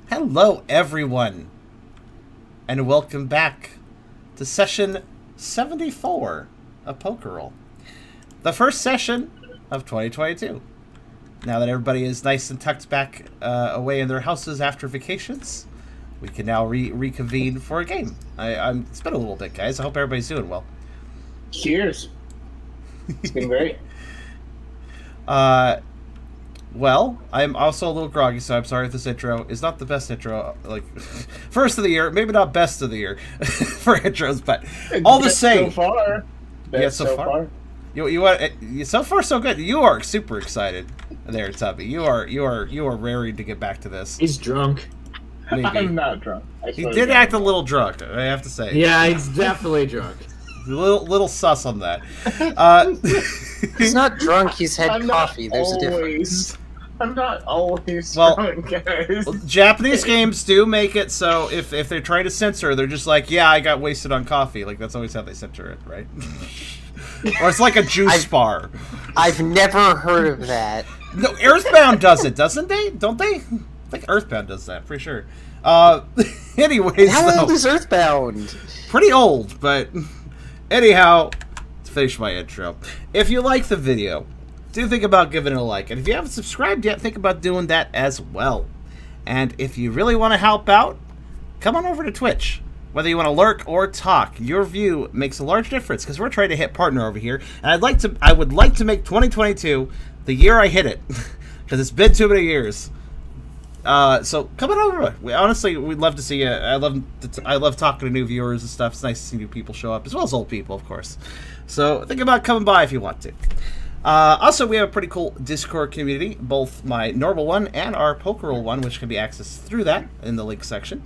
Hello, everyone, and welcome back to session 74 of Pokerole, the first session of 2022. Now that everybody is nice and tucked back away in their houses after vacations, we can now reconvene for a game. It's been a little bit, guys. I hope everybody's doing well. Cheers. It's been great. Well, I'm also a little groggy, so I'm sorry if this intro is not the best intro, like, first of the year, maybe not best of the year for intros, but all the same. So far. Yeah, so far. So far so good. You are super excited there, Tubby. You are raring to get back to this. He's drunk. Maybe. I'm not drunk. He did act a little drunk, I have to say. Yeah, he's definitely drunk. A little sus on that. He's not drunk, he's had coffee. There's a difference. I'm not always drunk, guys. Well, Japanese games do make it so if they're trying to censor, they're just like, yeah, I got wasted on coffee. Like, that's always how they censor it, right? Or it's like a juice bar. I've never heard of that. No, Earthbound does it, doesn't they? Don't they? I think Earthbound does that, for sure. Anyways, How old is Earthbound? Pretty old, but anyhow, to finish my intro. If you like the video, do think about giving it a like. And if you haven't subscribed yet, think about doing that as well. And if you really want to help out, come on over to Twitch. Whether you want to lurk or talk, your view makes a large difference because we're trying to hit partner over here. And I would like to make 2022 the year I hit it because it's been too many years. So come on over. We'd love to see you. I love talking to new viewers and stuff. It's nice to see new people show up, as well as old people, of course. So think about coming by if you want to. Also, we have a pretty cool Discord community, both my normal one and our Pokerole one, which can be accessed through that in the link section.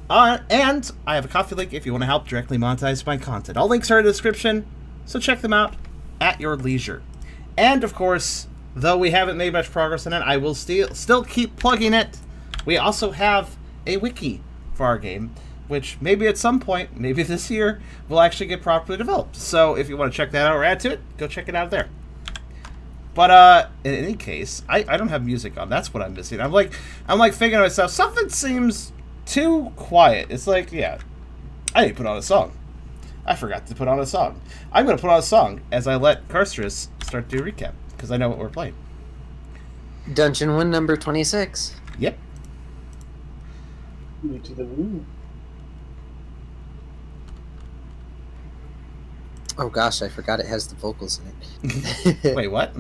And I have a coffee link if you want to help directly monetize my content. All links are in the description, so check them out at your leisure. And, of course, though we haven't made much progress on it, I will still keep plugging it. We also have a wiki for our game, which maybe at some point, maybe this year, will actually get properly developed. So if you want to check that out or add to it, go check it out there. But in any case, I don't have music on. That's what I'm missing. I'm like thinking to myself, something seems too quiet. It's like, yeah, I didn't put on a song. I forgot to put on a song. I'm going to put on a song as I let Karserus start to recap, because I know what we're playing. Dungeon 1, number 26. Yep. To the room. Oh gosh, I forgot it has the vocals in it. Wait, what?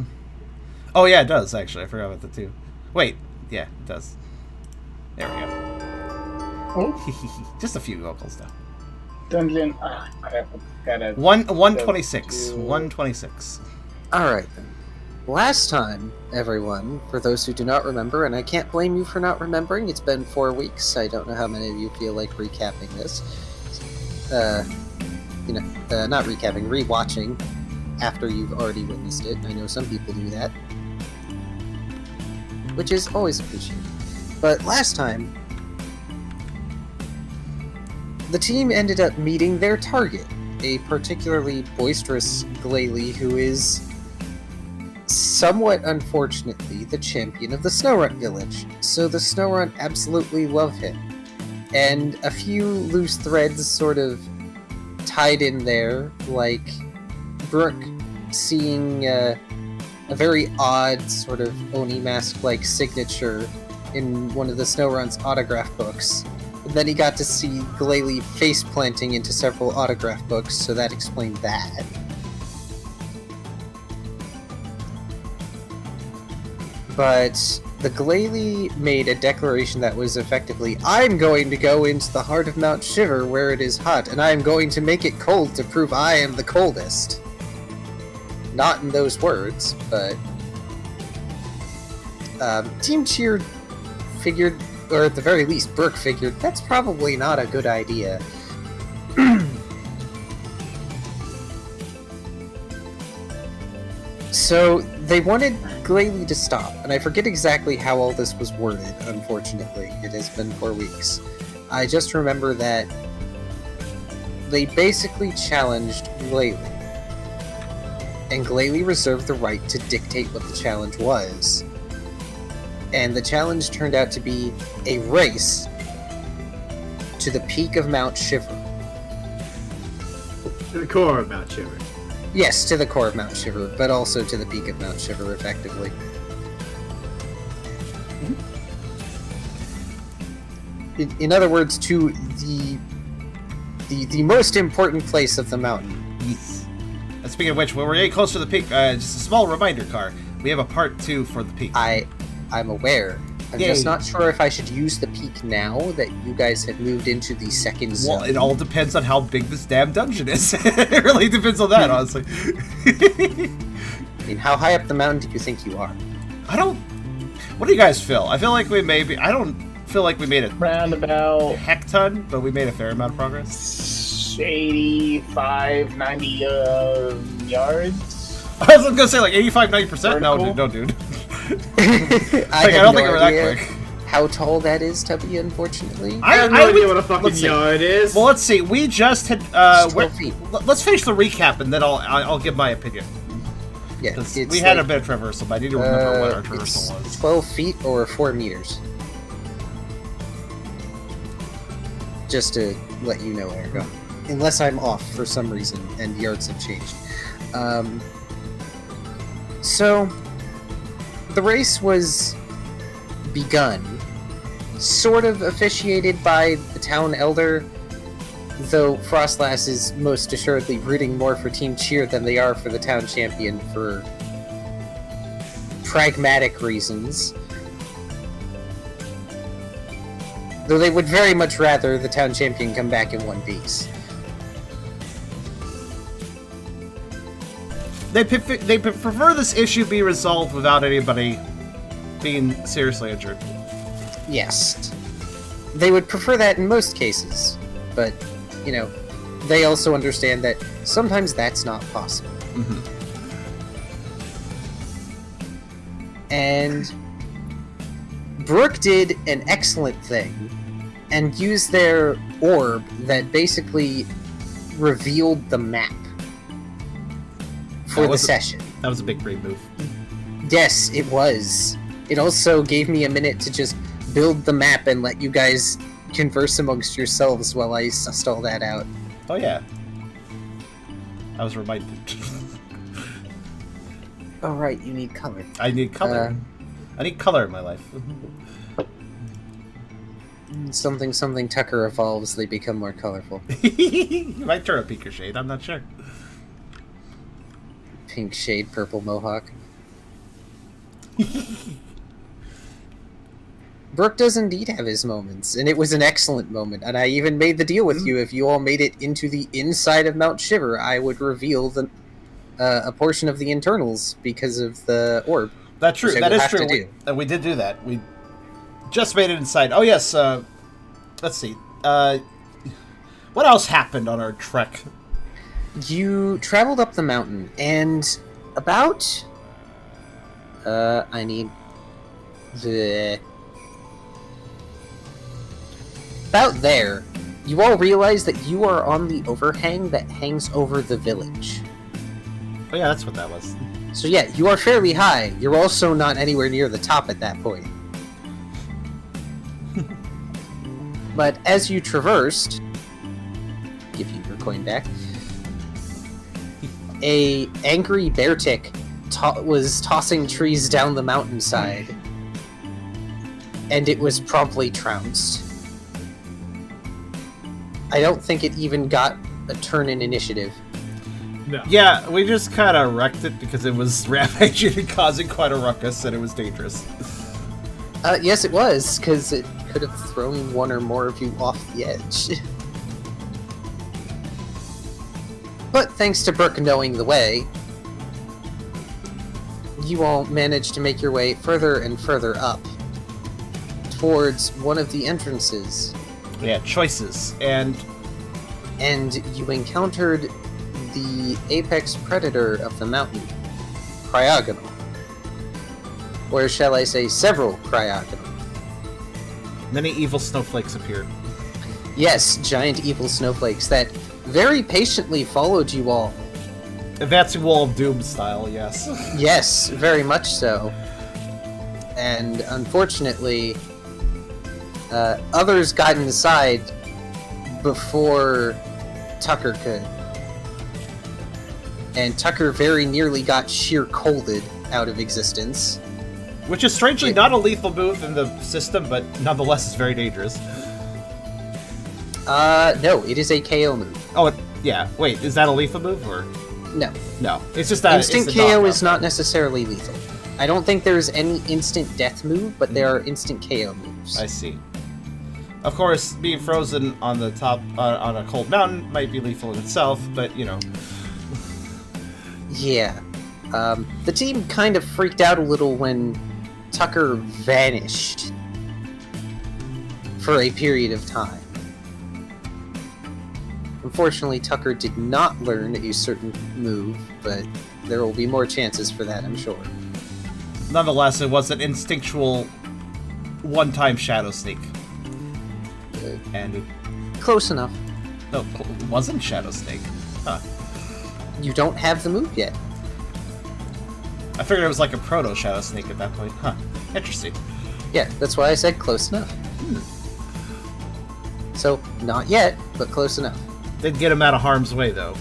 Oh yeah, it does, actually. I forgot about that too. Wait, yeah, it does. There we go. Oh. Just a few vocals, though. Dungeon. Crap. 126. 126. Alright then. Last time, everyone, for those who do not remember, and I can't blame you for not remembering, it's been 4 weeks. I don't know how many of you feel like recapping this. Not recapping, rewatching after you've already witnessed it. I know some people do that, which is always appreciated. But last time, the team ended up meeting their target, a particularly boisterous Glalie who is, somewhat unfortunately, the champion of the Snowrun village. So the Snowrun absolutely love him. And a few loose threads sort of tied in there, like Brooke seeing a very odd sort of Oni mask-like signature in one of the Snowrun's autograph books. And then he got to see Glalie face-planting into several autograph books, so that explained that. But the Glalie made a declaration that was effectively, I'm going to go into the heart of Mount Shiver where it is hot, and I am going to make it cold to prove I am the coldest. Not in those words, but Team Cheer figured, or at the very least Brooke figured, that's probably not a good idea. So they wanted Glalie to stop, and I forget exactly how all this was worded, unfortunately. It has been 4 weeks. I just remember that they basically challenged Glalie, and Glalie reserved the right to dictate what the challenge was. And the challenge turned out to be a race to the peak of Mount Shiver. To the core of Mount Shiver. Yes, to the core of Mount Shiver, but also to the peak of Mount Shiver, effectively. In other words, to the most important place of the mountain. Yes. And speaking of which, when we're getting close to the peak, just a small reminder, Car. We have a part 2 for the peak. I'm aware. I'm just not sure if I should use the peak now that you guys have moved into the second zone. Well, it all depends on how big this damn dungeon is. It really depends on that, honestly. I mean, how high up the mountain do you think you are? What do you guys feel? I feel like we I don't feel like we made a Round about heck ton, but we made a fair amount of progress. 85, 90 yards. I was gonna say like 85, 90%. No, dude. I don't think we're that quick. How tall that is, Tubby, unfortunately. I have no idea what a fucking yard is. Well, let's see. We just had. 12 feet. Let's finish the recap, and then I'll give my opinion. Yeah, We had a bit of traversal, but I need to remember what our traversal was. 12 feet or 4 meters. Just to let you know, Eragon. Unless I'm off for some reason and yards have changed. So, the race was begun, sort of officiated by the town elder, though Frostlass is most assuredly rooting more for Team Cheer than they are for the town champion for pragmatic reasons. Though they would very much rather the town champion come back in one piece. They prefer this issue be resolved without anybody being seriously injured. Yes. They would prefer that in most cases, but, you know, they also understand that sometimes that's not possible. Mm-hmm. And Brooke did an excellent thing and used their orb that basically revealed the map for the session. That was a big brain move. Yes, it was. It also gave me a minute to just build the map and let you guys converse amongst yourselves while I sussed all that out. Oh yeah. I was reminded. Oh right, you need color. I need color. I need color in my life. Something Tucker evolves, they become more colorful. You might turn a pinker shade, I'm not sure. Pink shade, purple mohawk. Brooke does indeed have his moments, and it was an excellent moment, and I even made the deal with you. If you all made it into the inside of Mount Shiver, I would reveal a portion of the internals because of the orb. That's true. That is true. We did do that. We just made it inside. Oh yes. Let's see. What else happened on our trek? You traveled up the mountain, and about I need the about there. You all realize that you are on the overhang that hangs over the village. Oh yeah, that's what that was. So yeah, you are fairly high. You're also not anywhere near the top at that point. But as you traversed, give you your coin back, a angry bear tick was tossing trees down the mountainside, and it was promptly trounced. I don't think it even got a turn in initiative. No. Yeah, we just kind of wrecked it because it was rampaging and causing quite a ruckus, and it was dangerous. Yes, it was, because it could have thrown one or more of you off the edge. But thanks to Brooke knowing the way, you all managed to make your way further and further up towards one of the entrances. Yeah, choices, and you encountered the apex predator of the mountain, Cryogonal. Or shall I say, several Cryogonal. many evil snowflakes appeared. Yes, giant evil snowflakes that very patiently followed you all. Advancing Wall of Doom style, yes. Yes, very much so. and unfortunately, others got inside before Tucker could. And Tucker very nearly got sheer colded out of existence. Which is strangely not a lethal move in the system, but nonetheless is very dangerous. No, it is a KO move. Oh, yeah. Wait, is that a lethal move, or...? No. No, it's just that... Instant KO is not necessarily lethal. I don't think there's any instant death move, but there are instant KO moves. I see. Of course, being frozen on the top, on a cold mountain might be lethal in itself, but, you know... Yeah. The team kind of freaked out a little when Tucker vanished for a period of time. Unfortunately, Tucker did not learn a certain move, but there will be more chances for that, I'm sure. Nonetheless, it was an instinctual one-time Shadow Sneak. And it... Close enough. No, it wasn't Shadow Snake. Huh. You don't have the move yet. I figured it was like a proto-Shadow Snake at that point. Huh. Interesting. Yeah, that's why I said close enough. So, not yet, but close enough. Did get him out of harm's way, though.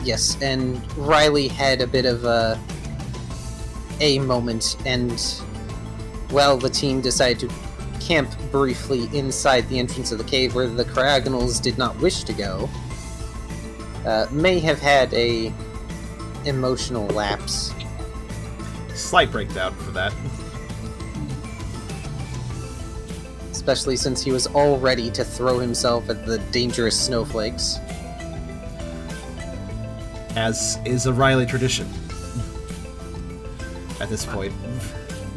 Yes, and Riley had a bit of a moment, and, well, the team decided to camp briefly inside the entrance of the cave where the Caragonals did not wish to go. May have had a emotional lapse. Slight breakdown for that. Especially since he was all ready to throw himself at the dangerous snowflakes. As is a Riley tradition. At this point.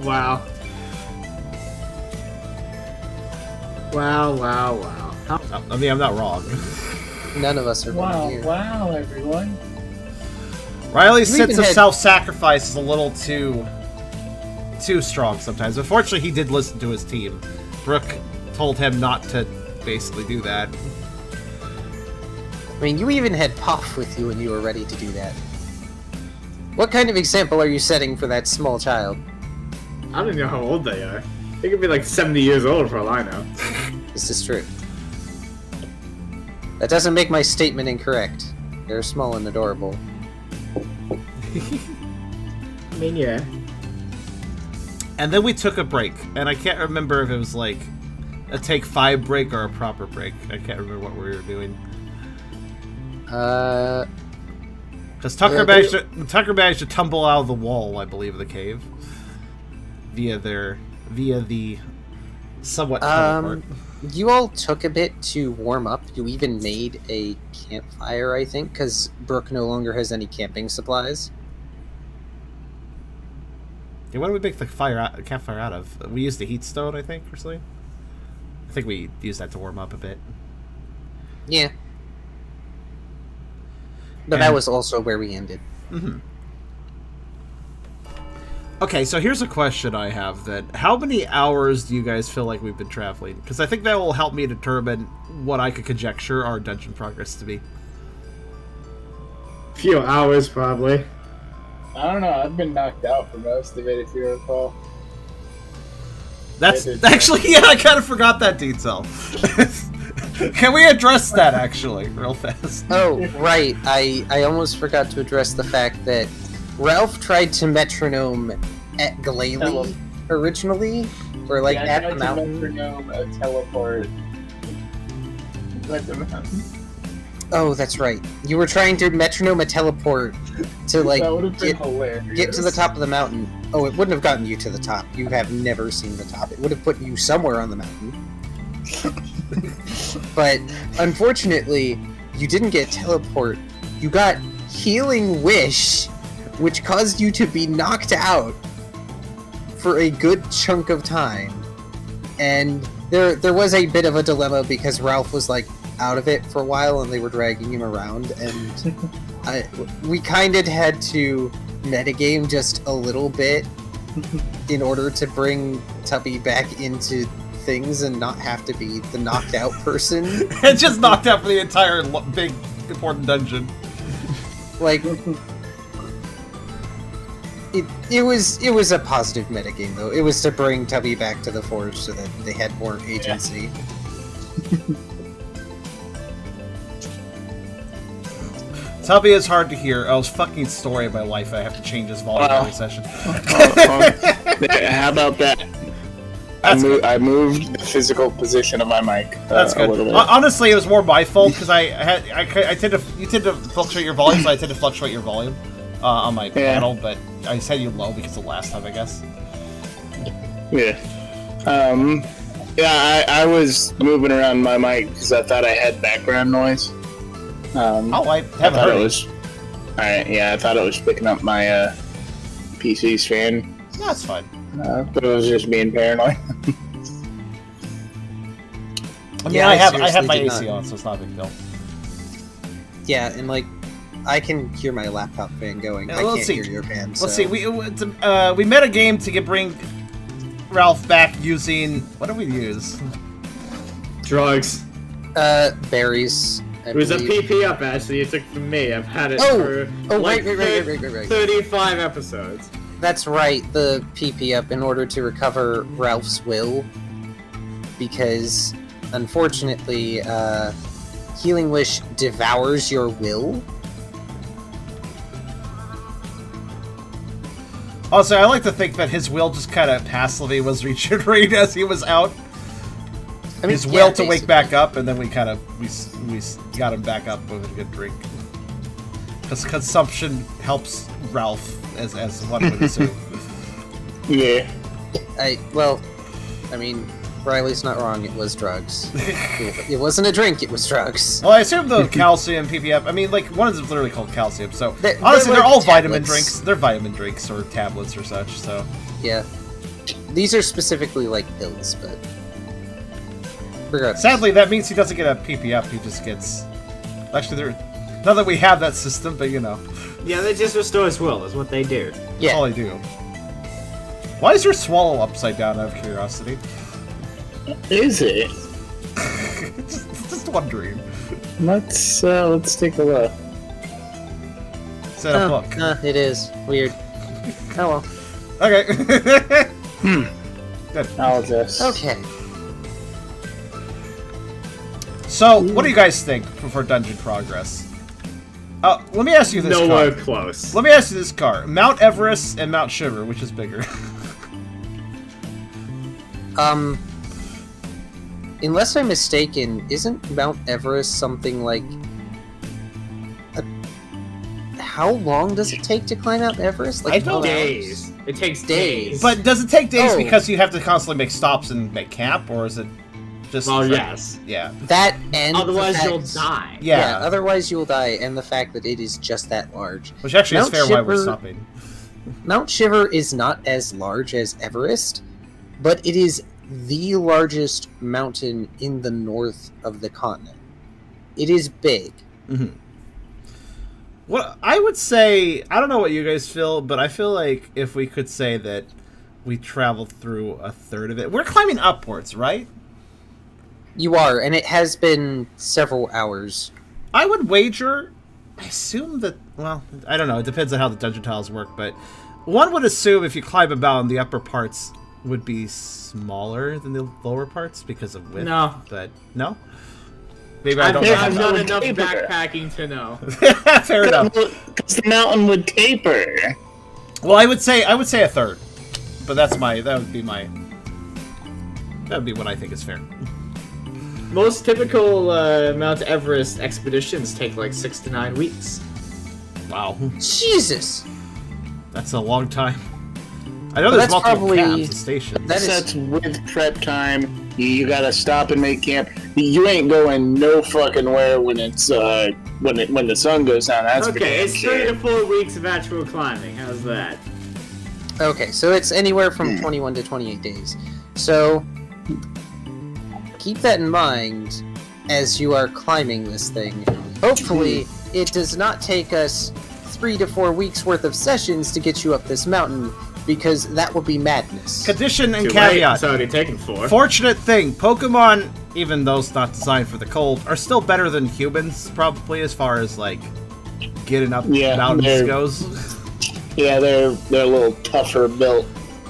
Wow. Wow. I mean, I'm not wrong. None of us are going here. Wow, everyone. Riley's You sense even of had- self-sacrifice is a little too strong sometimes. Unfortunately, he did listen to his team. Brooke told him not to basically do that. I mean, you even had Puff with you when you were ready to do that. What kind of example are you setting for that small child? I don't even know how old they are. They could be like 70 years old for all I know. This is true. That doesn't make my statement incorrect. They're small and adorable. I mean, yeah. And then we took a break, and I can't remember if it was like a take 5 break or a proper break. I can't remember what we were doing. Because Tucker managed to tumble out of the wall, I believe, of the cave via the somewhat teleport. You all took a bit to warm up. You even made a campfire, I think, because Brooke no longer has any camping supplies. Yeah, what do we make the campfire out of? We used the heat stone, I think, or something. I think we used that to warm up a bit. Yeah. But that was also where we ended. Mm-hmm. Okay, so here's a question I have then. How many hours do you guys feel like we've been traveling? Because I think that will help me determine what I could conjecture our dungeon progress to be. Few hours, probably. I don't know. I've been knocked out for most of it, if you recall. That's actually, yeah, I kind of forgot that detail. Can we address that, actually, real fast? Oh, right. I almost forgot to address the fact that Ralph tried to metronome at Glalie originally, or like Yeah, at I the tried to mountain. metronome a teleport. At the mountain. Oh, that's right. You were trying to metronome a teleport to like That would have been hilarious. get to the top of the mountain. Oh, it wouldn't have gotten you to the top. You have never seen the top. It would have put you somewhere on the mountain. But unfortunately, you didn't get teleport. You got Healing Wish, which caused you to be knocked out for a good chunk of time. And there was a bit of a dilemma because Ralph was like out of it for a while and they were dragging him around, and we kind of had to metagame just a little bit in order to bring Tubby back into things and not have to be the knocked out person. It just knocked out for the entire big, important dungeon. Like, It was a positive metagame though. It was to bring Tubby back to the forge so that they had more agency. Tubby is hard to hear. Oh, fucking story of my life. I have to change his volume every session. How about that? I moved the physical position of my mic. That's good. A little bit. Honestly, it was more my fault because you tend to fluctuate your volume, so I tend to fluctuate your volume on my panel. But I set you low because of last time, I guess. Yeah. I was moving around my mic because I thought I had background noise. I haven't heard it. Alright, yeah, I thought it was picking up my PC's fan. No, that's fine. But it was just being paranoid. I mean, I have my AC on, so it's not a big deal. Yeah, and like, I can hear my laptop fan going. Yeah, I can't hear your fan. Let's see. We met a game to bring Ralph back using, what did we use? Drugs. Berries. It was a PP up, actually. You took from me. I've had it for right. 35 episodes. That's right, the PP up in order to recover Ralph's will. Because, unfortunately, Healing Wish devours your will. Also, I like to think that his will just kind of passively was regenerated as he was out. I mean, his will to wake back up, and then we kind of we got him back up with a good drink. Because consumption helps Ralph, as one would assume. Yeah. I mean, Riley's not wrong. It was drugs. It wasn't a drink. It was drugs. Well, I assume the calcium PPF. I mean, like one is literally called calcium. So honestly, they're all vitamin drinks. They're vitamin drinks or tablets or such. So yeah, these are specifically like pills, but. Sadly, that means he doesn't get a PPF. He just gets. Actually, not that we have that system, but you know. Yeah, they just restore his will. Is what they do. That's all they do. Why is your swallow upside down? Out of curiosity. Is it? just wondering. Let's take a look. Is that a book? It is weird. Oh well. Okay. Good. I'll just. Okay. So, what do you guys think for dungeon progress? Let me ask you this. Nowhere close. Let me ask you this, Car. Mount Everest and Mount Shiver, which is bigger? Unless I'm mistaken, isn't Mount Everest something like... How long does it take to climb Mount Everest? Like days. It takes days. But does it take days because you have to constantly make stops and make camp, or is it just... Well, yes. Yeah. That and otherwise you'll die. Yeah, otherwise you'll die, and the fact that it is just that large. Which actually is fair why we're stopping. Mount Shiver is not as large as Everest, but it is the largest mountain in the north of the continent. It is big. Mm-hmm. Well, I would say, I don't know what you guys feel, but I feel like if we could say that we traveled through a third of it. We're climbing upwards, right? You are, and it has been several hours. I would wager, I assume that, well, I don't know, it depends on how the dungeon tiles work, but one would assume if you climb about, the upper parts would be smaller than the lower parts because of width. No. But, no? Maybe I don't know. I've done enough backpacking to know. Fair enough. Because the mountain would taper. Well, I would say a third. But that would be what I think is fair. Most typical Mount Everest expeditions take like 6 to 9 weeks. Wow. Jesus! That's a long time. I know there's multiple camps and stations. That's with prep time. You gotta stop and make camp. You ain't going no fucking where when it's when the sun goes down. That's okay. It's 3 to 4 weeks of actual climbing. How's that? Okay, so it's anywhere from 21 to 28 days. So keep that in mind as you are climbing this thing. Hopefully, it does not take us 3 to 4 weeks worth of sessions to get you up this mountain, because that would be madness. Condition and Too caveat. Late. It's already taken 4. Fortunate thing, Pokemon, even though it's not designed for the cold, are still better than humans, probably, as far as, like, getting up mountains goes. Yeah, they're a little tougher built.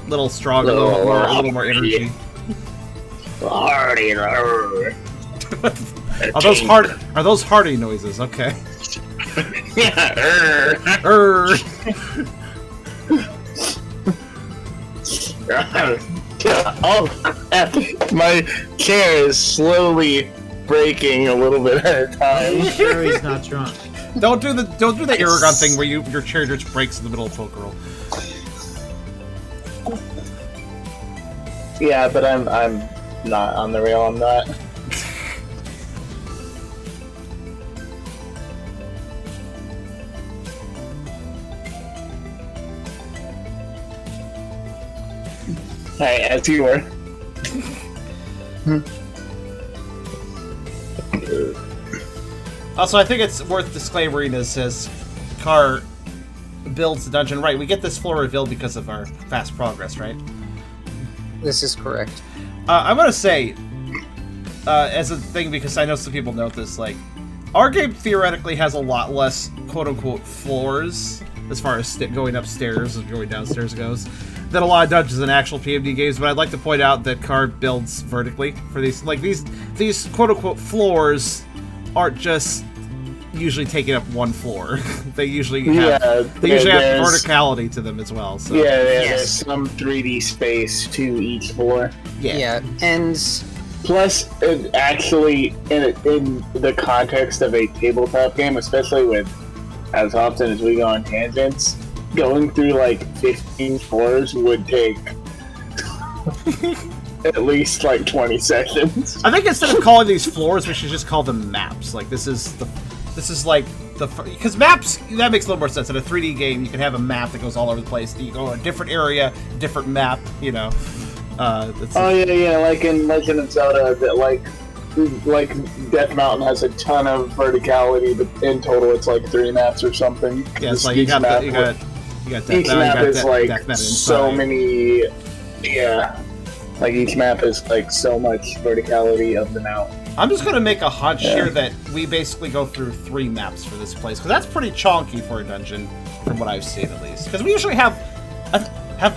A little stronger, a little more energy. Hardy. Are those hardy noises? Okay. Yeah. Oh, my chair is slowly breaking a little bit at a time. Sure, he's not drunk. Don't do the Eragon thing where your chair just breaks in the middle of Pokerole. Yeah, but I'm not on the rail. I'm not. Alright, as you were. Also, I think it's worth disclaimering this as Car builds the dungeon right. We get this floor revealed because of our fast progress, right? This is correct. I'm gonna say, as a thing, because I know some people note this, like, our game theoretically has a lot less quote-unquote floors as far as going upstairs and going downstairs goes than a lot of dungeons in actual PMD games, but I'd like to point out that Car builds vertically for these. Like, these quote-unquote floors aren't just usually taking up one floor. They usually have verticality to them as well. So. Yeah, there's some 3D space to each floor. Yeah, and plus, actually, in the context of a tabletop game, especially with as often as we go on tangents, going through like 15 floors would take at least like 20 seconds. I think instead of calling these floors, we should just call them maps. Like, this is like because maps, that makes a little more sense. In a 3D game, you can have a map that goes all over the place. You go to a different area, different map, you know. Like in Legend of Zelda, that like Death Mountain has a ton of verticality, but in total it's like 3 maps or something. Yeah, it's like you got Death Mountain, each map is like so inside. Many. Yeah, like each map is like so much verticality of the mountain. I'm just gonna make a hunch here that we basically go through 3 maps for this place, because that's pretty chonky for a dungeon, from what I've seen at least. Because we usually have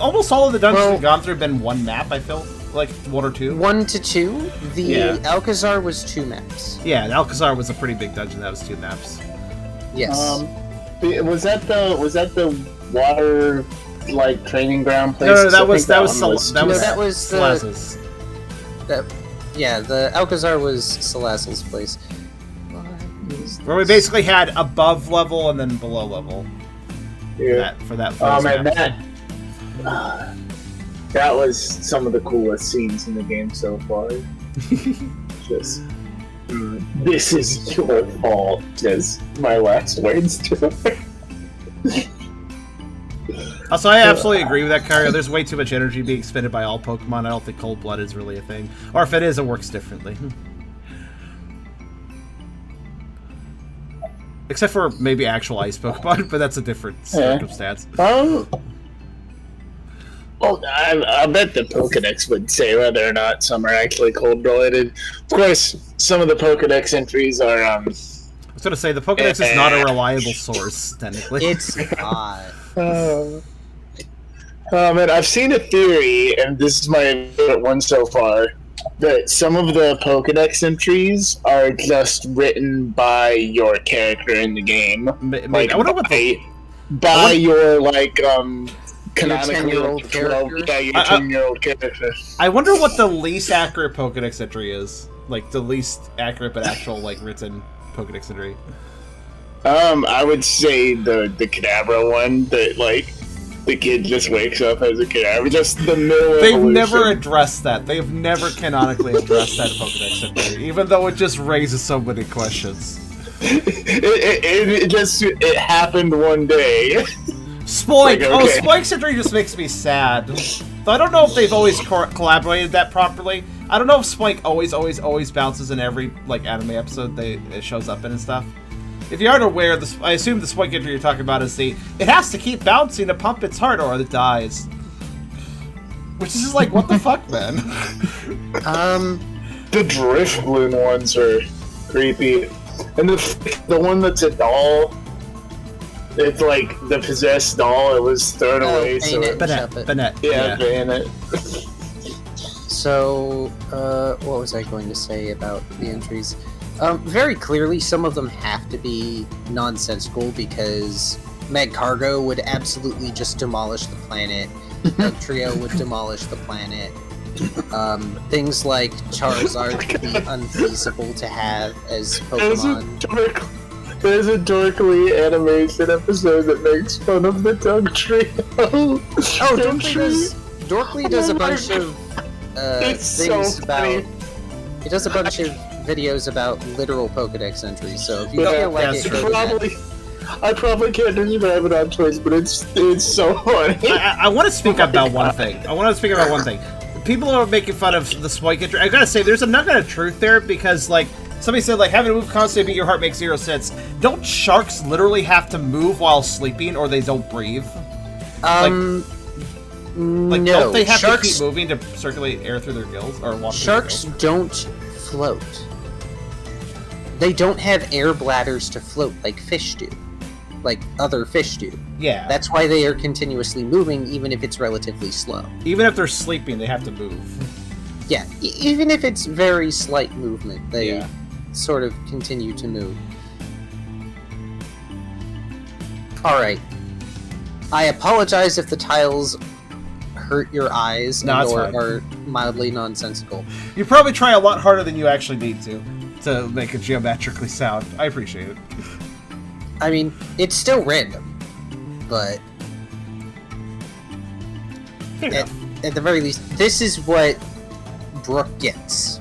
almost all of the dungeons we've gone through been 1 map. I feel like 1 or 2. 1 to 2. The Alcazar was 2 maps. Yeah, Alcazar was a pretty big dungeon. That was 2 maps. Yes. Was that the water like training ground place? No, that was Salazzle's. The Alcazar was Salazzle's place. Where we basically had above level and then below level. Yeah. For that. That was some of the coolest scenes in the game so far. Just, this is your fault, as my last words to her. Also, I absolutely agree with that, Kyrio. There's way too much energy being expended by all Pokemon. I don't think Cold Blood is really a thing. Or if it is, it works differently. Except for maybe actual Ice Pokemon, but that's a different circumstance. Well, I bet the Pokedex would say whether or not some are actually cold-blooded. Of course, some of the Pokedex entries are, I was going to say, the Pokedex is not a reliable source, technically. It's not. Man, I've seen a theory, and this is my favorite one so far, that some of the Pokedex entries are just written by your character in the game. Like, I wonder what your, like, canonically your 10-year-old character. I wonder what the least accurate Pokedex entry is. Like, the least accurate but actual, like, written Pokedex entry. I would say the Kadabra one, that, like, the kid just wakes up as a Kadabra. Just the middle They've evolution. never addressed that. They've never canonically addressed that Pokedex entry, even though it just raises so many questions. It happened one day. Spoink! Like, okay. Spoink's entry just makes me sad. So I don't know if they've always collaborated that properly. I don't know if Spoink always bounces in every, like, anime episode it shows up in and stuff. If you aren't aware, I assume the Spoink entry you're talking about is it has to keep bouncing to pump its heart or it dies. Which is just like, what the fuck, man? The Driftloon ones are creepy. And the one that's a doll, It's like the possessed doll. It was thrown away. So Bennett. yeah, Bennett. So, what was I going to say about the entries? Very clearly, some of them have to be nonsensical because Meg Cargo would absolutely just demolish the planet. Doug Trio would demolish the planet. Things like Charizard would be unfeasible to have as Pokemon. There's a dorkly animation episode that makes fun of the Doug Trio. Dorkly does a bunch of things about. He does a bunch of videos about literal Pokedex entries. So if you feel like I probably can't describe it on choice, but it's so funny. I want to speak about one thing. People are making fun of the spike entry. I gotta say, there's a nugget of truth there because, like, somebody said, like, having to move constantly to beat your heart makes 0 sense. Don't sharks literally have to move while sleeping or they don't breathe? No. Don't they have Sharks, to keep moving to circulate air through their gills? Or water Sharks through their don't gills? float. They don't have air bladders to float like fish do. Like other fish do. Yeah. That's why they are continuously moving, even if it's relatively slow. Even if they're sleeping, they have to move. Yeah, even if it's very slight movement, they sort of continue to move. Alright. I apologize if the tiles hurt your eyes or are mildly nonsensical. You probably try a lot harder than you actually need to make it geometrically sound. I appreciate it. I mean, it's still random, but at the very least, this is what Brooke gets.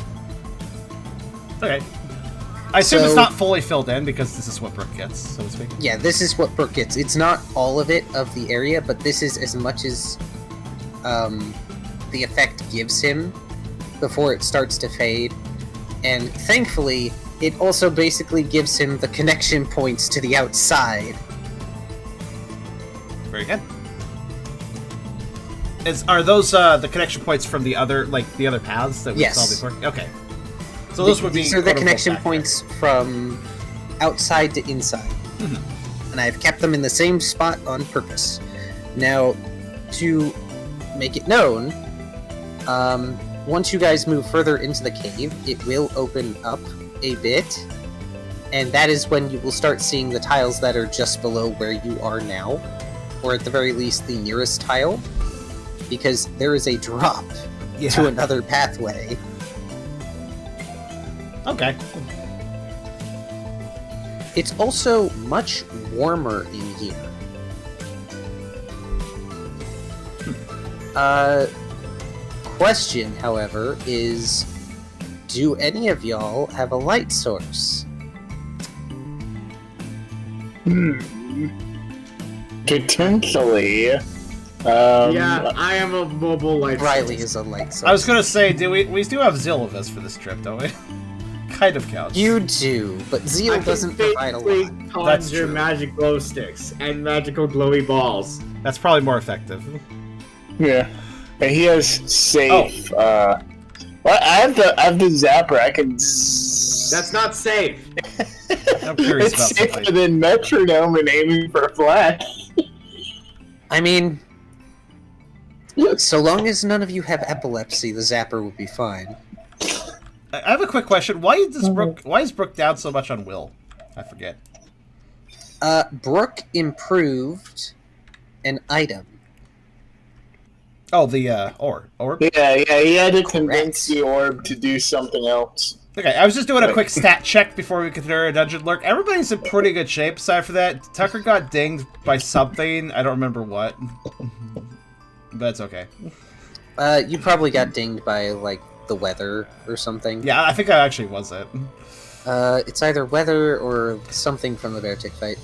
Okay. I assume it's not fully filled in because this is what Brooke gets, so to speak. Yeah, this is what Brooke gets. It's not all of it of the area, but this is as much as the effect gives him before it starts to fade. And thankfully, it also basically gives him the connection points to the outside. Very good. Are those the connection points from the other paths that we saw before? Okay. So those would be. These are the connection points from outside to inside, and I've kept them in the same spot on purpose. Now, to make it known, once you guys move further into the cave, it will open up a bit, and that is when you will start seeing the tiles that are just below where you are now, or at the very least the nearest tile, because there is a drop to another pathway. Okay. It's also much warmer in here. Question, however, is, do any of y'all have a light source? Potentially. Yeah, I am a mobile light source. Riley is a light source. I was gonna say, we do have Zillivis for this trip, don't we? Kind of counts. You do, but Zeal doesn't provide a lot. That's Conjure true. magic glow sticks and magical glowy balls. That's probably more effective. Yeah. And he has safe. Well, I have the zapper. I can. That's not safe. I'm curious It's about safer something. than metronome and aiming for a flash. I mean, so long as none of you have epilepsy, the zapper will be fine. I have a quick question. Why is Brooke down so much on Will? I forget. Brooke improved an item. Oh, the orb. Yeah, he had to convince the orb to do something else. Okay, I was just doing a quick stat check before we consider a dungeon lurk. Everybody's in pretty good shape. Aside from that, Tucker got dinged by something. I don't remember what. But it's okay. You probably got dinged by, like, the weather or something. Yeah, I think I actually was it. It's either weather or something from the bear tick fight.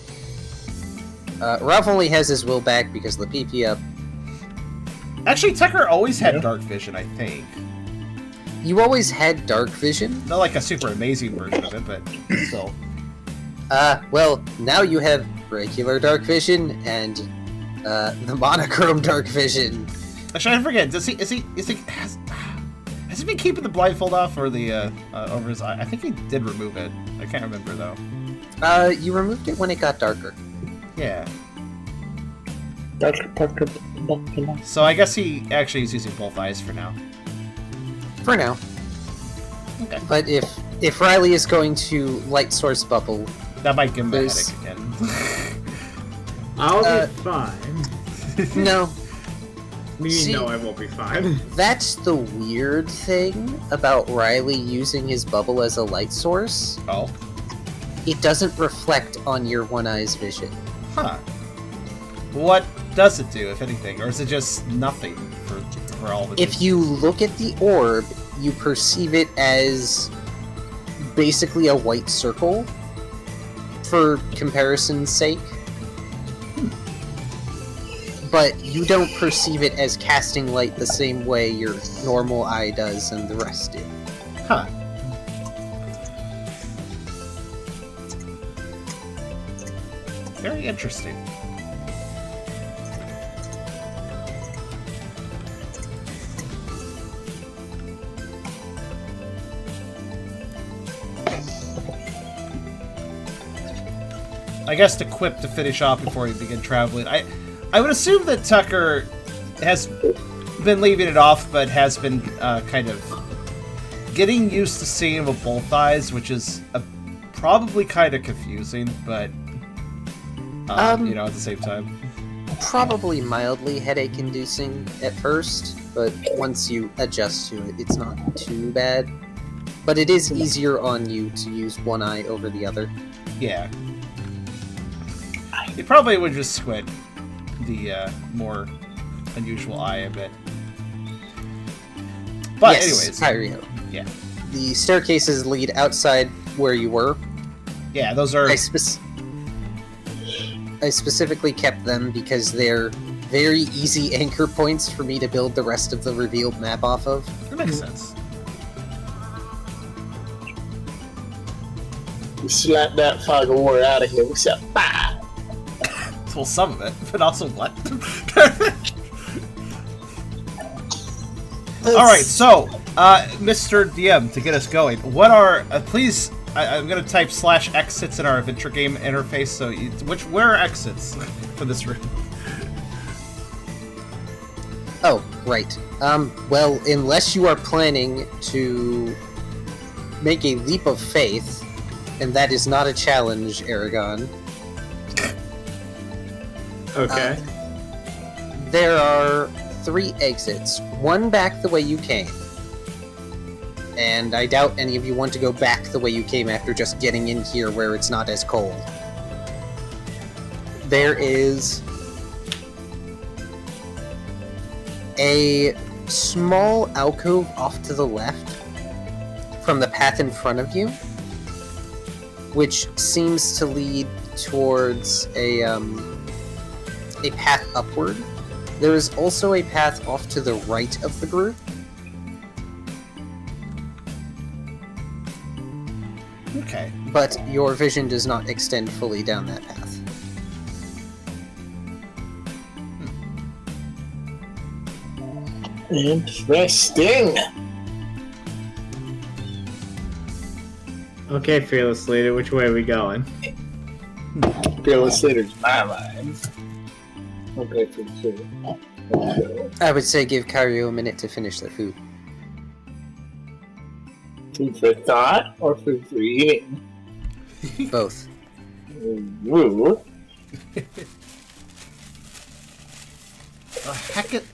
Ralph only has his will back because of the PP up. Actually, Tucker always had dark vision, I think. You always had dark vision? Not like a super amazing version of it, but still. Well, now you have regular dark vision and the monochrome dark vision. Actually, I forget. Has he been keeping the blindfold off or the over his eye? I think he did remove it. I can't remember though. You removed it when it got darker. Yeah. So I guess he actually is using both eyes for now. For now. Okay. But if Riley is going to light source bubble, That might give him a There's- headache again. I'll be fine. no. Me, no, I won't be fine. That's the weird thing about Riley using his bubble as a light source. Oh. It doesn't reflect on your one eye's vision. Huh. What does it do, if anything? Or is it just nothing for all of it? If you look at the orb, you perceive it as basically a white circle, for comparison's sake. But you don't perceive it as casting light the same way your normal eye does and the rest do. Huh. Very interesting. I guess to quip to finish off before we begin traveling. I would assume that Tucker has been leaving it off, but has been kind of getting used to seeing him with both eyes, which is probably kind of confusing, but you know, at the same time. Probably mildly headache-inducing at first, but once you adjust to it, it's not too bad. But it is easier on you to use one eye over the other. Yeah. He probably would just squint the more unusual eye a bit. But yes, anyways. Kyrio. Yeah. The staircases lead outside where you were. Yeah, those are... I specifically kept them because they're very easy anchor points for me to build the rest of the revealed map off of. That makes sense. Slap that fog of war out of here. What's up? Bah! Well, some of it, but also what? Alright, so, Mr. DM, to get us going, what are... please, I'm going to type /exits in our adventure game interface, so where are exits for this room? Oh, right. Well, unless you are planning to make a leap of faith, and that is not a challenge, Eragon. Okay. There are 3 exits. One back the way you came. And I doubt any of you want to go back the way you came after just getting in here where it's not as cold. There is a small alcove off to the left from the path in front of you, which seems to lead towards a path upward. There is also a path off to the right of the group. Okay. But your vision does not extend fully down that path. Interesting. Okay, Fearless Leader, which way are we going? Fearless Leader's my mind. Okay, for sure. I would say give Kyrio a minute to finish their food. Food for thought or food for eating? Both. Ooh. Heck it.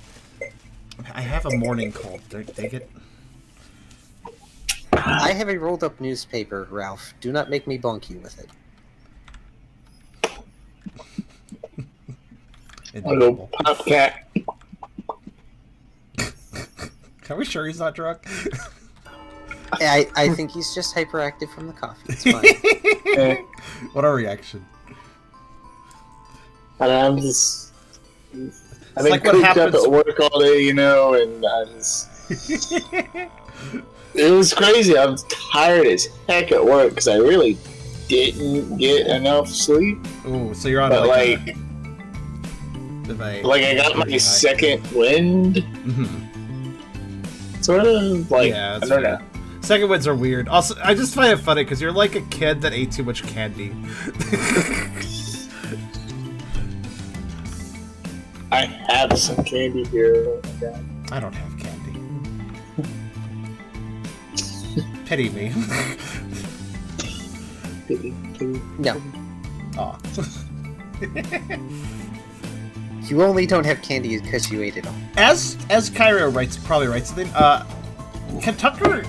I have a morning cold. Dig it. I have a rolled up newspaper, Ralph. Do not make me bonk you with it. A little pop cat. Are we sure he's not drunk? I think he's just hyperactive from the coffee. It's fine. What a reaction. And I'm just... I've like been what cooped up happens- at work all day, you know, and I just... It was crazy. I'm tired as heck at work because I really didn't get enough sleep. Ooh, so you're on But like I got my second wind, sort of. Like, Yeah, I that's don't weird. know. Second winds are weird. Also, I just find it funny because you're like a kid that ate too much candy. I have some candy here. Oh my god. I don't have candy. Pity me. No. Aw. You only don't have candy because you ate it all. As Kyrio probably writes something, can Tucker,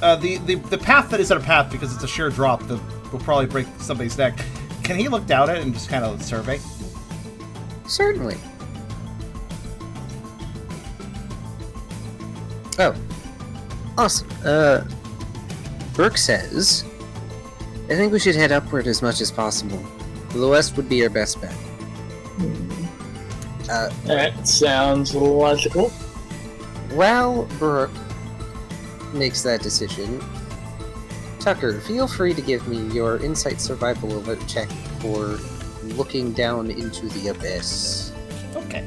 the path that isn't a path because it's a sheer drop that will probably break somebody's neck, can he look down at it and just kind of survey? Certainly. Oh. Awesome. Brooke says, I think we should head upward as much as possible. The west would be our best bet. That sounds logical. While Brooke makes that decision, Tucker, feel free to give me your insight survival alert check for looking down into the abyss. Okay.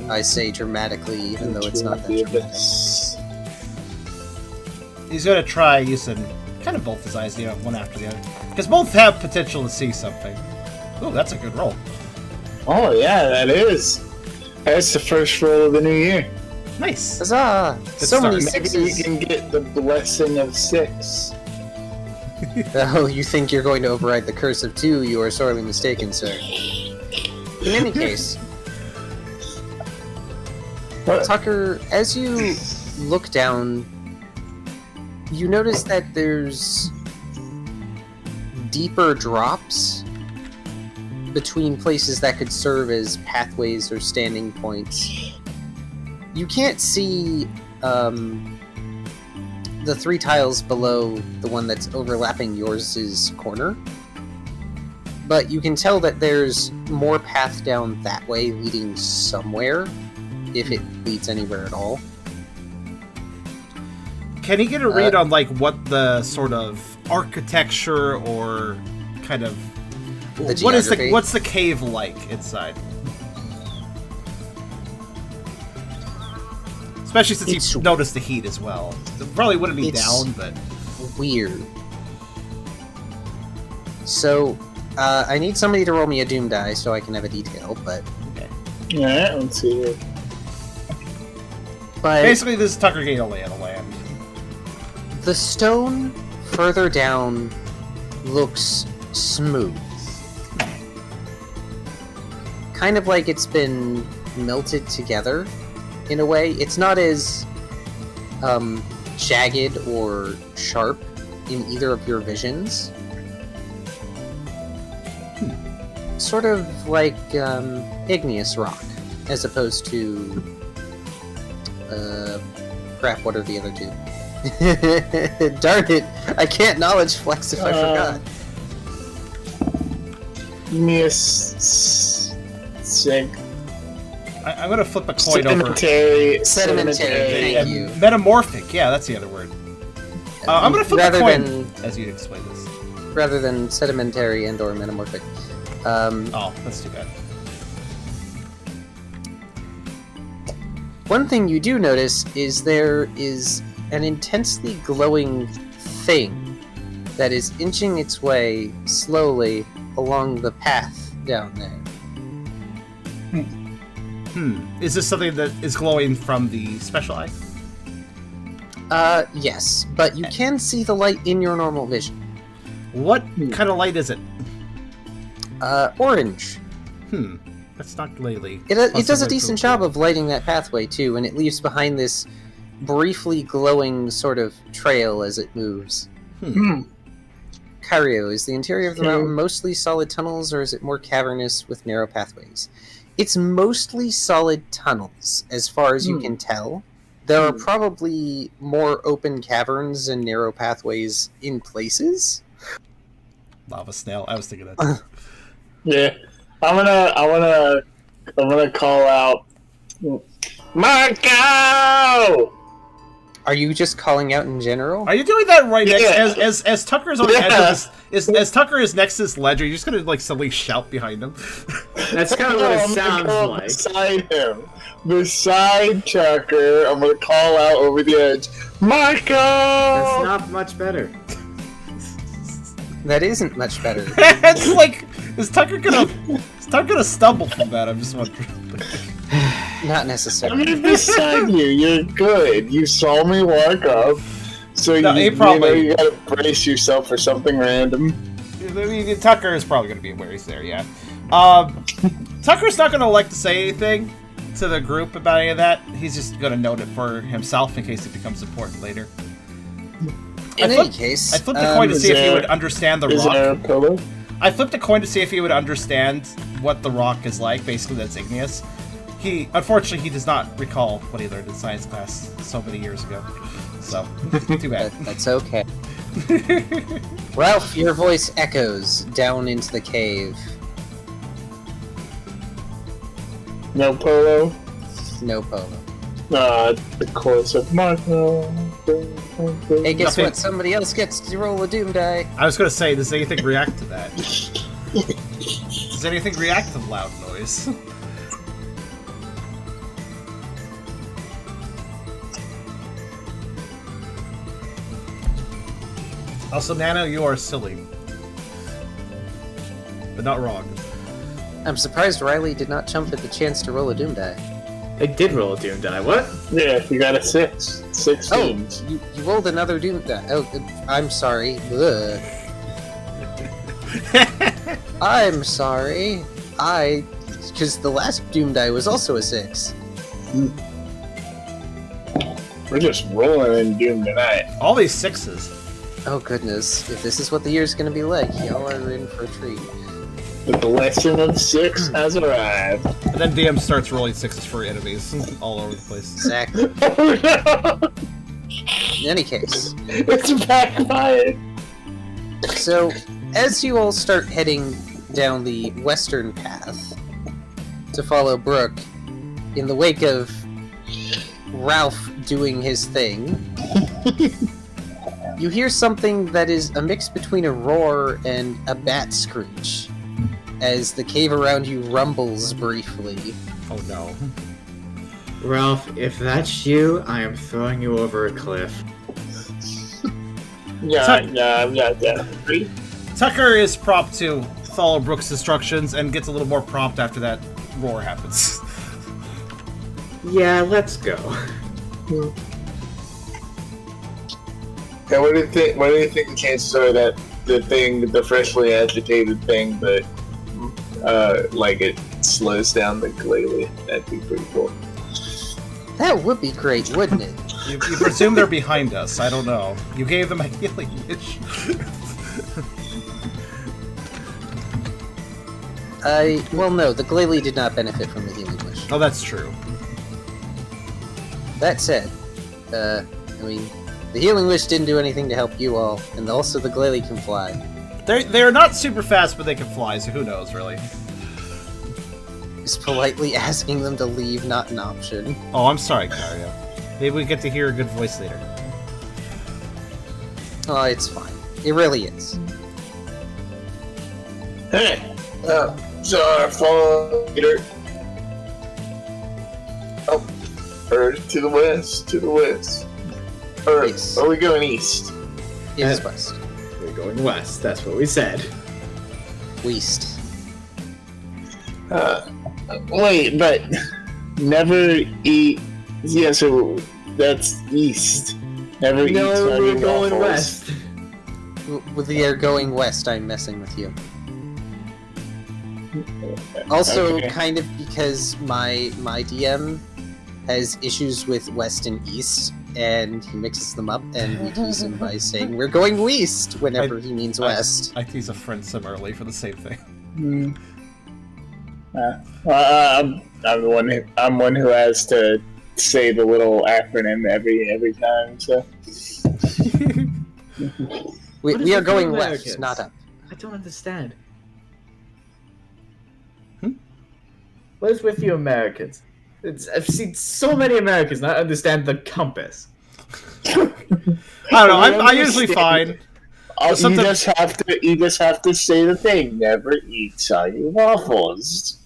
I say dramatically, even though it's not that dramatic. He's gonna try using kind of both his eyes, one after the other. Because both have potential to see something. Ooh, that's a good roll. Oh yeah, that is. That's the first roll of the new year. Nice. Huzzah! So many Maybe we sixes. can get the blessing of 6. Oh, you think you're going to override the curse of 2? You are sorely mistaken, sir. In any case, Tucker, as you look down, you notice that there's deeper drops between places that could serve as pathways or standing points. You can't see the 3 tiles below the one that's overlapping yours' corner, but you can tell that there's more path down that way leading somewhere, if it leads anywhere at all. Can he get a read on what the sort of architecture or kind of what's the cave like inside? Especially since he noticed the heat as well. It probably wouldn't be down, but weird. So, I need somebody to roll me a doom die so I can have a detail, but okay. Alright, let's see here. But basically, this is Tucker getting a lay of the land. The stone further down looks smooth. Kind of like it's been melted together, in a way. It's not as jagged or sharp in either of your visions. Sort of like igneous rock, as opposed to... crap, what are the other 2? Darn it! I can't knowledge flex if I forgot. Give me a sig. I'm gonna flip a coin over. Sedimentary. Thank you. Metamorphic, yeah, that's the other word. I'm gonna flip a coin as you explain this. Rather than sedimentary and or metamorphic. Oh, that's too bad. One thing you do notice is there is an intensely glowing thing that is inching its way slowly along the path down there. Is this something that is glowing from the special eye? Yes, but you can see the light in your normal vision. What kind of light is it? Orange. That's not lately. It does a decent job of lighting that pathway, too, and it leaves behind this briefly glowing sort of trail as it moves. Kyrio, is the interior of the mountain mostly solid tunnels, or is it more cavernous with narrow pathways? It's mostly solid tunnels, as far as you can tell. There are probably more open caverns and narrow pathways in places. Lava snail. I was thinking that. Yeah, I'm gonna call out Marco. Are you just calling out in general? Are you doing that right next as Tucker's on the edge of this? As Tucker is next to this ledge, are you just gonna suddenly shout behind him? That's kind of what it sounds like. Beside him, beside Tucker, I'm gonna call out over the edge, Marco. That's not much better. That isn't much better. It's like, is Tucker gonna stumble from that? I'm just wondering. Not I'm necessarily. right beside you. You're good. You saw me walk up, so No, he you probably- you gotta brace yourself for something random. I mean, Tucker is probably gonna be where he's there, yeah. Tucker's not gonna like to say anything to the group about any of that. He's just gonna note it for himself in case it becomes important later. In any case, I flipped a coin to is see if he there- would understand the Is there a rock. pillow? I flipped a coin to see if he would understand what the rock is like. Basically, that's igneous. Unfortunately, he does not recall what he learned in science class so many years ago. So, too bad. that's okay. Ralph, your voice echoes down into the cave. No polo. No polo. The course of Marco. Hey, guess Nothing. what? Somebody else gets to roll a doom die. I was gonna say, does anything react to that? Does anything react to loud noise? Also, Nano, you are silly. But not wrong. I'm surprised Riley did not jump at the chance to roll a doom die. I did roll a doom die. What? Yeah, you got a 6. 6 Oh, teams. you rolled another doom die. Oh, I'm sorry. Ugh. I'm sorry. Because the last doom die was also a 6. We're just rolling in Doom tonight. All these sixes. Oh goodness, if this is what the year's gonna be like, y'all are in for a treat. The blessing of 6 has arrived. And then DM starts rolling sixes for enemies all over the place. Exactly. Oh no! In any case, It's backfired! so as you all start heading down the western path to follow Brooke, in the wake of Ralph doing his thing, you hear something that is a mix between a roar and a bat screech, as the cave around you rumbles briefly. Oh no. Ralph, if that's you, I am throwing you over a cliff. Yeah, I'm not that. Tucker is prompt to follow Brooks' instructions and gets a little more prompt after that roar happens. Yeah, let's go. Yeah, what do you think? What do you think the chances are that the freshly agitated thing, that like it slows down the glalie? That'd be pretty cool. That would be great, wouldn't it? You presume they're behind us. I don't know. You gave them a healing wish. Well, no, the glalie did not benefit from the healing wish. Oh, that's true. That said, I mean, the healing wish didn't do anything to help you all, and also the glalie can fly. They're not super fast, but they can fly, so who knows, really. Just politely asking them to leave, not an option. Oh, I'm sorry, Kyrio. Maybe we get to hear a good voice later. Oh, it's fine. It really is. Hey, sorry, follow Peter. Oh, or to the west. Or Yes. are we going east? It is west. We're going west, that's what we said. West. Wait, but never eat. Yeah, so that's east. Never eat. No, we're soggy going waffles. west. With the air going west, I'm messing with you. Also, Okay. kind of because my DM has issues with west and east, and he mixes them up, and we tease him by saying, we're going west, whenever he means west. I tease a friend similarly for the same thing. I'm one who has to say the little acronym every time. So We What is are it for going Americans? west, not up. I don't understand. What is with you Americans? I've seen so many Americans not understand the compass. I don't know. I'm usually fine. you sometimes- just have to say the thing. Never eat soggy waffles.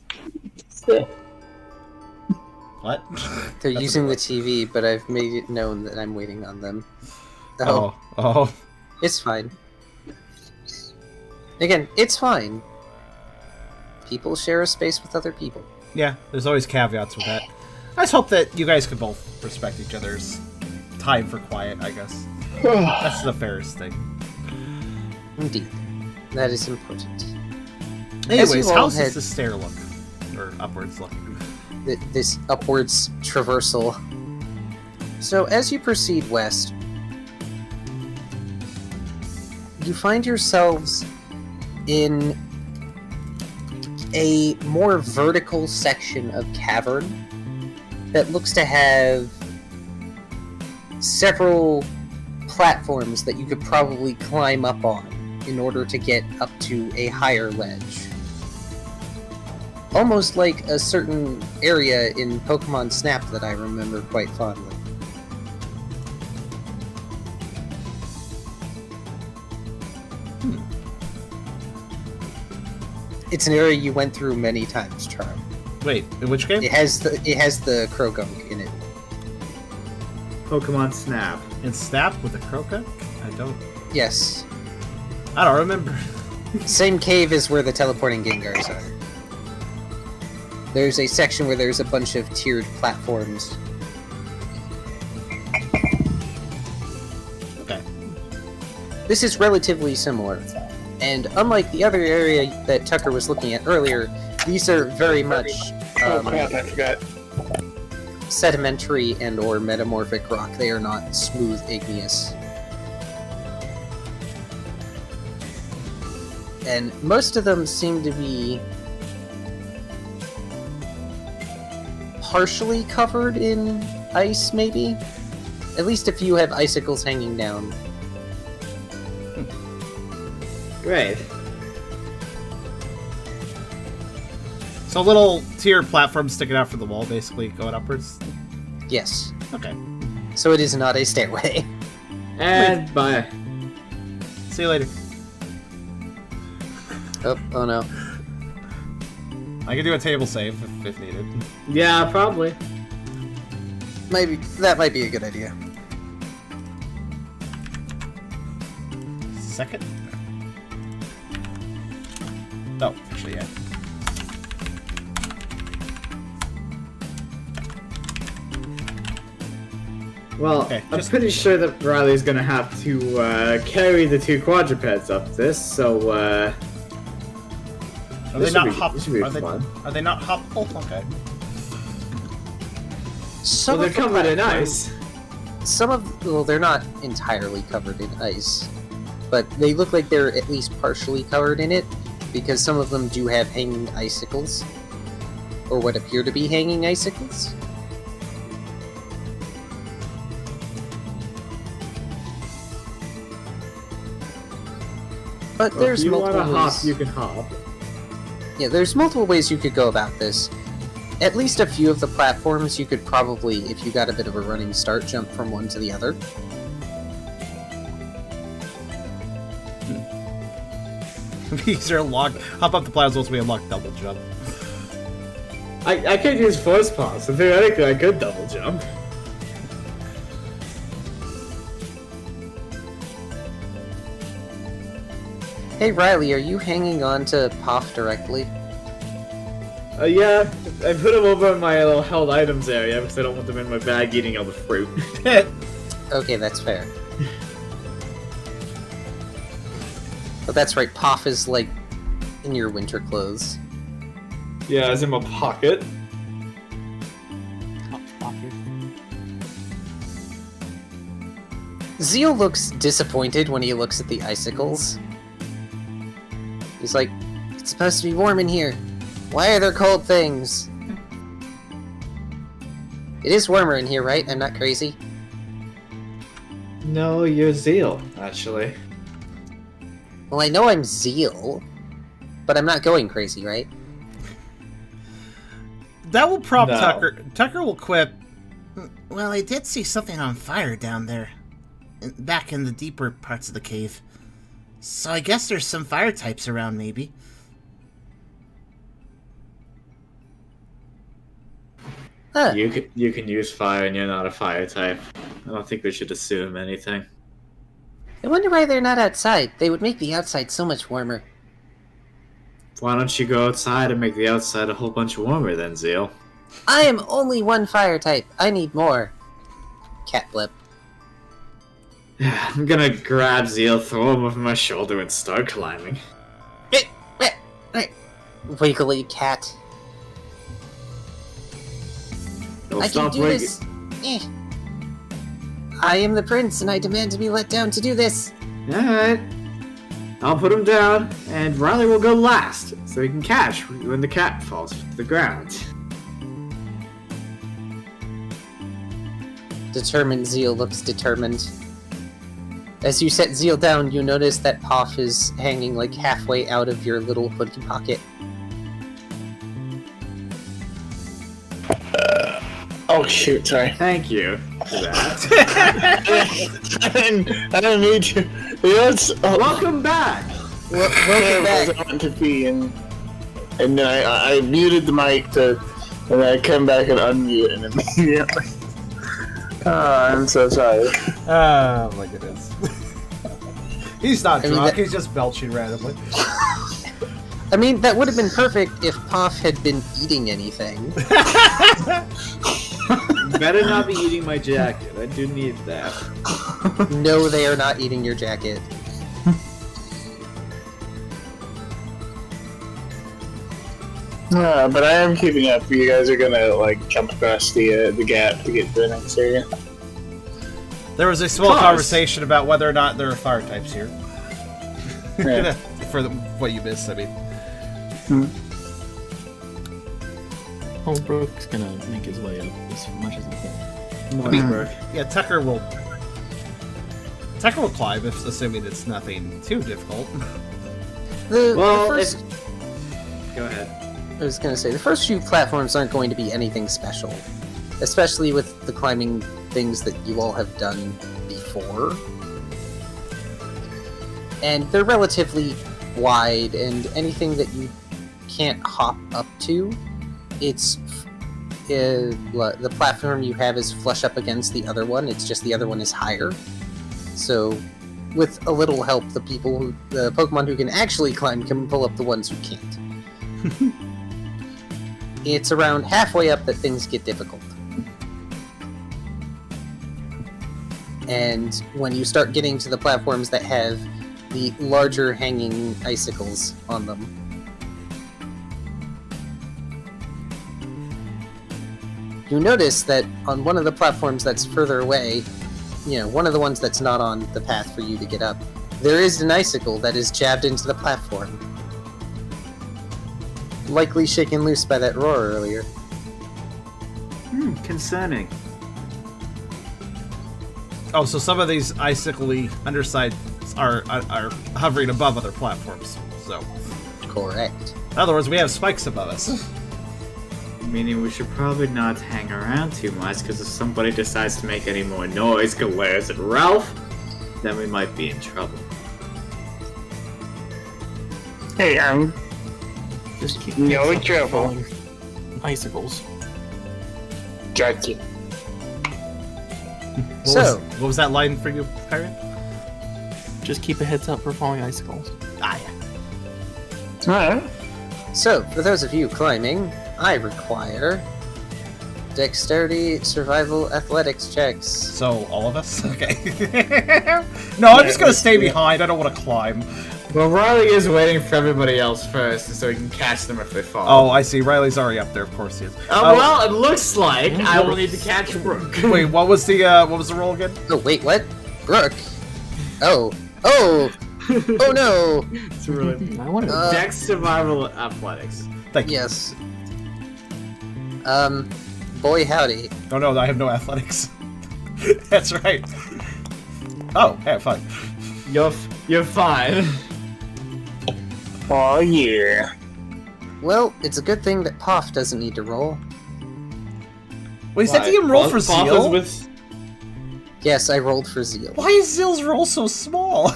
What? They're That's using a the good TV, but I've made it known that I'm waiting on them. Oh. Oh. It's fine. Again, it's fine. People share a space with other people. Yeah, there's always caveats with that. I just hope that you guys could both respect each other's time for quiet, I guess. That's the fairest thing. Indeed. That is important. Anyways, all how's had- this stair look? Or upwards look? This upwards traversal. So as you proceed west, you find yourselves in a more vertical section of cavern that looks to have several platforms that you could probably climb up on in order to get up to a higher ledge. Almost like a certain area in Pokemon Snap that I remember quite fondly. It's an area you went through many times, Charm. Wait, in which game? It has the Krogunk in it. Pokemon Snap. In Snap with the Croca? I don't... Yes. I don't remember. Same cave as where the teleporting Gengars are. There's a section where there's a bunch of tiered platforms. Okay. This is relatively similar. And unlike the other area that Tucker was looking at earlier, these are very much Oh crap, I forgot. sedimentary and or metamorphic rock. They are not smooth igneous. And most of them seem to be partially covered in ice, maybe? At least a few have icicles hanging down. Great. So little tiered platforms sticking out from the wall, basically, going upwards? Yes. Okay. So it is not a stairway. And bye. See you later. Oh no. I can do a table save if needed. Yeah, probably. Maybe that might be a good idea. Second? Oh, actually, yeah. Well, Okay, I'm just- pretty sure that Riley's gonna have to carry the two quadrupeds up this, so Are This they not should be- hop? this should be Are they, fun. are they not hoppable? Okay. Some they're of the covered in platforms- ice. Some of well, they're not entirely covered in ice, but they look like they're at least partially covered in it because some of them do have hanging icicles, or what appear to be hanging icicles. But Well, there's if you multiple want to hop, ways. you can hop. Yeah, there's multiple ways you could go about this. At least a few of the platforms you could probably, if you got a bit of a running start, jump from one to the other. These are locked. Hop up the platforms we unlock double jump. I could use force pass, so theoretically I could double jump. Hey Riley, are you hanging on to Poff directly? Yeah, I put them over in my little held items area because I don't want them in my bag eating all the fruit. Okay, that's fair. But that's right, Poff is like in your winter clothes. Yeah, it's in my pocket. Zeal looks disappointed when he looks at the icicles. He's like, it's supposed to be warm in here. Why are there cold things? It is warmer in here, right? I'm not crazy. No, you're Zeal, actually. Well, I know I'm Zeal, but I'm not going crazy, right? That will prompt No. Tucker. Tucker will quip. Well, I did see something on fire down there, back in the deeper parts of the cave. So I guess there's some fire types around, maybe. Huh. You can use fire and you're not a fire type. I don't think we should assume anything. I wonder why they're not outside. They would make the outside so much warmer. Why don't you go outside and make the outside a whole bunch warmer then, Zeal? I am only one fire type. I need more. Cat blip. I'm gonna grab Zeal, throw him over my shoulder, and start climbing. Wiggly cat. I can do this. I am the prince, and I demand to be let down to do this. Alright. I'll put him down, and Riley will go last, so he can catch when the cat falls to the ground. Determined Zeal looks determined. As you set Zeal down, you notice that Poff is hanging like halfway out of your little hoodie pocket. Oh shoot! Sorry. Thank you for that. I don't need to. Yes. Welcome back! Welcome back. I went to pee and then I muted the mic and then I come back and unmute it immediately. I'm so sorry. Oh my goodness. He's not drunk, that... he's just belching randomly. I mean, that would have been perfect if Poff had been eating anything. Better not be eating my jacket. I do need that. No, they are not eating your jacket. But I am keeping up. You guys are gonna like jump across the gap to get to the next area. There was a small conversation about whether or not there are fire types here. Yeah. For what you missed, I mean. Holbrook's gonna make his way up as much as he can. Yeah, Tucker will climb, if assuming it's nothing too difficult. The Well, first... Go ahead. I was going to say, the first few platforms aren't going to be anything special. Especially with the climbing things that you all have done before. And they're relatively wide, and anything that you can't hop up to, it's... the platform you have is flush up against the other one, it's just the other one is higher. So, with a little help, the Pokemon who can actually climb can pull up the ones who can't. It's around halfway up that things get difficult. And when you start getting to the platforms that have the larger hanging icicles on them, you notice that on one of the platforms that's further away, one of the ones that's not on the path for you to get up, there is an icicle that is jabbed into the platform. Likely shaken loose by that roar earlier. Concerning. Oh, so some of these icicle-y undersides are hovering above other platforms. So, Correct. in other words, we have spikes above us. Meaning we should probably not hang around too much, because if somebody decides to make any more noise, glares at Ralph, then we might be in trouble. Hey, I'm Just keep no trouble. falling icicles. Gotcha. What was that line for you, Kyrio? Just keep a heads up for falling icicles. Ah, yeah. Alright. So, for those of you climbing, I require dexterity, survival, athletics checks. So, all of us? Okay. No, I'm just gonna stay behind. I don't want to climb. Well, Riley is waiting for everybody else first, so he can catch them if they fall. Oh, I see. Riley's already up there. Of course he is. Well, it looks like I will need to catch Brooke. Wait, what was the roll again? Oh, wait, what? Brooke? Oh no! It's really... I want to. Dex, survival, athletics. Thank you. Yes. Boy howdy. Oh no, I have no athletics. That's right. Oh, yeah, fine. You're fine. Oh yeah. Well, it's a good thing that Poff doesn't need to roll. Wait, is that the roll for Zeal? Yes, I rolled for Zeal. Why is Zeal's roll so small?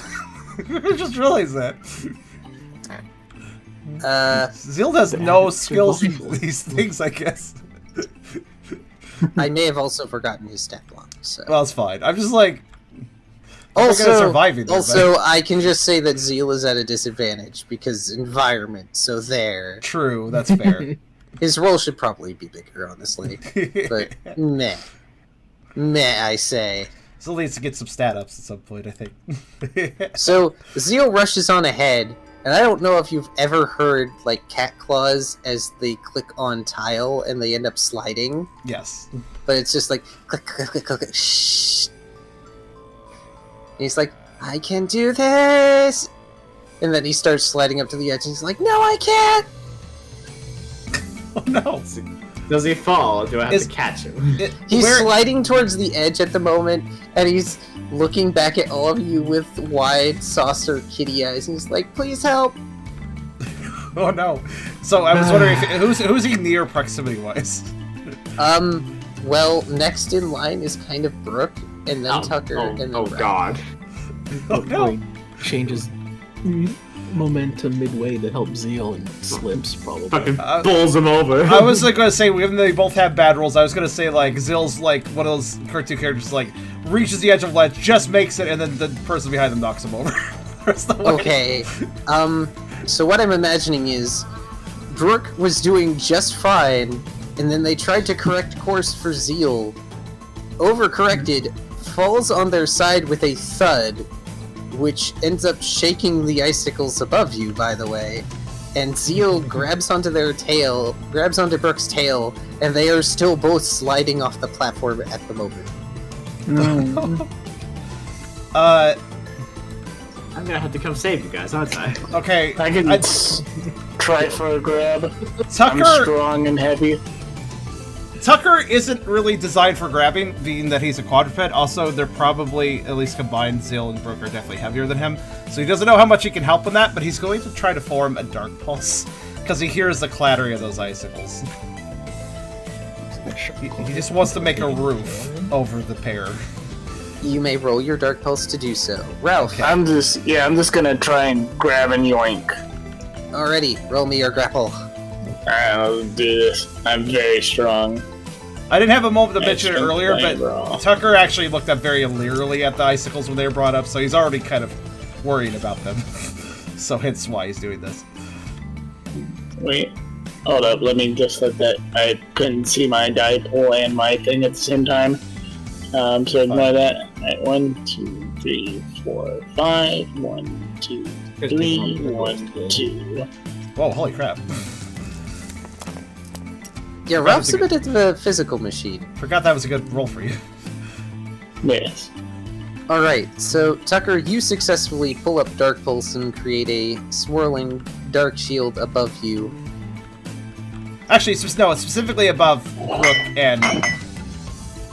I just realized that. Zeal has no skills in these things, I guess. I may have also forgotten his stat block, so... Well, it's fine. I'm just like... We're gonna survive either, also, I can just say that Zeal is at a disadvantage because environment. So there. True, that's fair. His role should probably be bigger, honestly. But meh, I say. Still needs to get some stat ups at some point, I think. So Zeal rushes on ahead, and I don't know if you've ever heard like cat claws as they click on tile and they end up sliding. Yes. But it's just like click, click, click, click, click, shh. And he's like, I can do this! And then he starts sliding up to the edge and he's like, no, I can't! Oh no! Does he fall? Or do I have to catch him? He's sliding towards the edge at the moment, and he's looking back at all of you with wide saucer kitty eyes, and he's like, please help! Oh no! So I was wondering, who's he near proximity-wise? Well, next in line is kind of Brooke, and then Tucker, and then Ralph. God. Oh no! Changes momentum midway to help Zeal and slips probably. Fucking bowls him over. I was like gonna say, even though they both have bad rolls, I was gonna say like Zill's like one of those cartoon characters, like reaches the edge of ledge, just makes it, and then the person behind them knocks him over. Okay. So what I'm imagining is Brooke was doing just fine, and then they tried to correct course for Zeal. Overcorrected, falls on their side with a thud, which ends up shaking the icicles above you, by the way. And Zeal grabs onto Brooke's tail, and they are still both sliding off the platform at the moment. I'm gonna have to come save you guys, aren't I? Okay. I can try for a grab. Tucker, I'm strong and heavy. Tucker isn't really designed for grabbing, being that he's a quadruped. Also, they're probably, at least combined, Zeal and Brooke are definitely heavier than him. So he doesn't know how much he can help in that, but he's going to try to form a Dark Pulse, because he hears the clattering of those icicles. He just wants to make a roof over the pair. You may roll your Dark Pulse to do so. Ralph. Okay. I'm just gonna try and grab and yoink. Alrighty, roll me your grapple. I'll do this. I'm very strong. I didn't have a moment to mention it earlier, but bro. Tucker actually looked up very leerily at the icicles when they were brought up, so he's already kind of worried about them. So hence why he's doing this. Wait, hold up. Let me just let that. I couldn't see my die pool and my thing at the same time. So ignore that. Alright, 1, 2, 3, 4, 5. 1, 2, 3. 1, 2. Whoa, holy crap. Yeah, Ralph's a bit of a physical machine. Forgot that was a good roll for you. Yes. Alright, so Tucker, you successfully pull up Dark Pulse and create a swirling dark shield above you. Actually, no, it's specifically above Brooke and...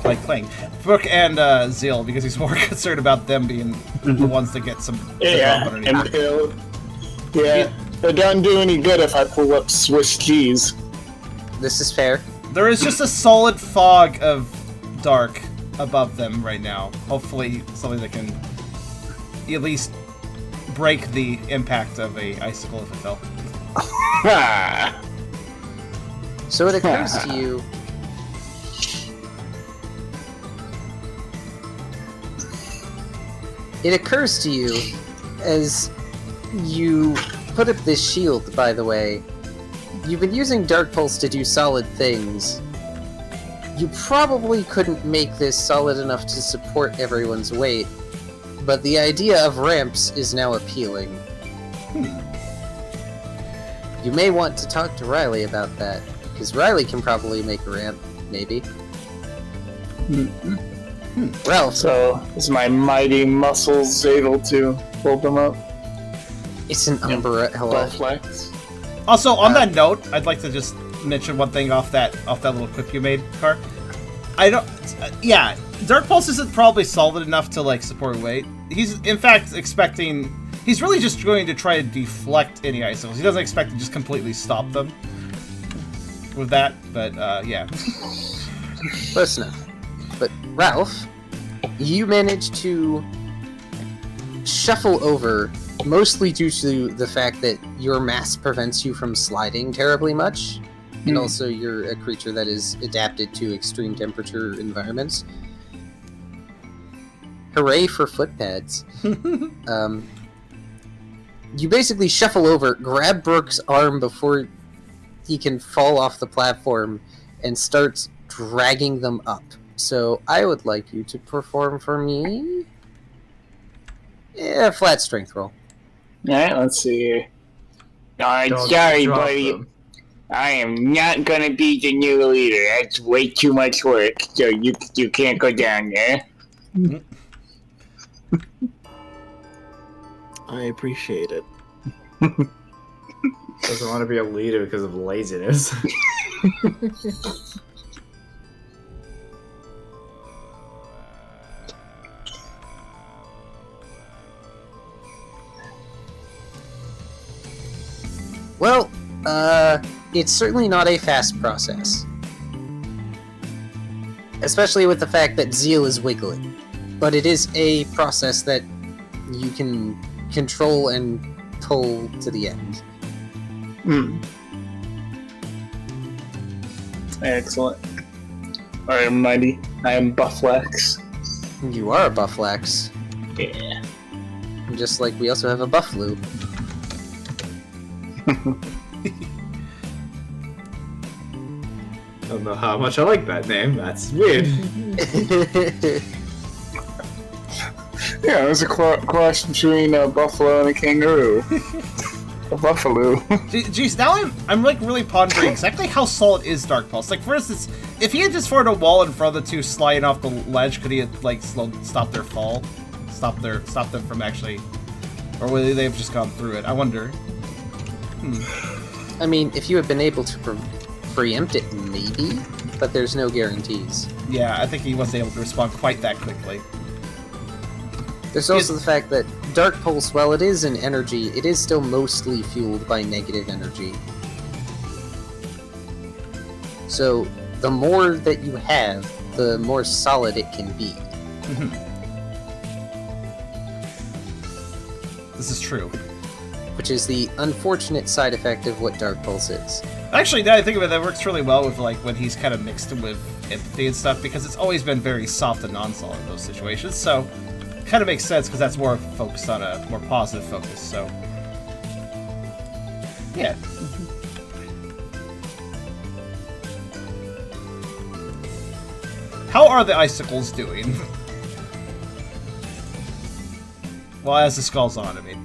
like, playing. Brooke and Zeal, because he's more concerned about them being the ones that get some... Yeah, impaled. Yeah, it doesn't do any good if I pull up Swiss cheese. This is fair. There is just a solid fog of dark above them right now. Hopefully something that can at least break the impact of a icicle if it fell. So it occurs to you... It occurs to you, as you put up this shield, by the way, you've been using Dark Pulse to do solid things. You probably couldn't make this solid enough to support everyone's weight, but the idea of ramps is now appealing. You may want to talk to Riley about that, because Riley can probably make a ramp, maybe. Ralph. So, is my mighty muscles able to pull them up? It's an umbrella. Flex. Also, on that note, I'd like to just mention one thing off that little quip you made, Car. I don't... yeah, Dark Pulse isn't probably solid enough to, like, support weight. He's, in fact, expecting... He's really just going to try to deflect any icicles. He doesn't expect to just completely stop them with that, but, yeah. Close enough. But, Ralph, you managed to shuffle over, mostly due to the fact that your mass prevents you from sliding terribly much, and also you're a creature that is adapted to extreme temperature environments. hooray for footpads. You basically shuffle over, grab Brooke's arm before he can fall off the platform, and starts dragging them up. So I would like you to perform for me a flat strength roll. Alright, let's see here. Don't Sorry, drop buddy. them. I am not gonna be the new leader. That's way too much work, so you can't go down there. I appreciate it. Doesn't want to be a leader because of laziness. Well, it's certainly not a fast process. Especially with the fact that Zeal is wiggling. But it is a process that you can control and pull to the end. Excellent. I am mighty. I am Bufflex. You are a Bufflex. Yeah. Just like we also have a Buffalo. I don't know how much I like that name. That's weird. Yeah, it was a cross between a buffalo and a kangaroo. A buffalo. Jeez, now I'm like really pondering exactly how solid is Dark Pulse. Like, for instance, if he had just formed a wall in front of the two sliding off the ledge, could he have like stopped their fall, stop them from actually, or would they have just gone through it? I wonder. I mean, if you had been able to preempt it, maybe, but there's no guarantees. Yeah, I think he wasn't able to respond quite that quickly. There's also the fact that Dark Pulse, while it is an energy, it is still mostly fueled by negative energy. So, the more that you have, the more solid it can be. This is true. Which is the unfortunate side effect of what Dark Pulse is. Actually, now I think of it, that works really well with like when he's kind of mixed with empathy and stuff, because it's always been very soft and non-solid in those situations. So, kind of makes sense because that's more focused on a more positive focus. So, yeah. How are the icicles doing? Well, as the skull's on, I mean.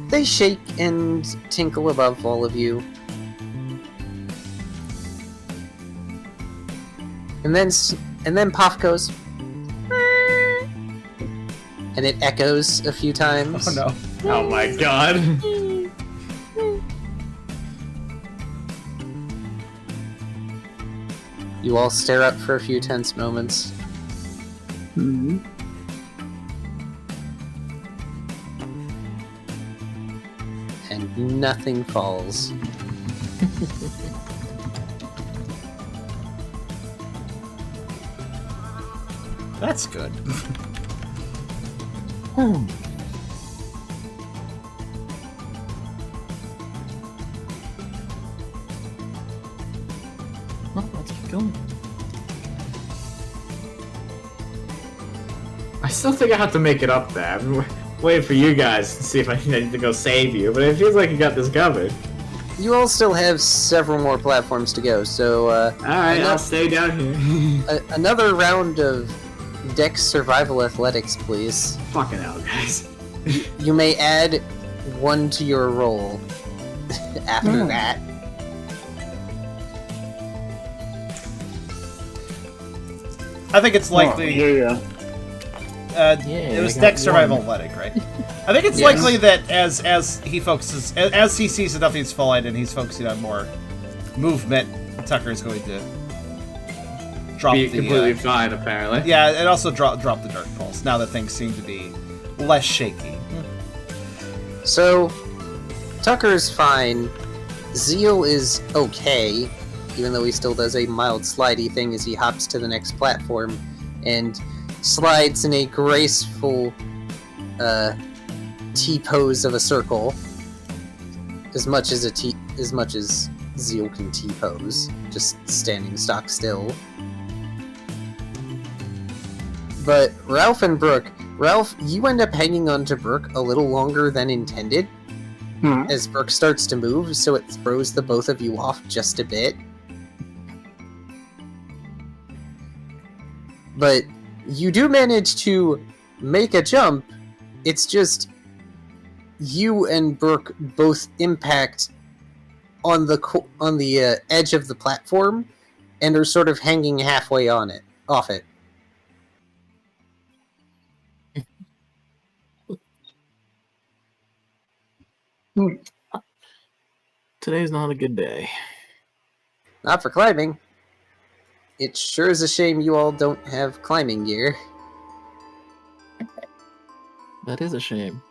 They shake and tinkle above all of you. And then Puff goes, and it echoes a few times. Oh no. Oh my god. You all stare up for a few tense moments. And nothing falls. That's good. Well, let's keep going. I still think I have to make it up there. I've been waiting for you guys to see if I need to go save you, but it feels like you got this covered. You all still have several more platforms to go, so Alright, I'll stay down here. another round of Dex Survival Athletics, please. Fucking hell, guys. You may add 1 to your roll after that. I think it's likely. Here you go. It was I got Dex Survival 1. Athletic, right? I think it's Yes. likely that as he focuses, as he sees that nothing's fallen and he's focusing on more movement, Tucker is going to drop Be the completely fine, apparently. yeah, and also drop the Dark Pulse now that things seem to be less shaky. So, Tucker's fine. Zeal is okay, even though he still does a mild slidey thing as he hops to the next platform and slides in a graceful T-pose of a circle. As much as Zeal can T-pose, just standing stock still. But Ralph and Brooke, Ralph, you end up hanging on to Brooke a little longer than intended as Brooke starts to move, so it throws the both of you off just a bit. But you do manage to make a jump. It's just you and Brooke both impact on the edge of the platform and are sort of hanging halfway off it. Today's not a good day. Not for climbing. It sure is a shame you all don't have climbing gear. That is a shame.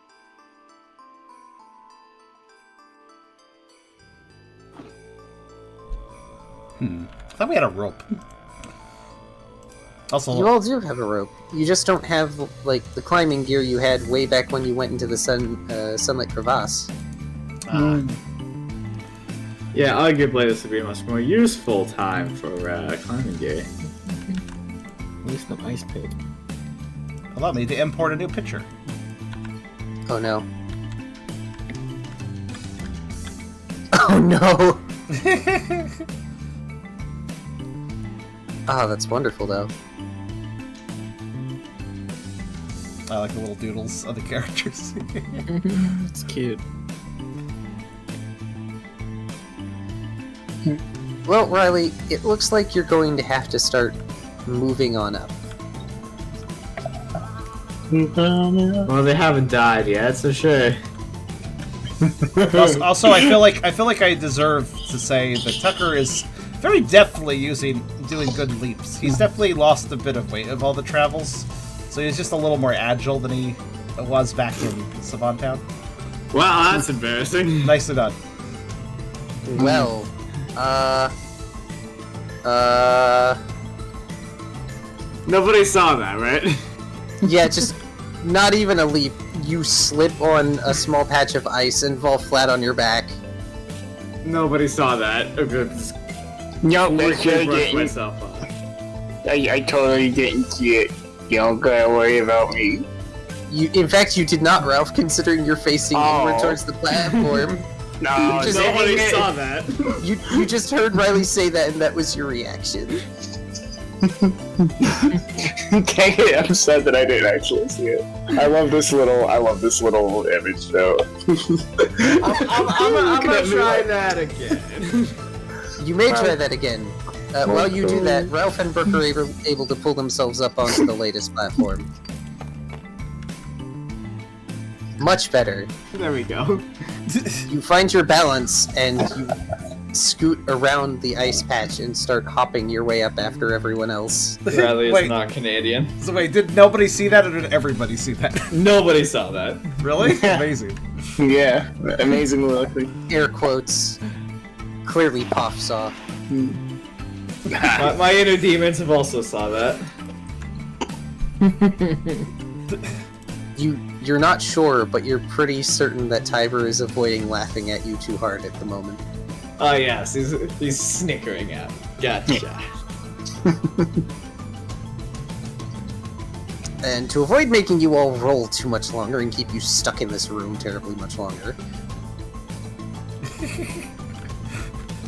I thought we had a rope. Also, You all do have a rope. You just don't have, like, the climbing gear you had way back when you went into the sunlit crevasse. Yeah, arguably this would be a much more useful time for climbing gear. At least an ice pick. allow me to import a new picture. Oh no. Oh no! Ah, that's wonderful though. I like the little doodles of the characters. It's cute. Well, Riley, it looks like you're going to have to start moving on up. Well, they haven't died yet, so sure. Also, I feel like I deserve to say that Tucker is very deftly doing good leaps. He's definitely lost a bit of weight of all the travels, so he's just a little more agile than he was back in Savant Town. Wow, that's embarrassing. Nicely done. Well, Nobody saw that, right? yeah, just not even a leap. You slip on a small patch of ice and fall flat on your back. Nobody saw that. No, but Quickly you're brush getting, myself off. I totally didn't see it. You don't gotta worry about me. In fact, you did not, Ralph, considering you're facing inward towards the platform. No, Just- Nobody dang it. saw that. You just heard Riley say that, and that was your reaction. Dang it, I'm sad that I didn't actually see it. I love this little image though. I'm gonna try that again. You may try that again. While you do that, Ralph and Brooke are able to pull themselves up onto the latest platform. Much better. There we go. You find your balance, and you scoot around the ice patch and start hopping your way up after everyone else. Riley is Wait. not Canadian. So wait, did nobody see that, or did everybody see that? Nobody saw that. Really? Amazing. Yeah, amazing looking. Air quotes. Clearly Poff saw. My inner demons have also saw that. You're not sure, but you're pretty certain that Tiber is avoiding laughing at you too hard at the moment. Oh yes, he's snickering at me. Gotcha. And to avoid making you all roll too much longer and keep you stuck in this room terribly much longer,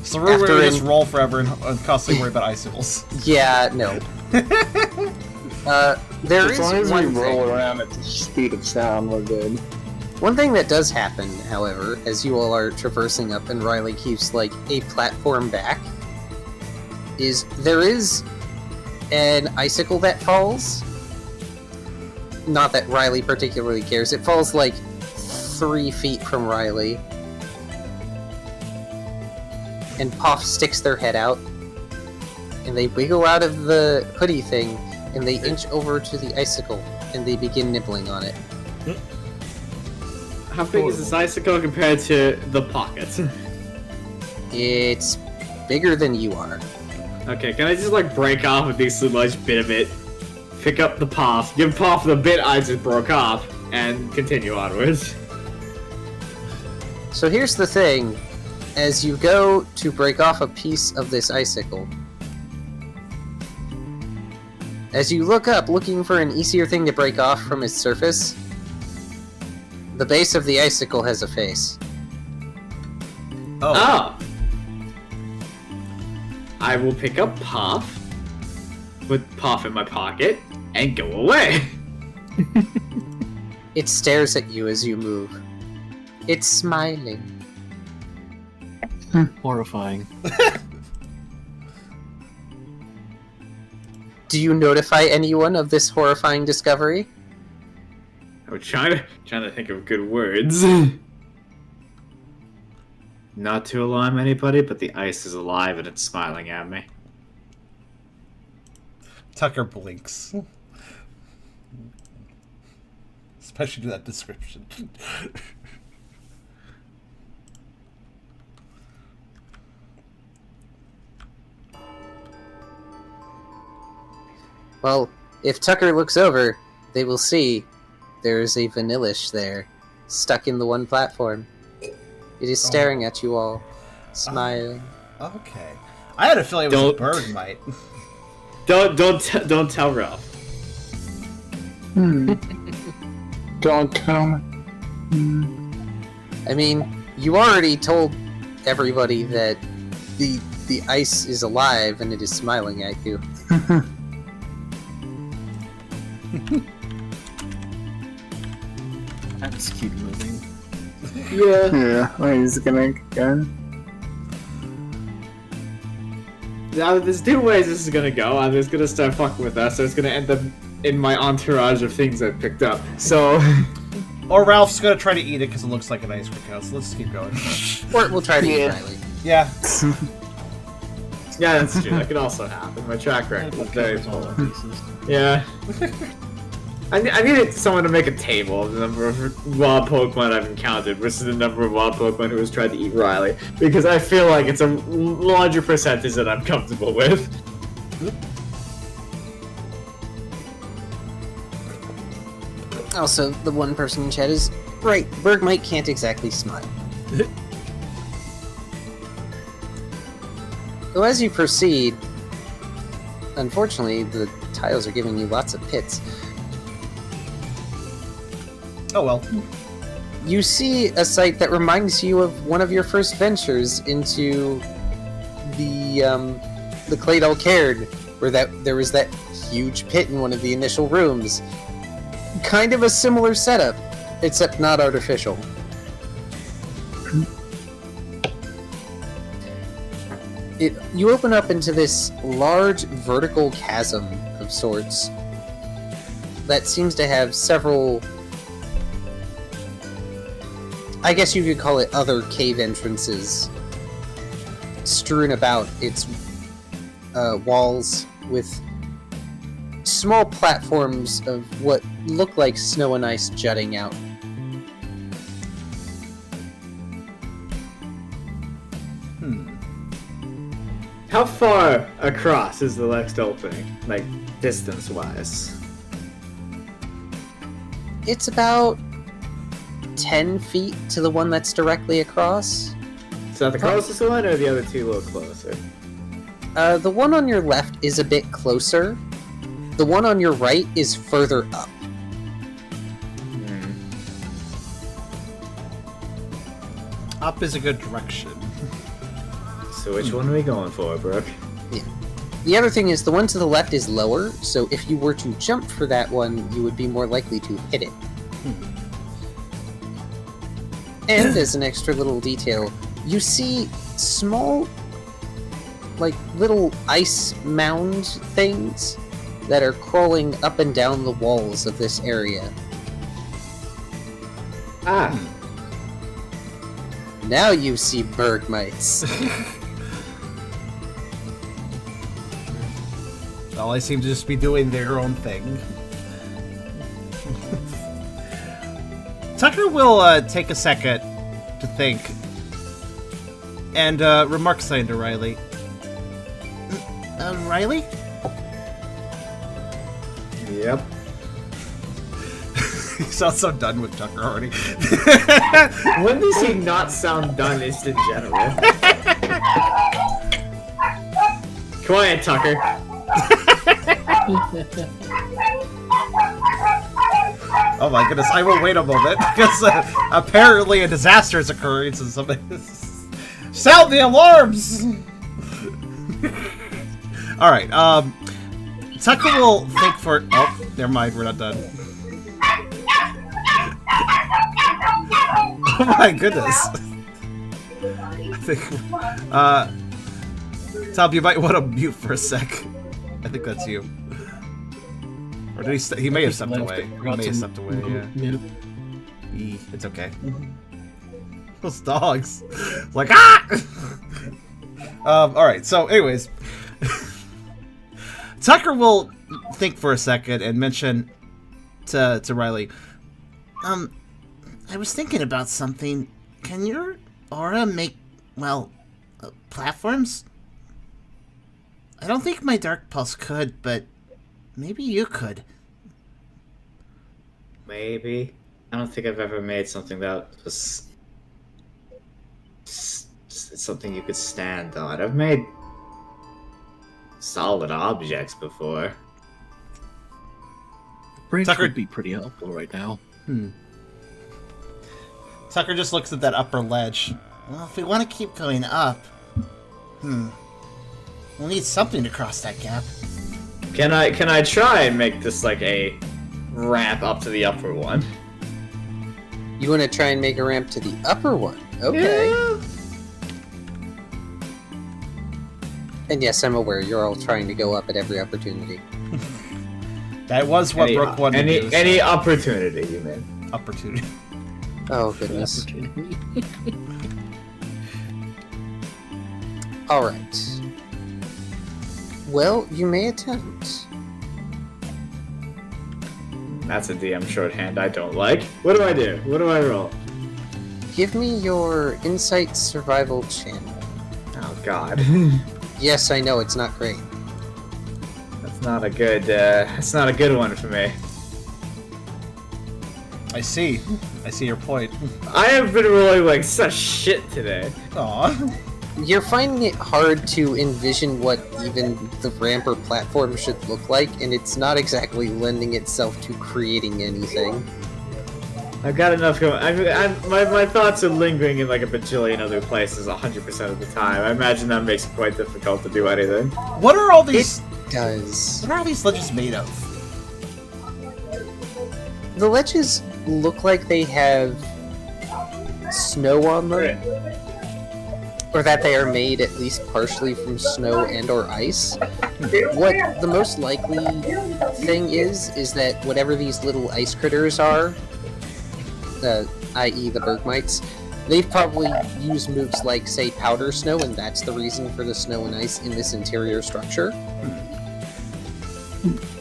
So we're After going to just in- roll forever and constantly worry about icicles. yeah, no. There As is long as we one roll thing. around at the speed of sound, we're good. One thing that does happen, however, as you all are traversing up and Riley keeps, like, a platform back, is there is an icicle that falls. Not that Riley particularly cares. It falls, like, 3 feet from Riley. And Poff sticks their head out. And they wiggle out of the hoodie thing, and they inch over to the icicle, and they begin nibbling on it. How big is this icicle compared to the pockets? It's bigger than you are. Okay, can I just like break off a decent large bit of it, pick up the Poff, give Poff the bit I just broke off, and continue onwards? So here's the thing. As you go to break off a piece of this icicle, As you look up, looking for an easier thing to break off from its surface, the base of the icicle has a face. Oh. I will pick up Puff, put Puff in my pocket, and go away. It stares at you as you move. It's smiling. Horrifying. Do you notify anyone of this horrifying discovery? I was trying to think of good words. Not to alarm anybody, but the ice is alive and it's smiling at me. Tucker blinks. Especially to that description. Well, if Tucker looks over, they will see there is a Vanillish there, stuck in the one platform. It is staring at you all, smiling. Okay. I had a feeling it was a bird mite. Don't tell Ralph. Don't tell me. I mean, you already told everybody that the ice is alive and it is smiling at you. That's keep moving. Yeah, he's gonna go. Now, there's two ways this is gonna go. Either it's gonna start fucking with us, or it's gonna end up in my entourage of things I picked up. So, Or Ralph's gonna try to eat it because it looks like an ice cream cone, so let's keep going. Or we'll try to eat Riley. Yeah. yeah, that's true. That could also happen. My track record is very All full. the pieces. Yeah. I needed someone to make a table of the number of wild Pokemon I've encountered versus the number of wild Pokemon who has tried to eat Riley, because I feel like it's a larger percentage that I'm comfortable with. Also, the one person in chat is right. Bergmite can't exactly smile. So as you proceed, unfortunately, the tiles are giving you lots of pits. Oh well. You see a site that reminds you of one of your first ventures into the Claydol Cairn, where there was that huge pit in one of the initial rooms. Kind of a similar setup, except not artificial. You open up into this large vertical chasm of sorts that seems to have several, I guess you could call it, other cave entrances strewn about its walls with small platforms of what look like snow and ice jutting out. How far across is the next opening, like distance-wise? It's about 10 feet to the one that's directly across. Is that the closest one, or the other two a little closer? The one on your left is a bit closer. The one on your right is further up. Up is a good direction. So which one are we going for, Brooke? Yeah. The other thing is the one to the left is lower, so if you were to jump for that one, you would be more likely to hit it. And as an extra little detail, you see small, like, little ice mound things that are crawling up and down the walls of this area. Ah. Now you see Bergmites. Well, they seem to just be doing their own thing. Tucker will take a second to think and remark something to Riley. Riley? Yep. You sound so done with Tucker already. When does he not sound done? It's degenerate. Quiet, Tucker. Oh my goodness, I will wait a moment, because apparently a disaster is occurring, so somebody... Sound the alarms! Alright, Tucker will think for... Oh, never mind, we're not done. Oh my goodness. I think... Tom, you might want to mute for a sec. I think that's you. Or did he may have stepped away. He may have stepped away, yeah. It's okay. Those dogs. Like, ah! Alright, so anyways. Tucker will think for a second and mention to Riley, I was thinking about something. Can your aura make, well, platforms? I don't think my Dark Pulse could, but maybe you could. Maybe. I don't think I've ever made something that was something you could stand on. I've made solid objects before. Bridge Tucker would be pretty helpful right now. Tucker just looks at that upper ledge. Well, if we want to keep going up, we'll need something to cross that gap. Can I try and make this like a ramp up to the upper one? You want to try and make a ramp to the upper one? Okay. Yeah. And yes, I'm aware you're all trying to go up at every opportunity. That was what Brooke wanted to do. Any opportunity, you mean? Opportunity. Oh, goodness. Alright. Well, you may attempt. That's a DM shorthand I don't like. What do I do? What do I roll? Give me your Insight Survival channel. Oh, God. Yes, I know, it's not great. That's not a good one for me. I see your point. I have been rolling like such shit today. Aw. You're finding it hard to envision what even the ramp or platform should look like, and it's not exactly lending itself to creating anything. I've got enough going. My thoughts are lingering in like a bajillion other places 100% of the time. I imagine that makes it quite difficult to do anything. What are all these... It does. What are all these ledges made of? The ledges look like they have snow on them. Or that they are made at least partially from snow and or ice. What the most likely thing is that whatever these little ice critters are, i.e. the bergmites, they've probably used moves like, say, powder snow, and that's the reason for the snow and ice in this interior structure.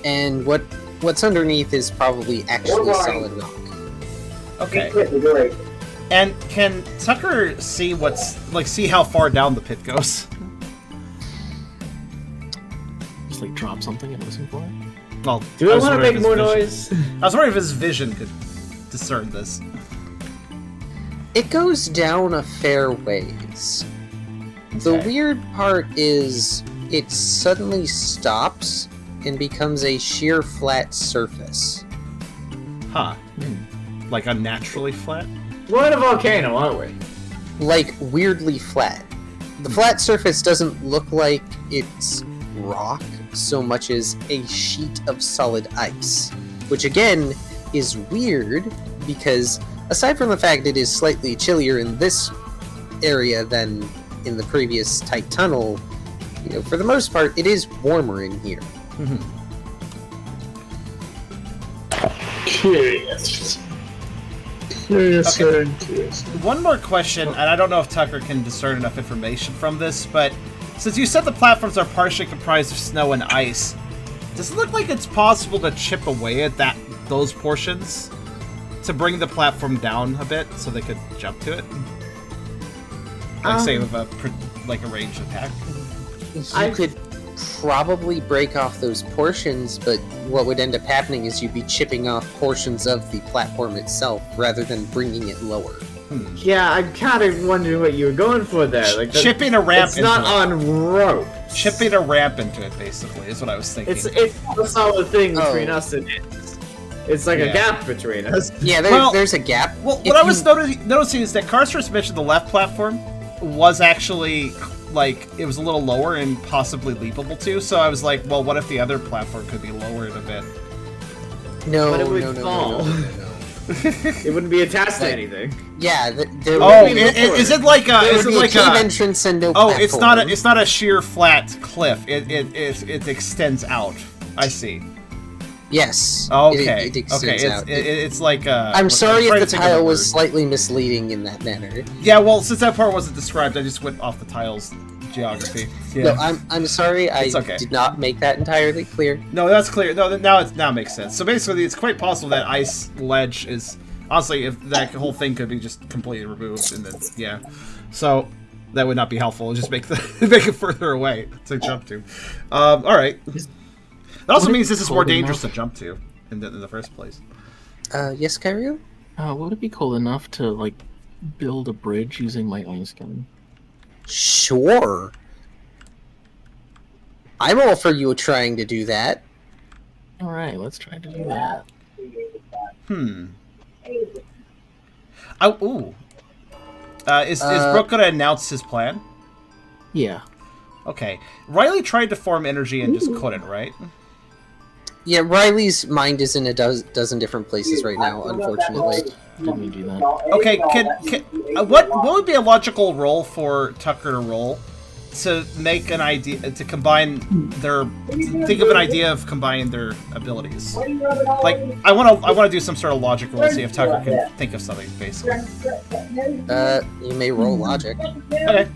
And what's underneath is probably actually solid rock. Okay. And can Tucker see see how far down the pit goes? Just like drop something and listen for it. Well, do I want to make more noise? I was wondering if his vision could discern this. It goes down a fair ways. The weird part is it suddenly stops and becomes a sheer flat surface. Huh. Like unnaturally flat? We're in a volcano, aren't we? Like, weirdly flat. The flat surface doesn't look like it's rock so much as a sheet of solid ice. Which, again, is weird because, aside from the fact it is slightly chillier in this area than in the previous tight tunnel, for the most part, it is warmer in here. Curious. Okay. One more question, and I don't know if Tucker can discern enough information from this, but since you said the platforms are partially comprised of snow and ice, does it look like it's possible to chip away at those portions to bring the platform down a bit so they could jump to it? Like, say, with a ranged attack? You could probably break off those portions, but what would end up happening is you'd be chipping off portions of the platform itself rather than bringing it lower. Yeah, I'm kind of wondering what you were going for there. Like chipping a ramp It's into not it. on ropes. Chipping a ramp into it, basically, is what I was thinking. It's a solid thing between Oh. us and it. It's like Yeah. a gap between us. Yeah, there's a gap. Well, If what I was you- noticing is that Karserus mentioned the left platform was actually, like, it was a little lower and possibly leapable too, so I was like, well, what if the other platform could be lowered a bit? No, But it would no, no, fall. no, no, no, no. It wouldn't be attached to Like- anything. Yeah, there Oh, would be, is it like a... there Is would it be like a cave a... entrance and no Oh, it's not a... platform. It's not a sheer flat cliff. It extends out. I see. Yes. Okay. It extends okay. out. It's like a... I'm sorry trying if to the think of tile was word. slightly misleading in that manner. Yeah, well, since that part wasn't described, I just went off the tile's geography. Yeah. No, I'm sorry. It's I okay. did not make that entirely clear. No, that's clear. No, now it makes sense. So basically, it's quite possible that ice ledge is honestly, if that whole thing could be just completely removed, and then yeah, so that would not be helpful. Just make the make it further away to jump to. All right. That also Would it means this be is more cold dangerous to enough? jump to in the first place. Yes, Kyrio? Would it be cold enough to like build a bridge using my ice gun? Sure. I'm all for you trying to do that. All right, let's try to do that. Oh, ooh. Is Brooke gonna announce his plan? Yeah. Okay. Riley tried to form energy and just couldn't, right? Yeah, Riley's mind is in a dozen different places right now, unfortunately. Didn't we do that? Okay, what would be a logical role for Tucker to roll to make an idea to combine their think of an idea of combining their abilities? Like I want to do some sort of logic roll, see if Tucker can think of something basically. You may roll logic. Okay,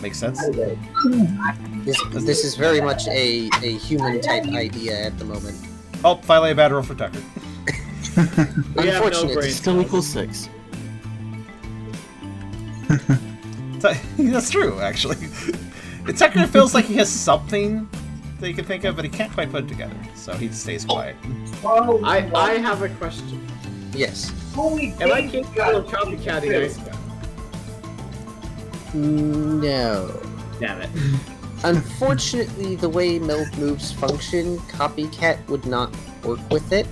makes sense. This is very much a human type idea at the moment. Oh, finally a bad roll for Tucker. We have no Unfortunate. brains. Still equals 6. That's true, actually. Tucker feels like he has something that he can think of, but he can't quite put it together, so he stays quiet. I have a question. Yes. Am I capable of copycatting ice gun? No. Damn it. Unfortunately, the way meld moves function, copycat would not work with it.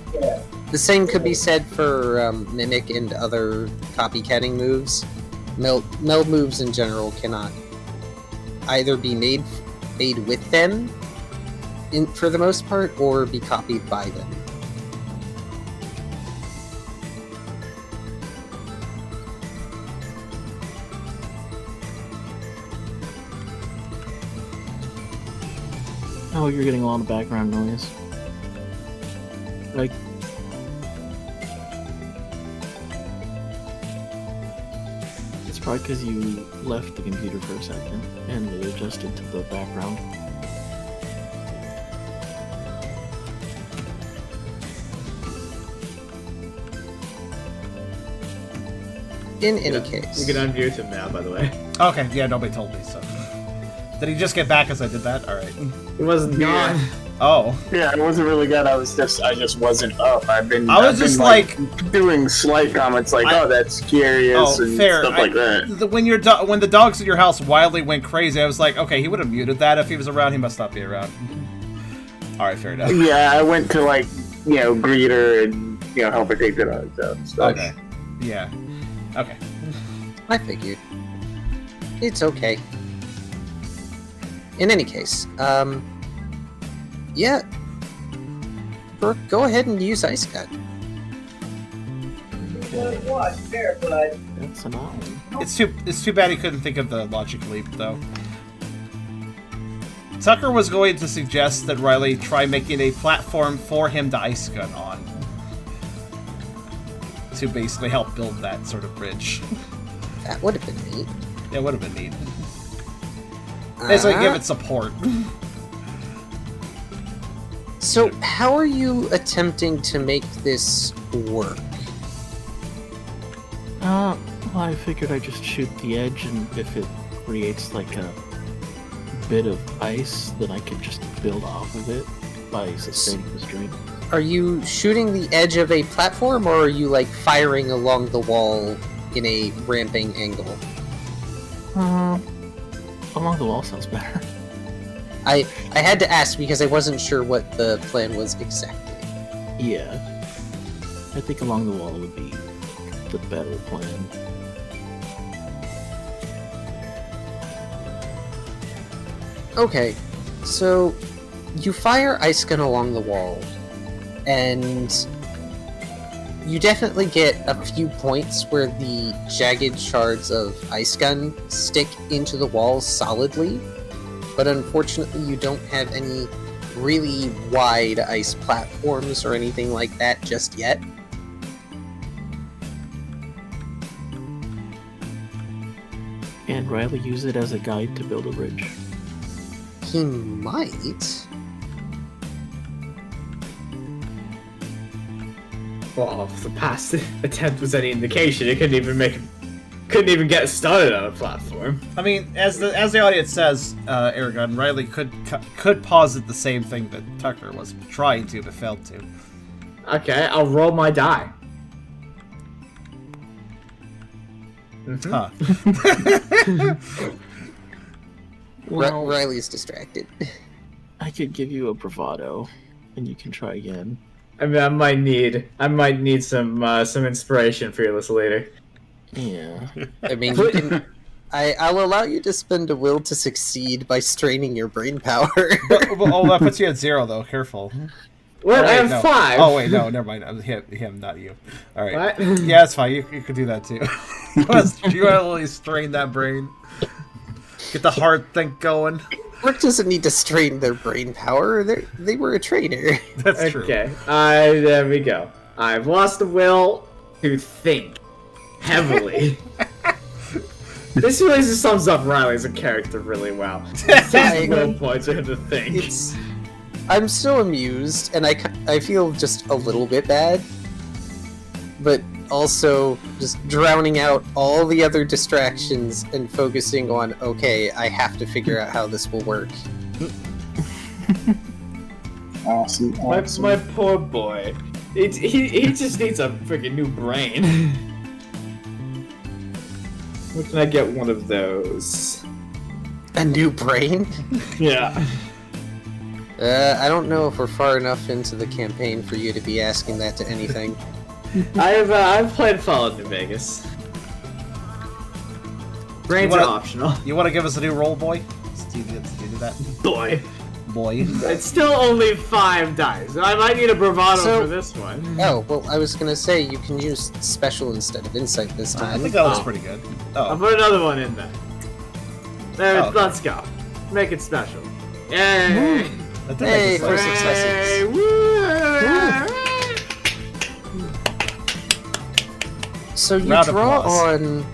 The same could be said for mimic and other copycatting moves. Meld moves in general cannot either be made with them, for the most part, or be copied by them. Oh, you're getting a lot of background noise. Like, it's probably because you left the computer for a second and it adjusted to the background. In any case. You can unmute him now, by the way. Okay, yeah, nobody told me, so. Did he just get back as I did that? Alright. He wasn't Yeah. gone. Oh. Yeah, it wasn't really good. I just wasn't up. I was just like doing slight comments like, I- "Oh, that's curious," and fair. stuff like that. When the dogs in your house wildly went crazy, I was like, okay, he would have muted that if he was around. He must not be around. All right, fair enough. Yeah, I went to greet her and help her take the dogs out and stuff. Okay. Yeah. Okay. I figured. It's okay. In any case, yeah. Brooke, go ahead and use Ice Cut. That's an odd one. It's too bad he couldn't think of the logic leap though. Tucker was going to suggest that Riley try making a platform for him to ice gun on. To basically help build that sort of bridge. That would have been neat. Yeah, it would have been neat. Basically give it support. So, how are you attempting to make this work? Well, I figured I'd just shoot the edge, and if it creates like a bit of ice, then I could just build off of it by sustaining the stream. Are you shooting the edge of a platform, or are you, firing along the wall in a ramping angle? Along the wall sounds better. I had to ask because I wasn't sure what the plan was exactly. Yeah. I think along the wall would be the better plan. Okay, so you fire ice gun along the wall, and you definitely get a few points where the jagged shards of ice gun stick into the walls solidly, but unfortunately you don't have any really wide ice platforms or anything like that just yet. And Riley use it as a guide to build a bridge. He might. Well, if the past attempt was any indication, it couldn't even get started on a platform. I mean, as the audience says, Eragon, Riley could posit the same thing that Tucker was trying to, but failed to. Okay, I'll roll my die. Huh. Well, Riley's distracted. I could give you a bravado, and you can try again. I mean, I might need some inspiration, fearless leader. Yeah. I mean, you can, I'll allow you to spend a will to succeed by straining your brain power. Oh, that puts you at 0, though. Careful. What? Oh, I wait, have no. 5. Oh, wait, no, never mind. Him, not you. All right. What? Yeah, it's fine. You could do that, too. You want to really strain that brain. Get the heart think going. Rook doesn't need to strain their brain power. They were a trainer. That's true. Okay. There we go. I've lost the will to think heavily. This really just sums up Riley as a character really well. 6 will points for him to think. I'm still amused, and I feel just a little bit bad, but also just drowning out all the other distractions and focusing on, okay, I have to figure out how this will work. Awesome. My poor boy. He just needs a freaking new brain. Where can I get one of those? A new brain? Yeah. I don't know if we're far enough into the campaign for you to be asking that to anything. I've played Fallout New Vegas. Brains are optional. You want to give us a new roll, boy? Let's do that. Boy. It's still only 5 dice. I might need a bravado for this one. Oh, well, I was gonna say you can use special instead of insight this time. I think that looks pretty good. I'll put another one in there. There, let's go. Make it special. Yay! Hey, 4 successes. So you Round of draw applause. on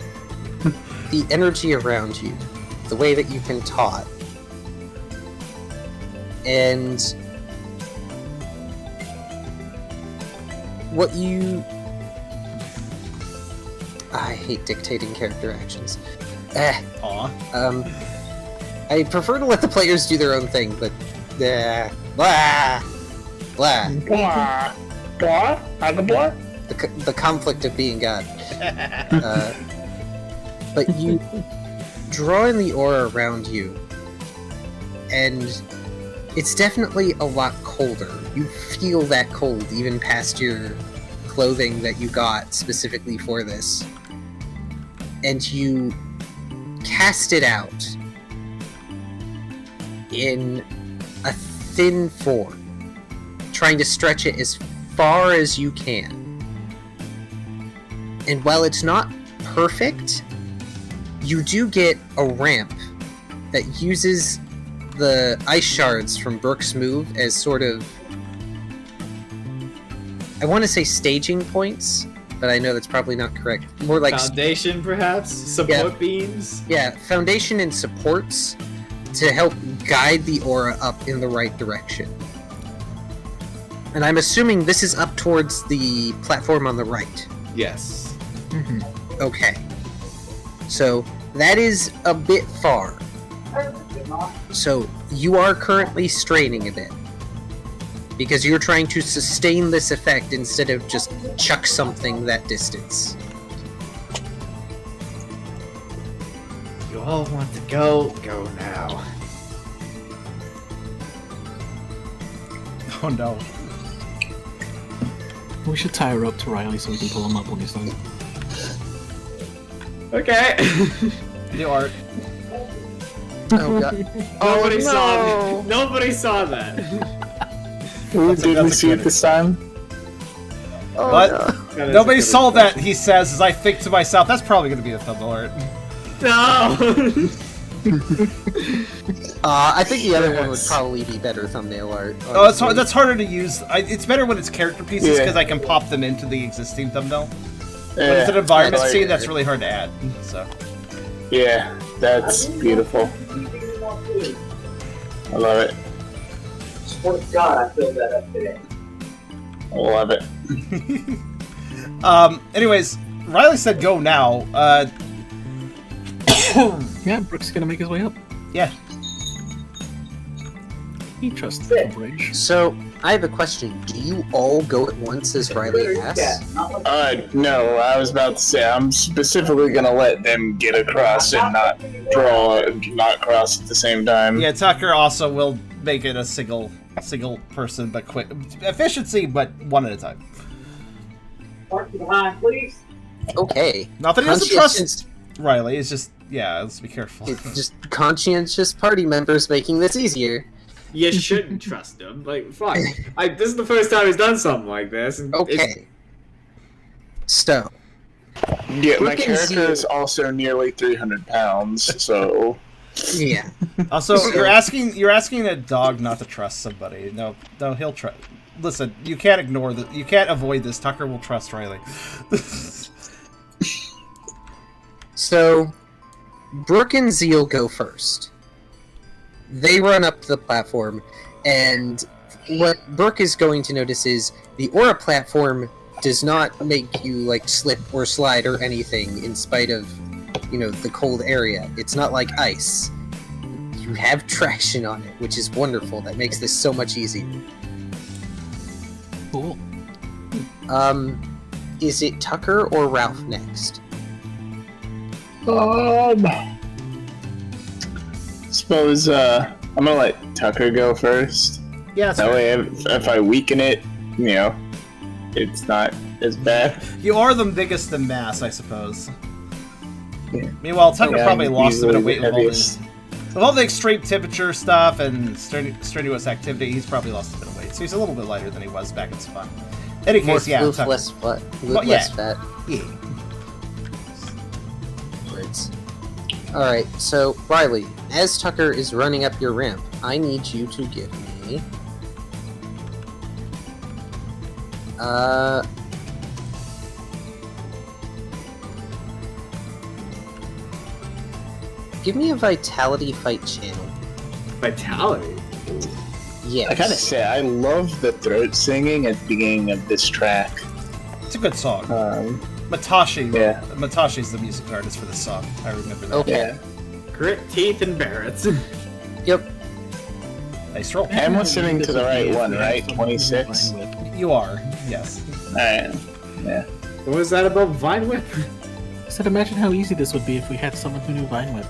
the energy around you, the way that you've been taught. And what you... I hate dictating character actions. I prefer to let the players do their own thing, but... blah! Blah! Blah. Blah? Blah? The conflict of being God. But you draw in the aura around you, and it's definitely a lot colder. You feel that cold even past your clothing that you got specifically for this. And you cast it out in a thin form, trying to stretch it as far as you can. And while it's not perfect, you do get a ramp that uses the ice shards from Brooke's move as sort of, I want to say staging points, but I know that's probably not correct. More like foundation, perhaps? Support beams? Yeah, foundation and supports to help guide the aura up in the right direction. And I'm assuming this is up towards the platform on the right. Yes. Okay. So, that is a bit far. So, you are currently straining a bit. Because you're trying to sustain this effect instead of just chuck something that distance. you all want to go, go now. Oh no. We should tie her up to Riley so we can pull him up when he's done. Okay. The art. Oh god. Nobody no. saw. Nobody saw that. Ooh, That's a- did we that's a see it good- this time? Oh, What? no. That is Nobody a good saw point. that, he says, as I think to myself, that's probably going to be the thumbnail art. No. I think the other one would probably be better thumbnail art. Oh, it's honestly. that's harder to use. It's better when it's character pieces Yeah. because I can pop them into the existing thumbnail. When Yeah, it's an environment I like scene, it. that's really hard to add. So Yeah, that's beautiful. I love it. Oh God, I filled that up today. I love it. anyways, Riley said go now. Yeah, Brooks is gonna make his way up. Yeah. He trusts the bridge. So, I have a question. Do you all go at once as Riley asks? No, I was about to say, I'm specifically gonna let them get across and not not cross at the same time. Yeah, Tucker also will make it a single person, but quick efficiency, but one at a time. Park behind, please. Okay. Not that he doesn't trust Conscientious- Riley. It's just let's be careful. It's just conscientious party members making this easier. You shouldn't trust him. Like, fuck. This is the first time he's done something like this. And Okay. So, Yeah, my Look and character see- is also nearly 300 pounds, so yeah. Also, you're asking a dog not to trust somebody. No, he'll trust. Listen, you can't ignore that. You can't avoid this. Tucker will trust Riley. So, Brooke and Zeal go first. They run up the platform, and what Brooke is going to notice is the aura platform does not make you, like, slip or slide or anything in spite of, the cold area. It's not like ice. You have traction on it, which is wonderful. That makes this so much easier. Cool. Is it Tucker or Ralph next? suppose I'm gonna let Tucker go first. Yeah, that's That fair. way, if I weaken it, it's not as bad. You are the biggest in mass, I suppose. Yeah. Meanwhile, Tucker Yeah, probably I'm lost a bit of easily weight the with all, heaviest. with all the extreme temperature stuff and strenuous activity. He's probably lost a bit of weight, so he's a little bit lighter than he was back in Spawn. In any More case, yeah, with Tucker. less fat. Well, yeah. Less fat. Yeah. Words. Alright, so Riley, as Tucker is running up your ramp, I need you to give me give me a vitality fight channel. Vitality. Yes. I gotta say, I love the throat singing at the beginning of this track. It's a good song. Yeah. Mattashi's the music artist for this song. I remember that. Okay. Yeah. Grit, teeth, and Barrett's. Yep. Nice roll. I'm listening to the right If one, we had right? someone who 26? Vine Whip. You are, yes. Alright. Yeah. What was that about Vine Whip? I said, imagine how easy this would be if we had someone who knew Vine Whip.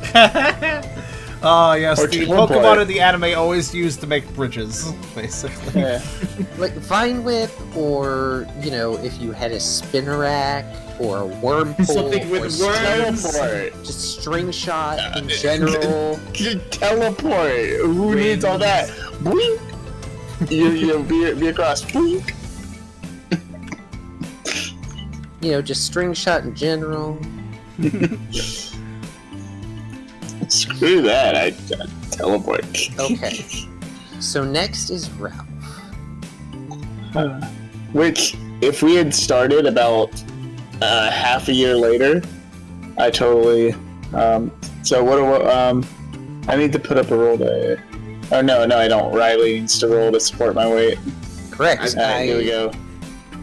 Oh, yes, Or the teleport. Pokemon in the anime always used to make bridges, basically. Yeah. Like Vine Whip, or, if you had a Spinnerack, or a Wormhole, Something with or worms. Teleport. just String Shot in general. Teleport. Who needs all that? Boink. You be across. Boink. Just String Shot in general. Screw that. I teleport. Okay. So next is Ralph. Which, if we had started about half a year later, I totally. So what do I need to put up a roll to? Oh no, I don't. Riley needs to roll to support my weight. Correct. Alright, here we go.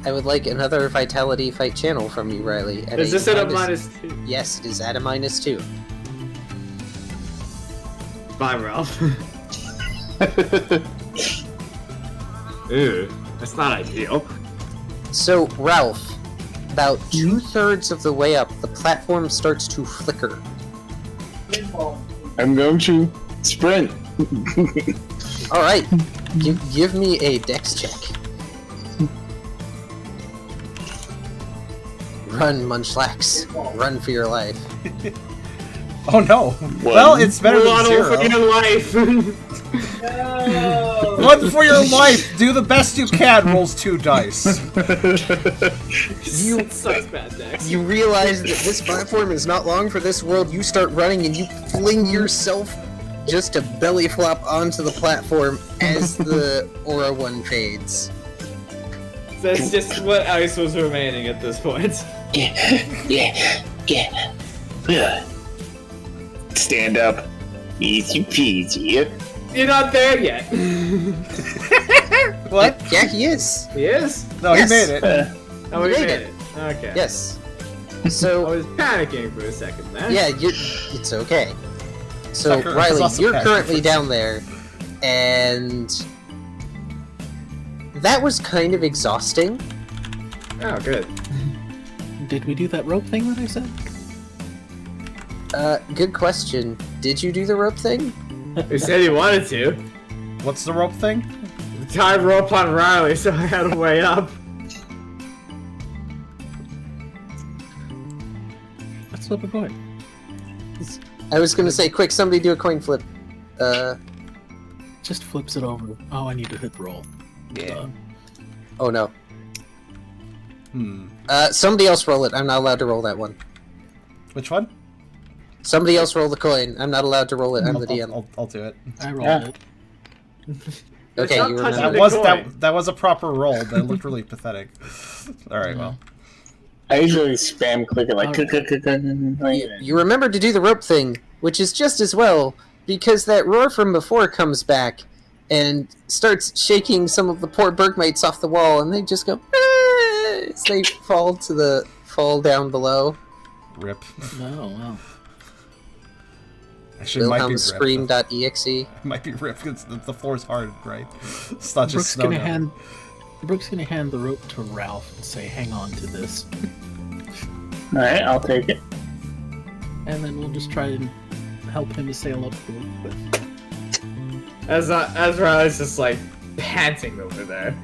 I would like another vitality fight channel from you, Riley. Is this at a -2? Yes, it is at a -2. Bye, Ralph. Ew, that's not ideal. So, Ralph, about 2/3 of the way up, the platform starts to flicker. I'm going to sprint. All right, give me a dex check. Run, Munchlax. Run for your life. Oh no. Well, it's better than Run zero. for your life. Run for your life. Do the best you can. Rolls 2 dice. You sucks bad dex. You realize that this platform is not long for this world. You start running and you fling yourself just to belly flop onto the platform as the Aura one fades. That's just what ice was remaining at this point. Yeah. Stand up. Easy peasy. You're not there yet. What? Yeah, he is. He is? No, Yes. he made it. Oh, we You made made it. Okay. Yes. I So, was panicking for a second there. yeah, it's okay. So, Sucker, Riley, it's also you're passion currently fruit. down there, and that was kind of exhausting. Oh, good. Did we do that rope thing that I said? Good question. Did you do the rope thing? He said he wanted to. What's the rope thing? Tied rope on Riley, so I had a way up. Let's flip a coin. I was gonna say, quick, somebody do a coin flip. Just flips it over. Oh, I need to hit roll. Yeah. Oh no. Hmm. Somebody else roll it. I'm not allowed to roll that one. Which one? Somebody else roll the coin. I'm not allowed to roll it. I'm the DM. I'll do it. I rolled it. Okay, Stop you touching remember. the That coin. was a proper roll. That looked really pathetic. All right, well. I usually spam click it like. You remember to do the rope thing, which is just as well, because that roar from before comes back and starts shaking some of the poor Bergmates off the wall, and they just go "Ah!" as they fall down below. Rip. Oh, wow. Actually, it might be Wilhelm rip. Scream.exe. It might be rip because the floor's hard, right? It's not just Brooke's snow. Brooke's gonna hand the rope to Ralph and say, "Hang on to this," Alright, I'll take it. and then we'll just try and help him to sail up the cliff. As Riley's just like panting over there.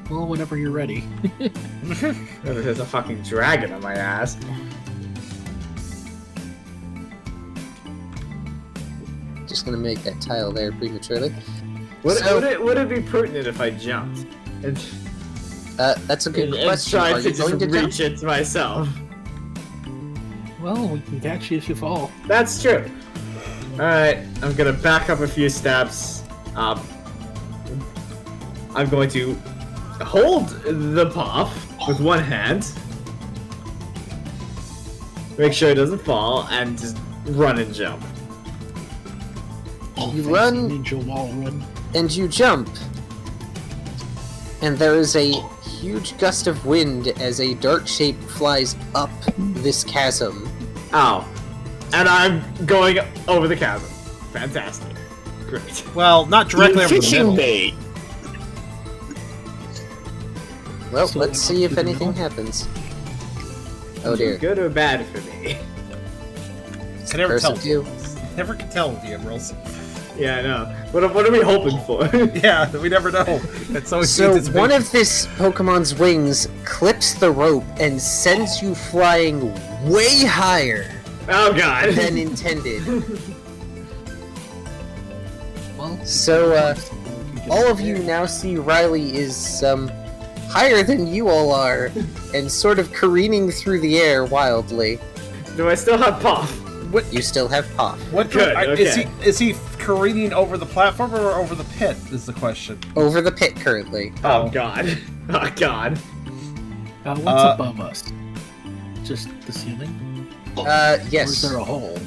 Well, whenever you're ready. There's a fucking dragon on my ass. Just gonna make that tile there prematurely. Would So- it be pertinent if I jumped? And That's a good and question. Are tried to you just going to jump? reach it myself? Well, we can catch you if you fall. That's true. Alright, I'm gonna back up a few steps. I'm going to hold the puff with one hand. Make sure it doesn't fall, and just run and jump. You run Ninja wall run. and you jump. And there is a huge gust of wind as a dark shape flies up this chasm. Ow. And I'm going over the chasm. Fantastic. Great. Well, not directly over the Fishing middle. bait. Well, So let's see if do the anything middle? happens. Oh dear. Good or bad for me? Can never tell. Person two. Never can tell with the emeralds. Yeah, I know. What are we hoping for? Yeah, we never know. It's always So good to one of this Pokemon's wings clips the rope and sends you flying way higher Oh god. than intended. Well, So all of you now see Riley is higher than you all are and sort of careening through the air wildly. Do I still have Puff? You still have Pop. What Good, okay. is he careening over the platform or over the pit? Is the question. Over the pit currently. Oh god. Oh god. what's above us? Just the ceiling? Or is Yes. there a hole?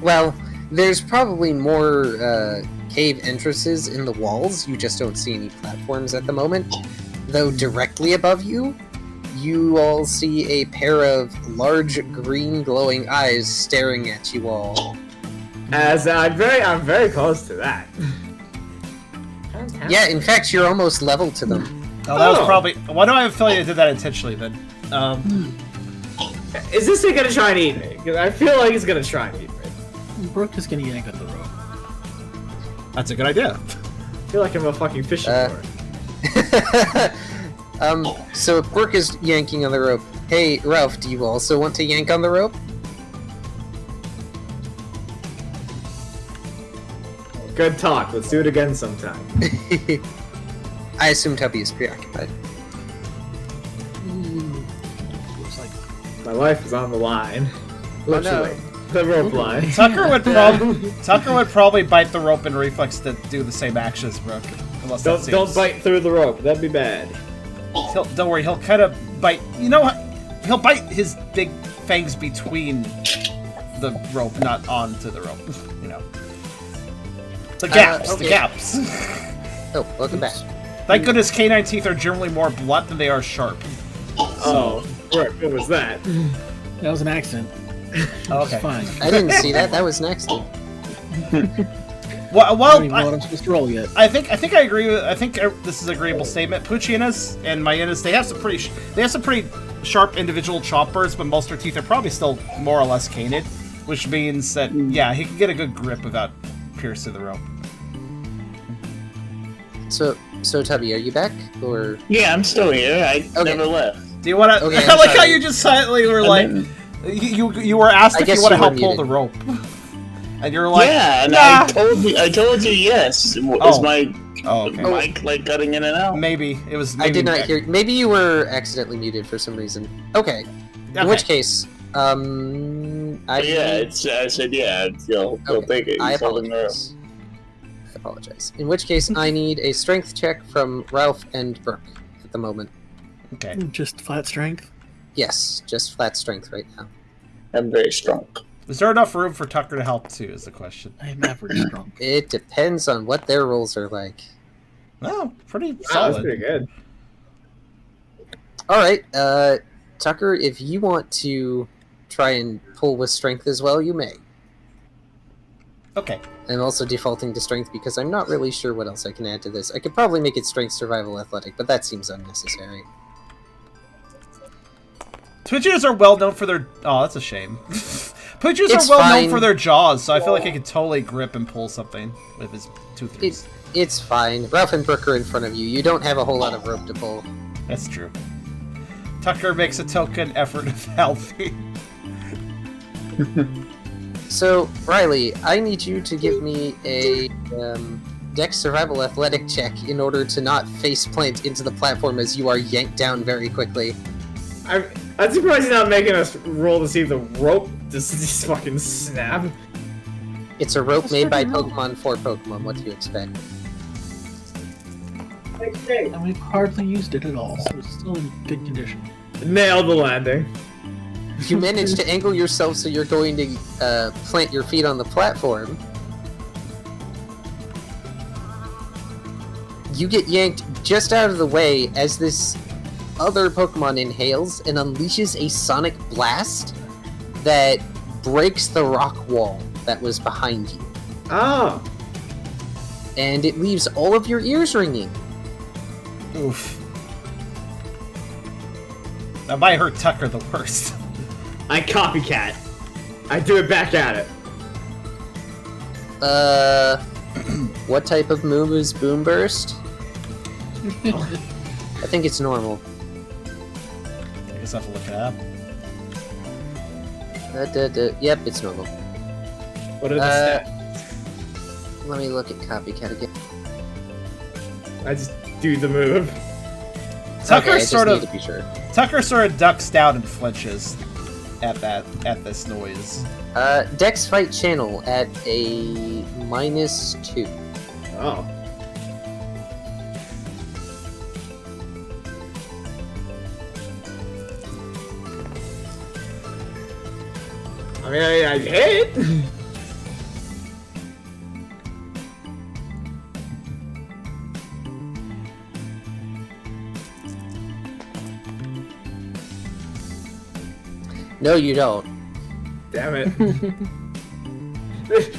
Well, there's probably more cave entrances in the walls. You just don't see any platforms at the moment. Though directly above you, you all see a pair of large green glowing eyes staring at you all. As I'm very close to that. Yeah, in fact, you're almost level to them. Oh, that was Oh. probably. Why do I have a feeling I did that intentionally then? Is this thing gonna try and eat me? Because I feel like it's gonna try and eat me. Brooke is gonna yank on the rope. That's a good idea. I feel like I'm a fucking fishing board. So Brooke is yanking on the rope. Hey, Ralph, do you also want to yank on the rope? Good talk. Let's do it again sometime. I assume Tubby is preoccupied. Looks like My life is on the line. Oh, no. Literally. The rope line. Tucker would probably bite the rope in reflex to do the same action as Brooke. Unless Don't bite through the rope. That'd be bad. Don't worry, he'll kind of bite. You know what? He'll bite his big fangs between the rope, not onto the rope. You know, the gaps. Okay. The gaps. Oh, welcome back. Thank goodness canine teeth are generally more blunt than they are sharp. Oh, right. What was that? that was an accident. Okay. It's fine. I didn't see that. That was next. Well, I don't even know what I'm supposed to roll yet. I think I agree with. I think this is an agreeable statement. Puchinas and Myenas, they have some pretty sharp individual choppers, but most of their teeth are probably still more or less canid, which means that yeah, he can get a good grip without piercing the rope. So Tubby, are you back? Or Yeah, I'm still here. I Okay. never left. Do you want to? Okay, I I'm like how sorry. you just silently were I like, didn't- you were asked I if you guess want to you were help pull the muted. rope, and you're like, yeah, and nah. I told you yes. Is Oh. my Oh, okay. mic like cutting in and out? Maybe it was. I Maybe did not hear. Maybe you were accidentally muted for some reason. Okay. In which case, I Yeah, I said yeah. You'll take it. I He's holding the rope. apologize. I apologize. In which case, I need a strength check from Ralph and Brooke at the moment. Okay. Just flat strength. Yes, just flat strength right now. I'm very strong. Is there enough room for Tucker to help too? Is the question. I am average strong. It depends on what their rolls are like. Oh, pretty Wow, that's solid. pretty good. All right, Tucker, if you want to try and pull with strength as well, you may. Okay. I'm also defaulting to strength because I'm not really sure what else I can add to this. I could probably make it strength, survival, athletic, but that seems unnecessary. Twitchers are well known for their. Oh, that's a shame. Twitchers It's are well known fine. for their jaws, so I feel like I could totally grip and pull something with his toothers. It's fine. Ralph and Brooke are in front of you. You don't have a whole lot of rope to pull. That's true. Tucker makes a token effort of healthy. So, Riley, I need you to give me a Dex Survival Athletic check in order to not faceplant into the platform as you are yanked down very quickly. I'm surprised he's not making us roll to see if the rope just fucking snap. It's a rope made by Pokemon for Pokemon. What do you expect? And we've hardly used it at all, so it's still in good condition. Nailed the landing. You manage to angle yourself so you're going to plant your feet on the platform. You get yanked just out of the way as this other Pokemon inhales and unleashes a sonic blast that breaks the rock wall that was behind you. Oh. And it leaves all of your ears ringing. Oof. That might hurt Tucker the worst. I copycat. I do it back at it. What type of move is Boom Burst? I think it's normal. I guess I have to look it up. Yep, it's normal. What are the stats? Let me look at Copycat again. I just do the move. Tucker Okay, I just sort need of to be sure. Tucker sort of ducks down and flinches at this noise. Dex Fight Channel at a -2. Oh. I mean, I hit. No, you don't. Damn it.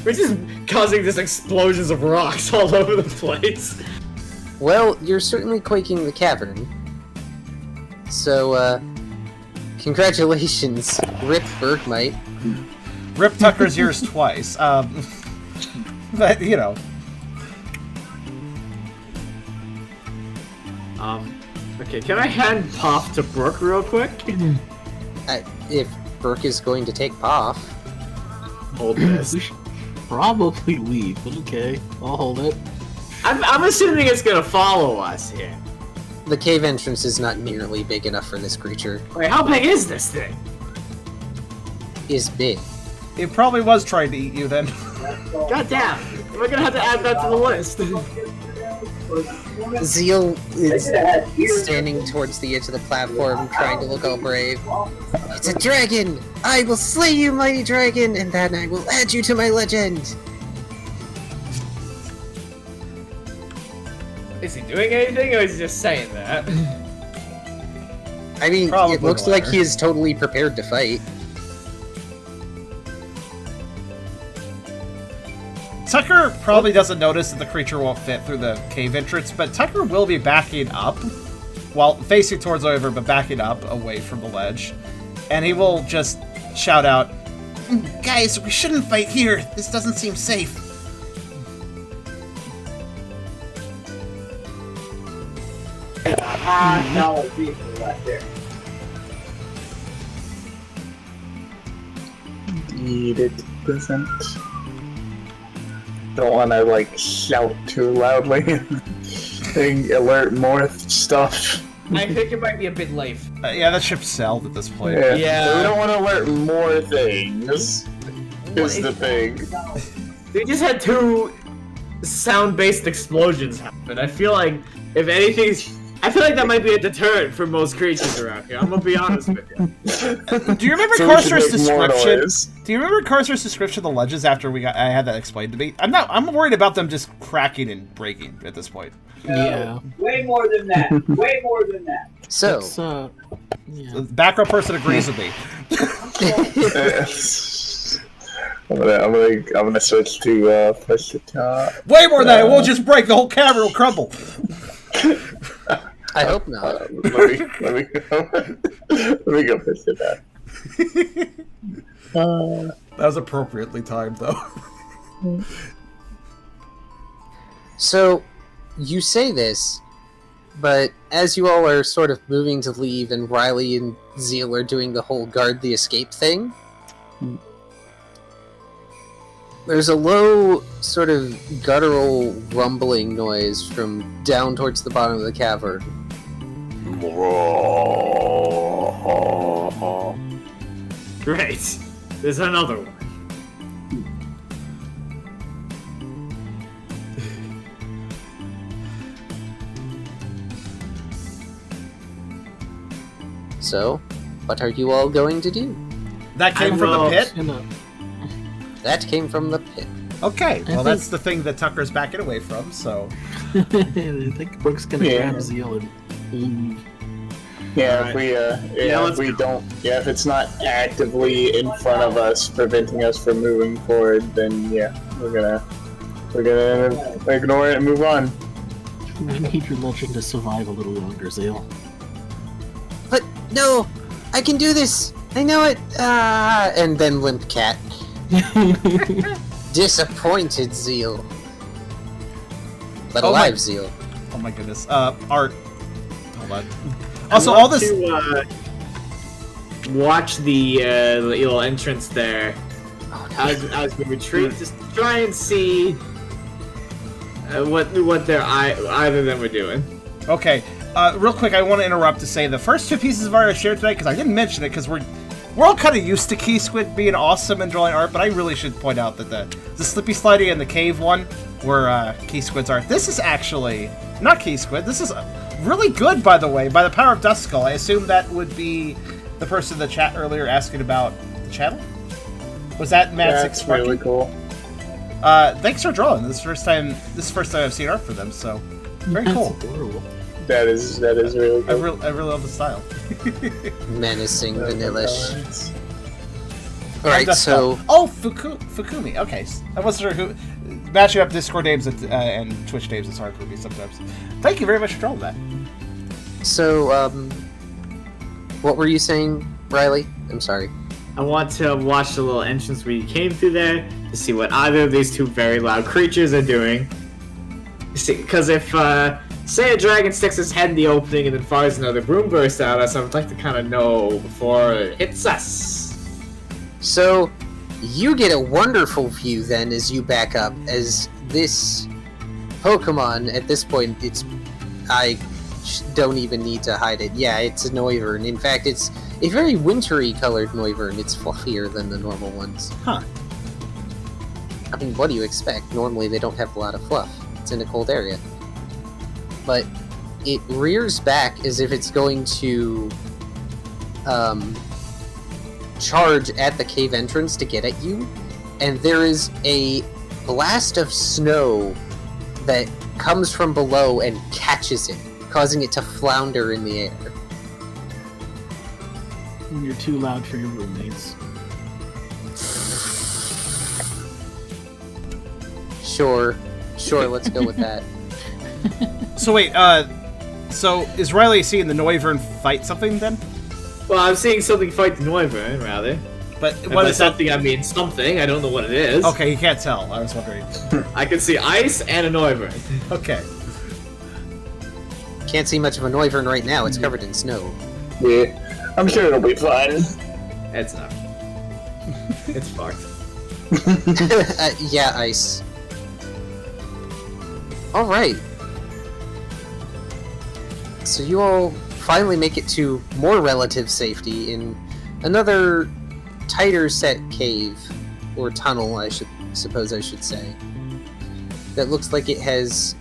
We're just causing this explosions of rocks all over the place. Well, you're certainly quaking the cavern. So, Congratulations, Rip Bergmite. Rip Tucker's yours twice. But, you know. Okay, can I hand Poff to Brooke real quick? If Brooke is going to take Poff. Hold this. We should probably leave, but okay. I'll hold it. I'm assuming it's gonna follow us here. The cave entrance is not nearly big enough for this creature. Wait, how big is this thing? Is big. It probably was trying to eat you then. God damn! We're gonna have to add that to the list. Zeal is standing towards the edge of the platform, trying to look all brave. It's a dragon! I will slay you, mighty dragon, and then I will add you to my legend! Is he doing anything, or is he just saying that? I mean, Probably it looks the like latter. he is totally prepared to fight. Tucker probably doesn't notice that the creature won't fit through the cave entrance, but Tucker will be backing up, while facing towards Over, but backing up away from the ledge. And he will just shout out, "Guys, we shouldn't fight here. This doesn't seem safe." No, people left there. Need it present. Don't want to like shout too loudly and alert more stuff. I think it might be a bit late. Yeah, that ship's sailed at this point. Yeah. We don't want to alert more things. Is the thing. We just had 2 sound-based explosions happen. I feel like, if anything's... I feel like that might be a deterrent for most creatures around here. I'm gonna be honest with you. Do you remember So we should Karserus' make more description? noise. Do you remember Karserus' description of the ledges after I had that explained to me? I'm worried about them just cracking and breaking at this point. Yeah. Way more than that. Way more than that. So, It's, yeah. The background person agrees with me. I'm gonna switch to push the top. Way more than that, it won't just break, the whole camera will crumble. I hope not. Let me go push it back. That was appropriately timed, though. So, you say this, but as you all are sort of moving to leave and Riley and Zeal are doing the whole guard the escape thing, there's a low, sort of guttural rumbling noise from down towards the bottom of the cavern. Great. There's another one. So, what are you all going to do? That came from the pit? That came from the pit. Okay, well think- that's the thing that Tucker's backing away from, so... I think Brooke's gonna Yeah. grab Zeal and leave. Yeah, Alright. if it's not actively in front of us, preventing us from moving forward, then yeah, we're gonna ignore it and move on. I need your legend to survive a little longer, Zeal. But, no! I can do this! I know it! Ah! And then Limp Cat. Disappointed Zeal. But Oh my- alive Zeal. Oh my goodness. Art. Hold on. Also, all this... To, watch the little entrance there Oh, no. as we retreat. Just try and see what they're either of them are doing. Okay, real quick, I want to interrupt to say the first 2 pieces of art I shared tonight, because I didn't mention it, because we're all kind of used to Key Squid being awesome and drawing art, but I really should point out that the Slippy Slidey and the Cave one were Key Squid's art. This is actually not Key Squid. This is really good, by the way, by the power of Dust Skull. I assume that would be the person in the chat earlier asking about the channel? Was that Mad That's Six really Sparky? cool. Thanks for drawing. This is the first time I've seen art for them, so very cool. That's adorable. That is really I cool. really love the style. Menacing Vanillish. Nice. Alright, Dust so... Skull. Oh, Fukumi. Okay, I wasn't sure who. Matching up Discord names and Twitch names is hard for me sometimes. Thank you very much for drawing that. So, what were you saying, Riley, I'm sorry. I want to watch the little entrance we came through there to see what either of these two very loud creatures are doing. Because if, say a dragon sticks his head in the opening and then fires another broom burst at us, I would like to kind of know before it hits us. So, you get a wonderful view then as you back up, as this Pokemon, at this point, I don't even need to hide it. Yeah, it's a Noivern. In fact, it's a very wintry colored Noivern. It's fluffier than the normal ones. Huh. I mean, what do you expect? Normally they don't have a lot of fluff. It's in a cold area. But it rears back as if it's going to charge at the cave entrance to get at you, and there is a blast of snow that comes from below and catches it, causing it to flounder in the air. When you're too loud for your roommates. Sure, let's go with that. So wait, so is Riley seeing the Noivern fight something then? Well, I'm seeing something fight the Noivern, rather. But And what by is that? something, I mean something. I don't know what it is. Okay, you can't tell. I was wondering. I can see ice and a Noivern. Okay. Can't see much of a Noivern right now, it's covered in snow. Yeah, I'm sure it'll be fun. It's not. It's fucked. Yeah, ice. Alright. So you all finally make it to more relative safety in another tighter set cave, or tunnel, I suppose I should say, that looks like it has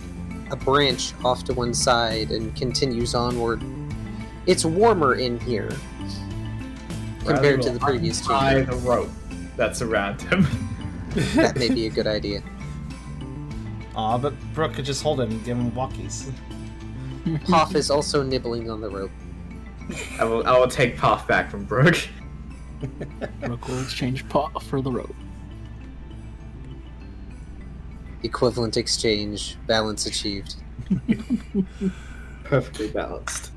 a branch off to one side and continues onward. It's warmer in here compared to the previous Tie chamber. the rope that's around him. That may be a good idea. Aw, but Brooke could just hold him and give him walkies. Hoff is also nibbling on the rope. I will take Puff back from Brooke. Brooke will exchange paw for the rope. Equivalent exchange, balance achieved. Perfectly balanced.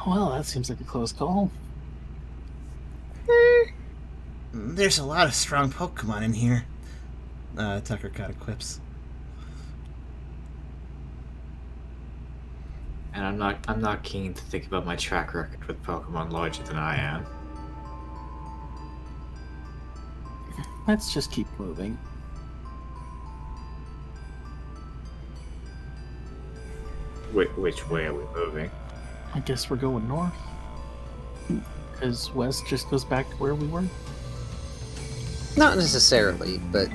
Well, that seems like a close call. There's a lot of strong Pokemon in here. Tucker kind of quips. And I'm not keen to think about my track record with Pokemon larger than I am. Let's just keep moving. Which way are we moving? I guess we're going north. Because west just goes back to where we were. Not necessarily, but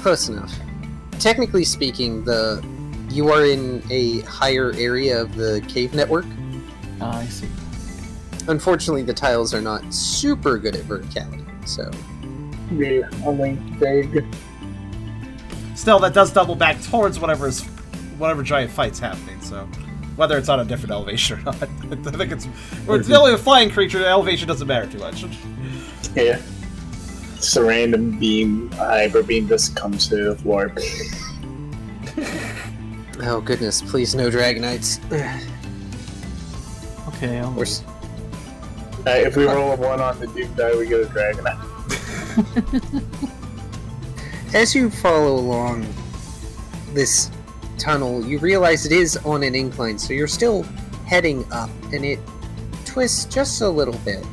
close enough. Technically speaking, you are in a higher area of the cave network. I see. Unfortunately, the tiles are not super good at verticality, so... Yeah, only big. Still, that does double back towards whatever giant fight's happening, so... Whether it's on a different elevation or not. I think it's... We're dealing with a flying creature, the elevation doesn't matter too much. Yeah. Just a random beam, hyper beam just comes to the floor. Oh goodness, please no Dragonites. Okay, I'll... If we roll a 1 on the Doom die, we get a Dragonite. As you follow along this tunnel, you realize it is on an incline, so you're still heading up, and it twists just a little bit.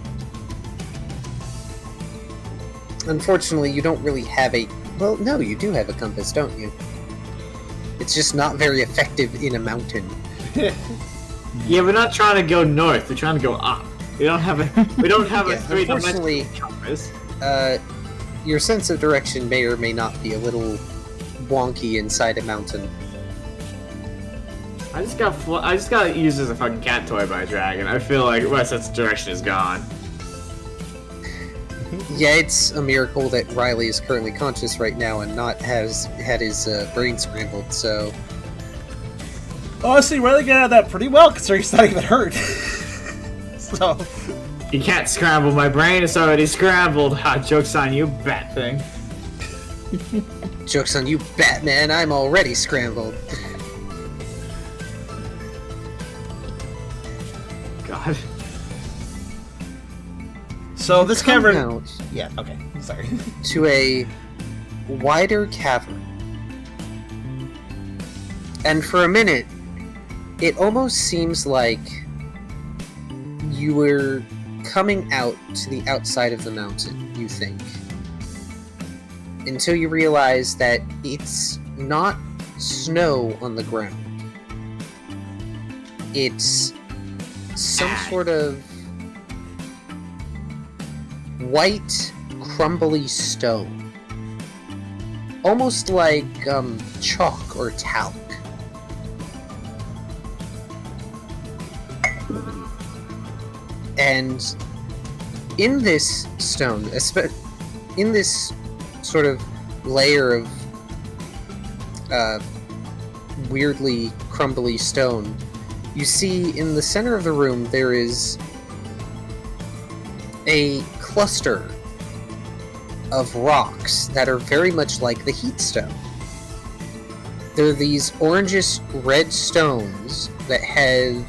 Unfortunately, you don't really have a... Well, no, you do have a compass, don't you? It's just not very effective in a mountain. Yeah, we're not trying to go north. We're trying to go up. We don't have a Yeah, three-dimensional unfortunately, compass. your sense of direction may or may not be a little wonky inside a mountain. I just got used as a fucking cat toy by a dragon. I feel like my sense of direction is gone. Yeah, it's a miracle that Riley is currently conscious right now and not has had his brain scrambled, so... Honestly, Riley got out of that pretty well, considering he's not even hurt. So... You can't scramble my brain, it's already scrambled. Ha, joke's on you, bat thing. Joke's on you, Batman, I'm already scrambled. God. So this Come cavern. out Yeah. Okay. Sorry. to a wider cavern. And for a minute, it almost seems like you were coming out to the outside of the mountain, you think. Until you realize that it's not snow on the ground. It's some sort of white, crumbly stone. Almost like chalk or talc. And in this stone, in this sort of layer of weirdly crumbly stone, you see in the center of the room there is a cluster of rocks that are very much like the heat stone. They're these orangish red stones that have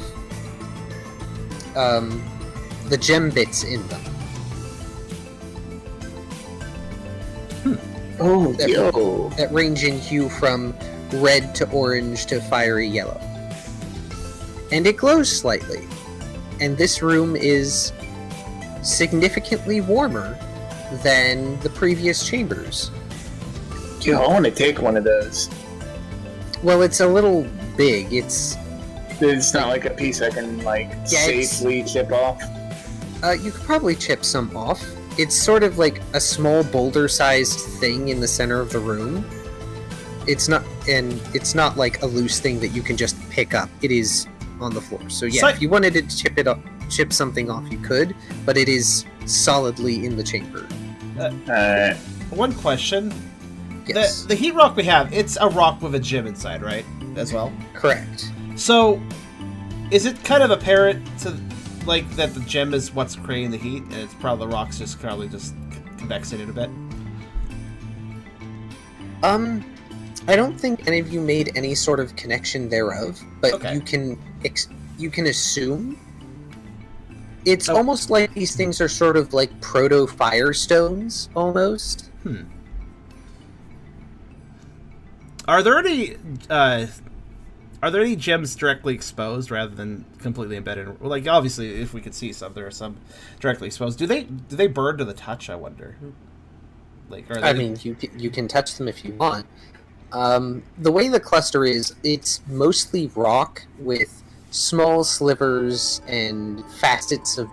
the gem bits in them. Oh, That range in hue from red to orange to fiery yellow. And it glows slightly. And this room is significantly warmer than the previous chambers. Yo, I want to take one of those. Well, it's a little big. It's not like a piece I can safely chip off. you could probably chip some off. It's sort of like a small boulder-sized thing in the center of the room. It's not like a loose thing that you can just pick up. It is on the floor. So yeah, if you wanted to chip something off, you could, but it is solidly in the chamber. One question. Yes. The heat rock we have, it's a rock with a gem inside, right? As well? Correct. So, is it kind of apparent to, that the gem is what's creating the heat, and it's probably the rock's just convexing it a bit? I don't think any of you made any sort of connection thereof, but okay. you can assume. It's almost like these things are sort of like proto-firestones, almost. Are there any gems directly exposed rather than completely embedded? Obviously, if we could see some, there are some directly exposed. Do they burn to the touch? I wonder. You can touch them if you want. The way the cluster is, it's mostly rock with small slivers and facets of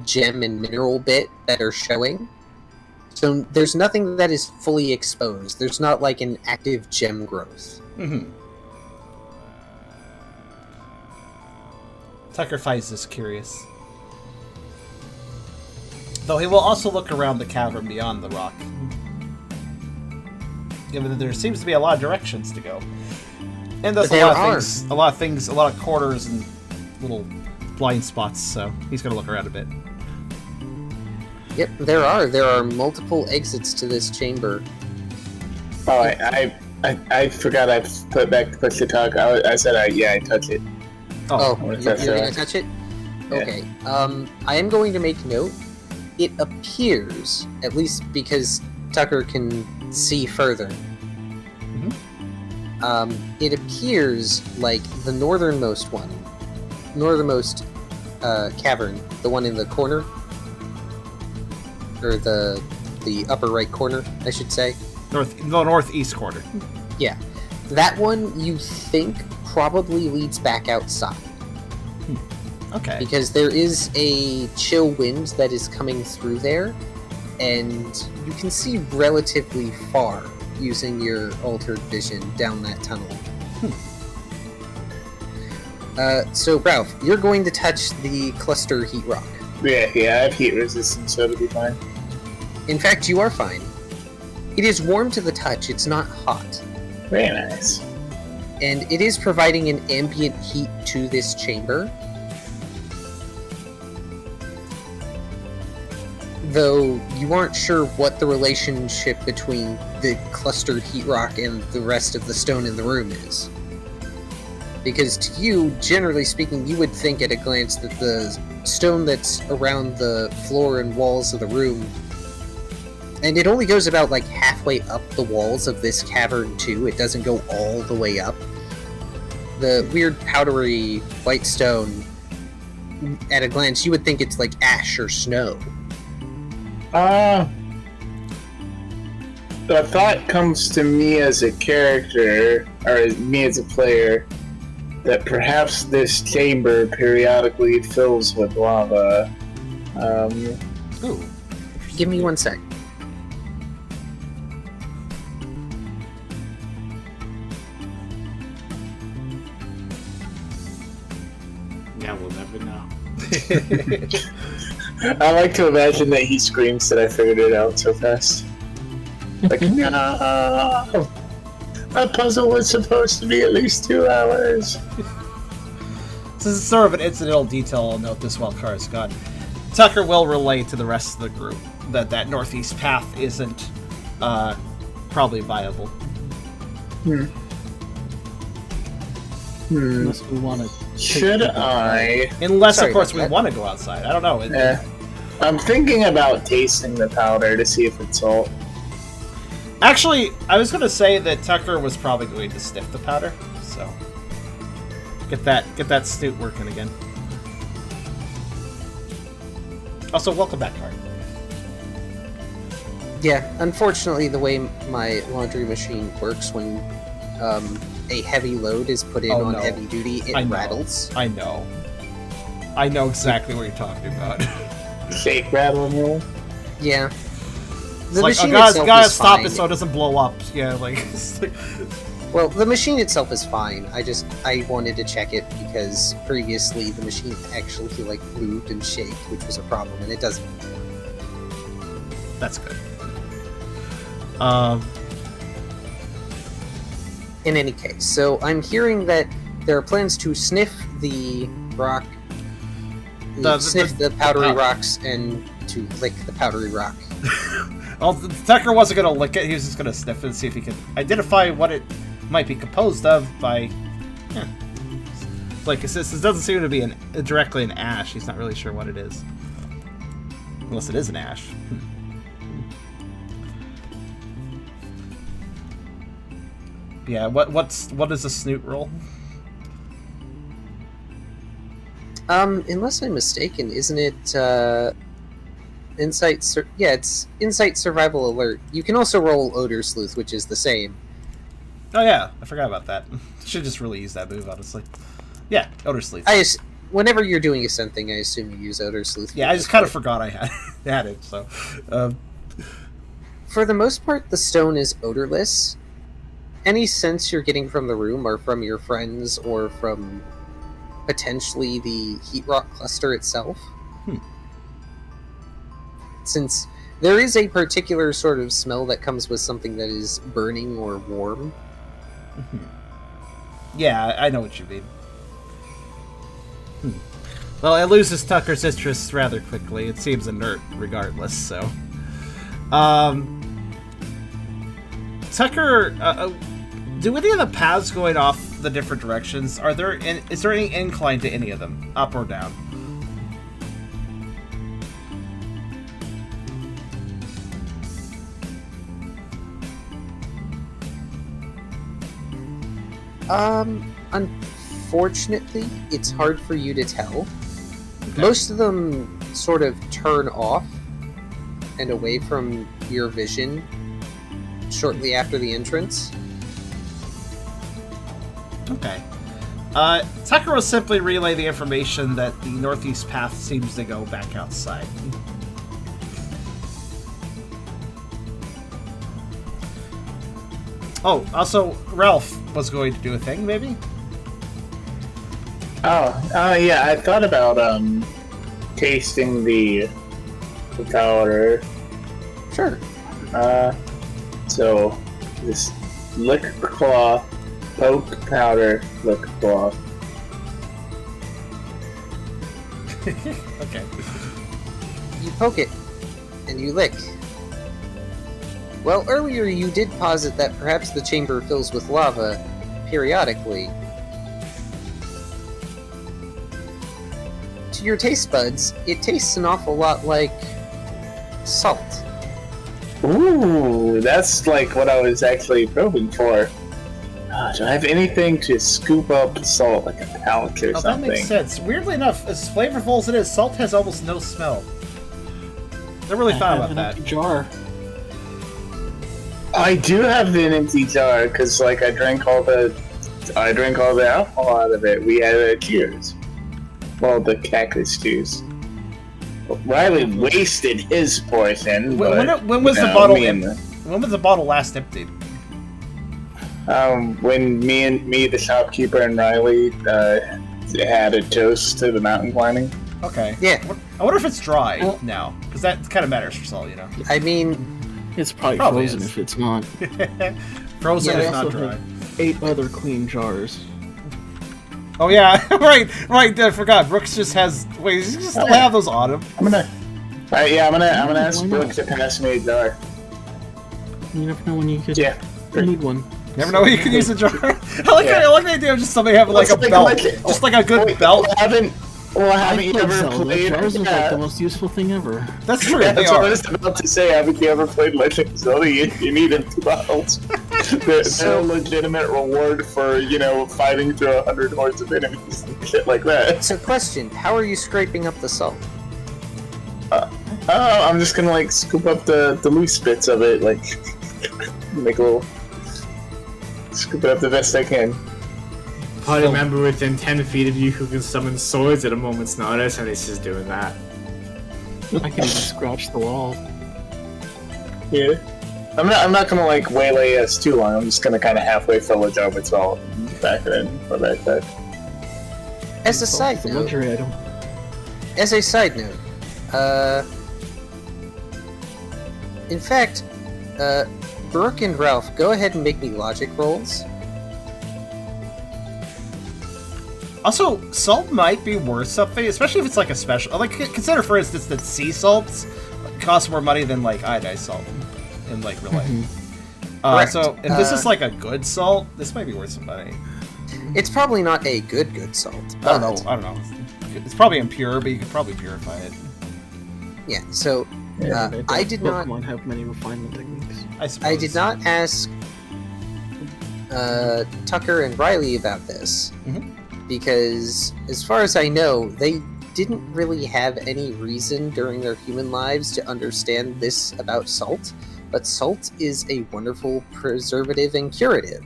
gem and mineral bit that are showing. So there's nothing that is fully exposed. There's not like an active gem growth. Mm-hmm. Tucker finds this curious. Though he will also look around the cavern beyond the rock. Given that there seems to be a lot of directions to go. And there's a lot of corners and little blind spots, so he's gonna look around a bit. Yep, there are multiple exits to this chamber. Oh, I forgot I put back the push to talk. I said I touch it. You're gonna touch it? Yeah. Okay. I am going to make note. It appears, at least because Tucker can see further. It appears like the northernmost cavern, the one in the corner, or the upper right corner, I should say. The northeast corner. Yeah, that one you think probably leads back outside. Okay. Because there is a chill wind that is coming through there, and you can see relatively far using your altered vision down that tunnel. So, Ralph, you're going to touch the cluster heat rock. Yeah, I have heat resistance, so it'll be fine. In fact, you are fine. It is warm to the touch, it's not hot. Very nice. And it is providing an ambient heat to this chamber. Though you aren't sure what the relationship between the clustered heat rock and the rest of the stone in the room is. Because to you, generally speaking, you would think at a glance that the stone that's around the floor and walls of the room. And it only goes about like halfway up the walls of this cavern too. It doesn't go all the way up. The weird powdery white stone, at a glance, you would think it's like ash or snow. The thought comes to me as a character, or me as a player, that perhaps this chamber periodically fills with lava. Ooh. Give me 1 sec. Yeah, we'll never know. I like to imagine that he screams that I figured it out so fast. Like, no! That puzzle was supposed to be at least 2 hours. This is sort of an incidental detail I'll note this while Kara's gone. Tucker will relay to the rest of the group that northeast path isn't probably viable. Unless we want to. Should I? Unless, Sorry of course, about we that. want to go outside. I don't know. I'm thinking about tasting the powder to see if it's salt. Actually, I was going to say that Tucker was probably going to sniff the powder, so get that snoot working again. Also, welcome back, Kara. Yeah, unfortunately, the way my laundry machine works when a heavy load is put in Oh, on no. heavy duty, I it know. rattles. I know. I know exactly what you're talking about. Shake, rattle, and roll. Yeah. It's The like, machine gotta itself is stop fine. it so it doesn't blow up. Yeah, like, it's like Well, the machine itself is fine. I wanted to check it because previously the machine actually like moved and shaked, which was a problem, and it doesn't. that's good. In any case, so I'm hearing that there are plans to sniff the rock, sniff the powdery rocks, and to lick the powdery rock. Well, Tucker wasn't going to lick it. He was just going to sniff it and see if he could identify what it might be composed of by... Like, it doesn't seem to be directly an ash. He's not really sure what it is. Unless it is an ash. Yeah, what is a snoot roll? Unless I'm mistaken, isn't it, it's Insight Survival Alert. You can also roll Odor Sleuth, which is the same. Oh yeah, I forgot about that. Should just really use that move, honestly. Yeah, Odor Sleuth. Whenever you're doing a scent thing, I assume you use Odor Sleuth. Yeah, I just kind of forgot I had it, so... For the most part, the stone is odorless. Any scents you're getting from the room are from your friends or from potentially the heat rock cluster itself. Since there is a particular sort of smell that comes with something that is burning or warm. Yeah, I know what you mean. Well, it loses Tucker's interest rather quickly. It seems inert regardless, so... Tucker, do any of the paths going off the different directions, is there any incline to any of them? Up or down? Unfortunately, it's hard for you to tell. Okay. Most of them sort of turn off and away from your vision shortly after the entrance. Okay. Tucker will simply relay the information that the northeast path seems to go back outside. Oh, also, Ralph was going to do a thing, maybe? Yeah, I thought about, tasting the powder. Sure. So, just lick cloth, poke powder, lick cloth. Okay. You poke it, and you lick. Well, earlier you did posit that perhaps the chamber fills with lava periodically. to your taste buds, it tastes an awful lot like salt. Ooh, that's like what I was actually probing for. Do I have anything to scoop up salt, like a pouch or Oh, that something? makes sense. Weirdly enough, as flavorful as it is, salt has almost no smell. Never really thought about an that. empty jar. I do have an empty jar because, like, I drank all the alcohol out of it. We had a cheers. Well, the cactus juice. Riley wasted his portion. When was the bottle? When was the bottle last emptied? When me, the shopkeeper, and Riley had a toast to the mountain climbing. Okay. Yeah. I wonder if it's dry now, because that kind of matters for salt, you know. I mean, It's probably frozen is. if it's not. Frozen Yeah, if not also dry. have 8 other clean jars. Oh yeah, right. I forgot. Brooks just has. Wait, does he just still have those on him? I'm gonna ask Why Brooke not? to pass me a jar. You never know when you could Yeah. need one. Never know when you can use a jar. I like the idea of just somebody having like a It's belt, like- just like a good Wait, belt. haven't I you played ever Zelda. played? Jars are like Yeah. the most useful thing ever. That's true. Yeah, They that's what I are. was about to say. Haven't you ever played Legend of Zelda? You need empty bottles. They're a legitimate reward for, fighting through 100 hordes of enemies and shit like that. so question, how are you scraping up the salt? I'm just gonna, like, scoop up the loose bits of it, like, make a little... Scoop it up the best I can. Party member within 10 feet of you who can summon swords at a moment's notice, and he's just doing that. I can even scratch the wall. Yeah. I'm not gonna, like, waylay us too long. I'm just gonna kind of halfway fill the jar with salt and back it in my backpack. As a side It's a note, luxury item. In fact, Brooke and Ralph, go ahead and make me logic rolls. Also, salt might be worth something, especially if it's like a special. Like, consider for instance that sea salts cost more money than like iodized salt in like real life. Correct. So if this is like a good salt, this might be worth some money. It's probably not a good salt. I But, don't know. It's probably impure, but you could probably purify it. Yeah, so Don't I did not. Pokemon have many refinement techniques. I suppose. I did not ask Tucker and Riley about this because, as far as I know, they didn't really have any reason during their human lives to understand this about salt. But salt is a wonderful preservative and curative.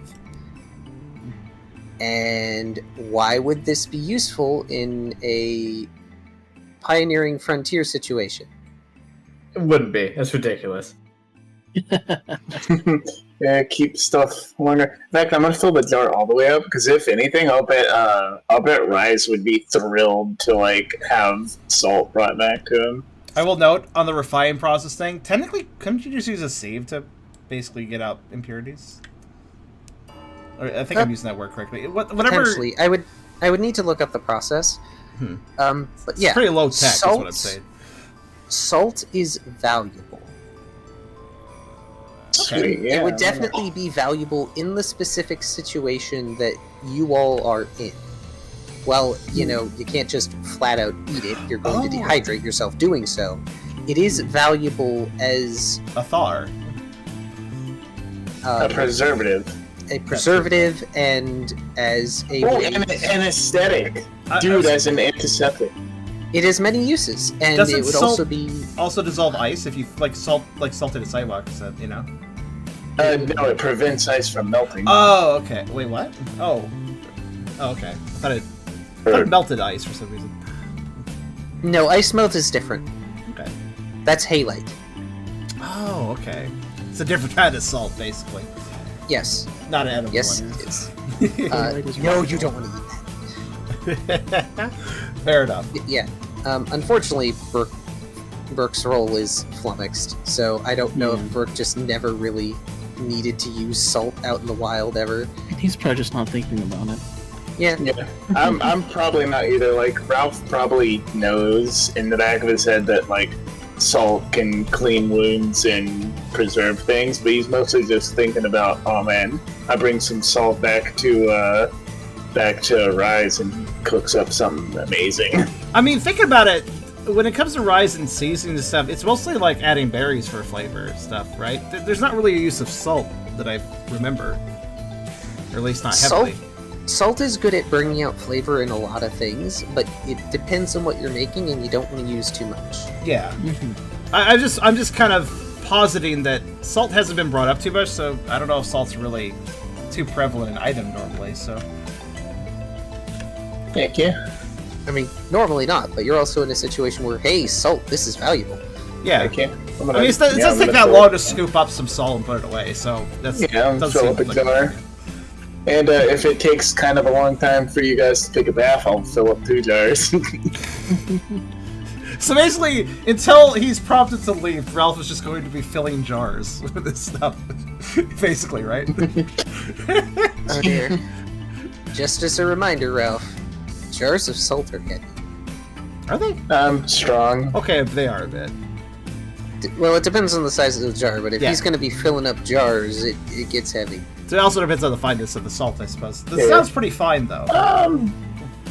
And why would this be useful in a pioneering frontier situation? It wouldn't be. That's ridiculous. Yeah, keep stuff warmer. In fact, I'm gonna fill the jar all the way up because if anything, I'll bet Rise would be thrilled to like have salt brought back to him. I will note on the refine process thing. Technically, couldn't you just use a save to basically get out impurities? Or, I think I'm using that word correctly. Whatever. Potentially, I would need to look up the process. But yeah, It's pretty low tech. Is what I'm salt- saying. Salt is valuable. Sweet, yeah. It would definitely be valuable in the specific situation that you all are in. Well, you can't just flat out eat it. You're going to dehydrate yourself doing so. It is valuable as A Thar. a preservative. a preservative and as a Oh, way. and an aesthetic, dude, as an antiseptic. It has many uses, and Doesn't it would salt- also be. Also dissolve ice if you salted a sidewalk. So, No, it prevents ice from melting. Oh, okay. Wait, what? Oh, okay. I thought it melted ice for some reason. No, ice melt is different. Okay. That's halite. Oh, okay. It's a different kind of salt, basically. Yes. Not an edible Yes, one. it is. Halite is No, rock you don't salt. want to eat that. Fair enough. Yeah. Unfortunately, Brooke's role is flummoxed, so I don't know if Brooke just never really needed to use salt out in the wild ever. He's probably just not thinking about it. Yeah. Yeah, I'm probably not either. Like, Ralph probably knows in the back of his head that, like, salt can clean wounds and preserve things, but he's mostly just thinking about, oh man, I bring some salt back to Rise and he cooks up something amazing. I mean, thinking about it, when it comes to Rise and seasoning and stuff, it's mostly like adding berries for flavor stuff, right? There's not really a use of salt that I remember. Or at least not heavily. Salt is good at bringing out flavor in a lot of things, but it depends on what you're making, and you don't want to use too much. Yeah. I'm just kind of positing that salt hasn't been brought up too much, so I don't know if salt's really too prevalent an item normally, so... Thank you. I mean, normally not, but you're also in a situation where, hey, salt, this is valuable. Yeah. Thank you. I mean, it doesn't take that long to scoop up some salt and put it away, so that's... Yeah, doesn't fill seem up a jar. And if it takes kind of a long time for you guys to take a bath, I'll fill up 2 jars. So basically, until he's prompted to leave, Ralph is just going to be filling jars with this stuff. Basically, right? Oh dear. Just as a reminder, Ralph, jars of salt are heavy. Are they? Strong. Okay, they are a bit. Well, it depends on the size of the jar, but if Yeah. he's going to be filling up jars, it gets heavy. So it also depends on the fineness of the salt, I suppose. This sounds pretty fine, though.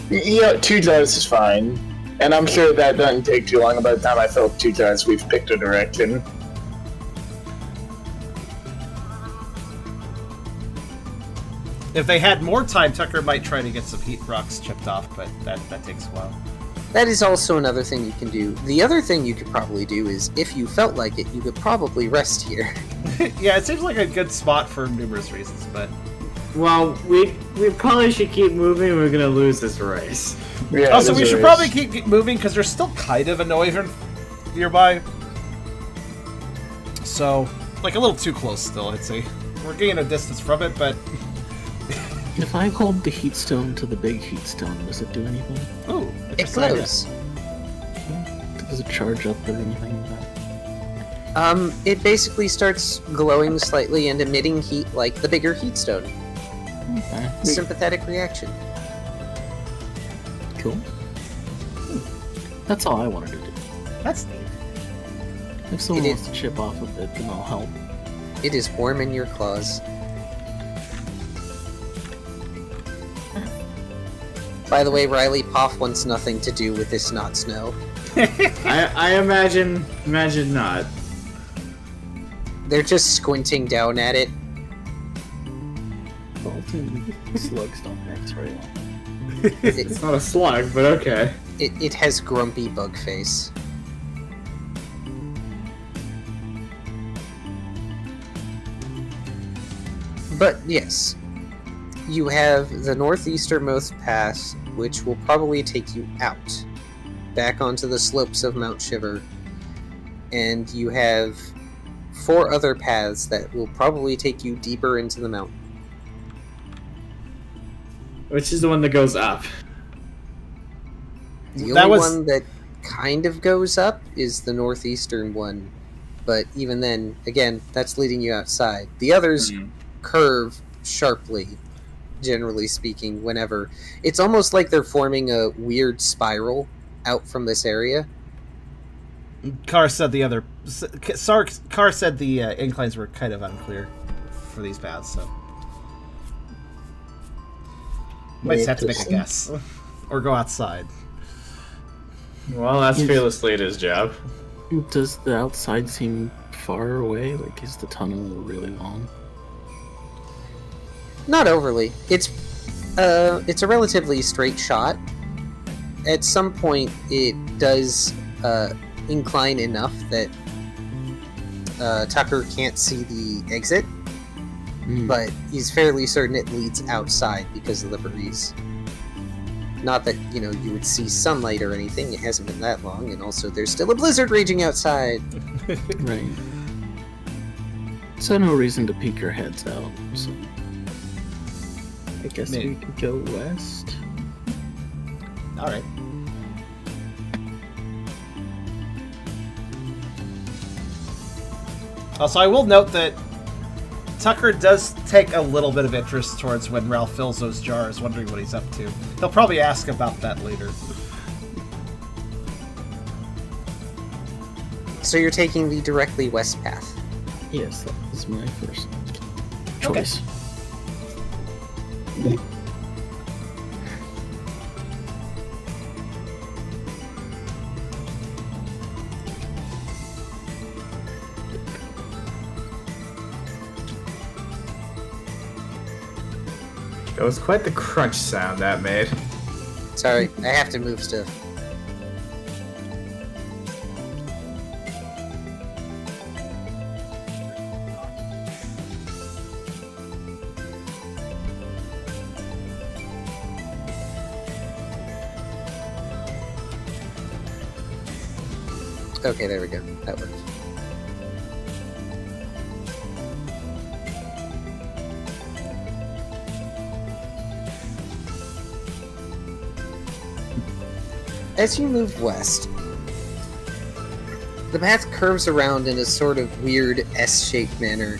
Yeah, 2 jars is fine. And I'm sure that doesn't take too long. By the time I fill up 2 jars, we've picked a direction. If they had more time, Tucker might try to get some heat rocks chipped off, but that takes a while. That is also another thing you can do. The other thing you could probably do is, if you felt like it, you could probably rest here. Yeah, it seems like a good spot for numerous reasons, but... Well, we probably should keep moving. We're gonna lose this race. Yeah, Also, it we is should a probably race. keep moving, because there's still kind of a Noivern nearby. So, like a little too close still, I'd say. We're gaining a distance from it, but... If I hold the heat stone to the big heat stone, does it do anything? Ooh, It interesting idea. glows. Does it charge up or anything? It basically starts glowing slightly and emitting heat like the bigger heat stone. Okay, Sympathetic reaction. cool. That's all I wanted to do. That's neat. If someone It wants to chip off of it, then I'll help. It is warm in your claws. By the way, Riley, Poff wants nothing to do with this not snow. I imagine not. They're just squinting down at it. Bolton slugs don't mix very well. It's not a slug, but okay. It has grumpy bug face. But yes, you have the northeasternmost pass, which will probably take you out, back onto the slopes of Mount Shiver, and you have 4 other paths that will probably take you deeper into the mountain. Which is the one that goes up? The That only was- one that kind of goes up is the northeastern one, but even then, again, that's leading you outside. The others curve sharply, generally speaking, whenever. It's almost like they're forming a weird spiral out from this area. Carr said the other... Carr said the inclines were kind of unclear for these paths, so... Might just have to make a guess. Or go outside. Well, that's fearlessly at his job. Does the outside seem far away? Like, is the tunnel really long? Not overly. It's a relatively straight shot. At some point, it does incline enough that Tucker can't see the exit, but he's fairly certain it leads outside because of the breeze. Not that, you would see sunlight or anything. It hasn't been that long, and also there's still a blizzard raging outside. Right. So no reason to peek your heads out, so... I guess we could go west. Alright. Also, I will note that Tucker does take a little bit of interest towards when Ralph fills those jars, wondering what he's up to. He'll probably ask about that later. So you're taking the directly west path. Yes, that was my first choice. That was quite the crunch sound that made. Sorry, I have to move stuff. Okay, there we go. That works. As you move west, the path curves around in a sort of weird S-shaped manner.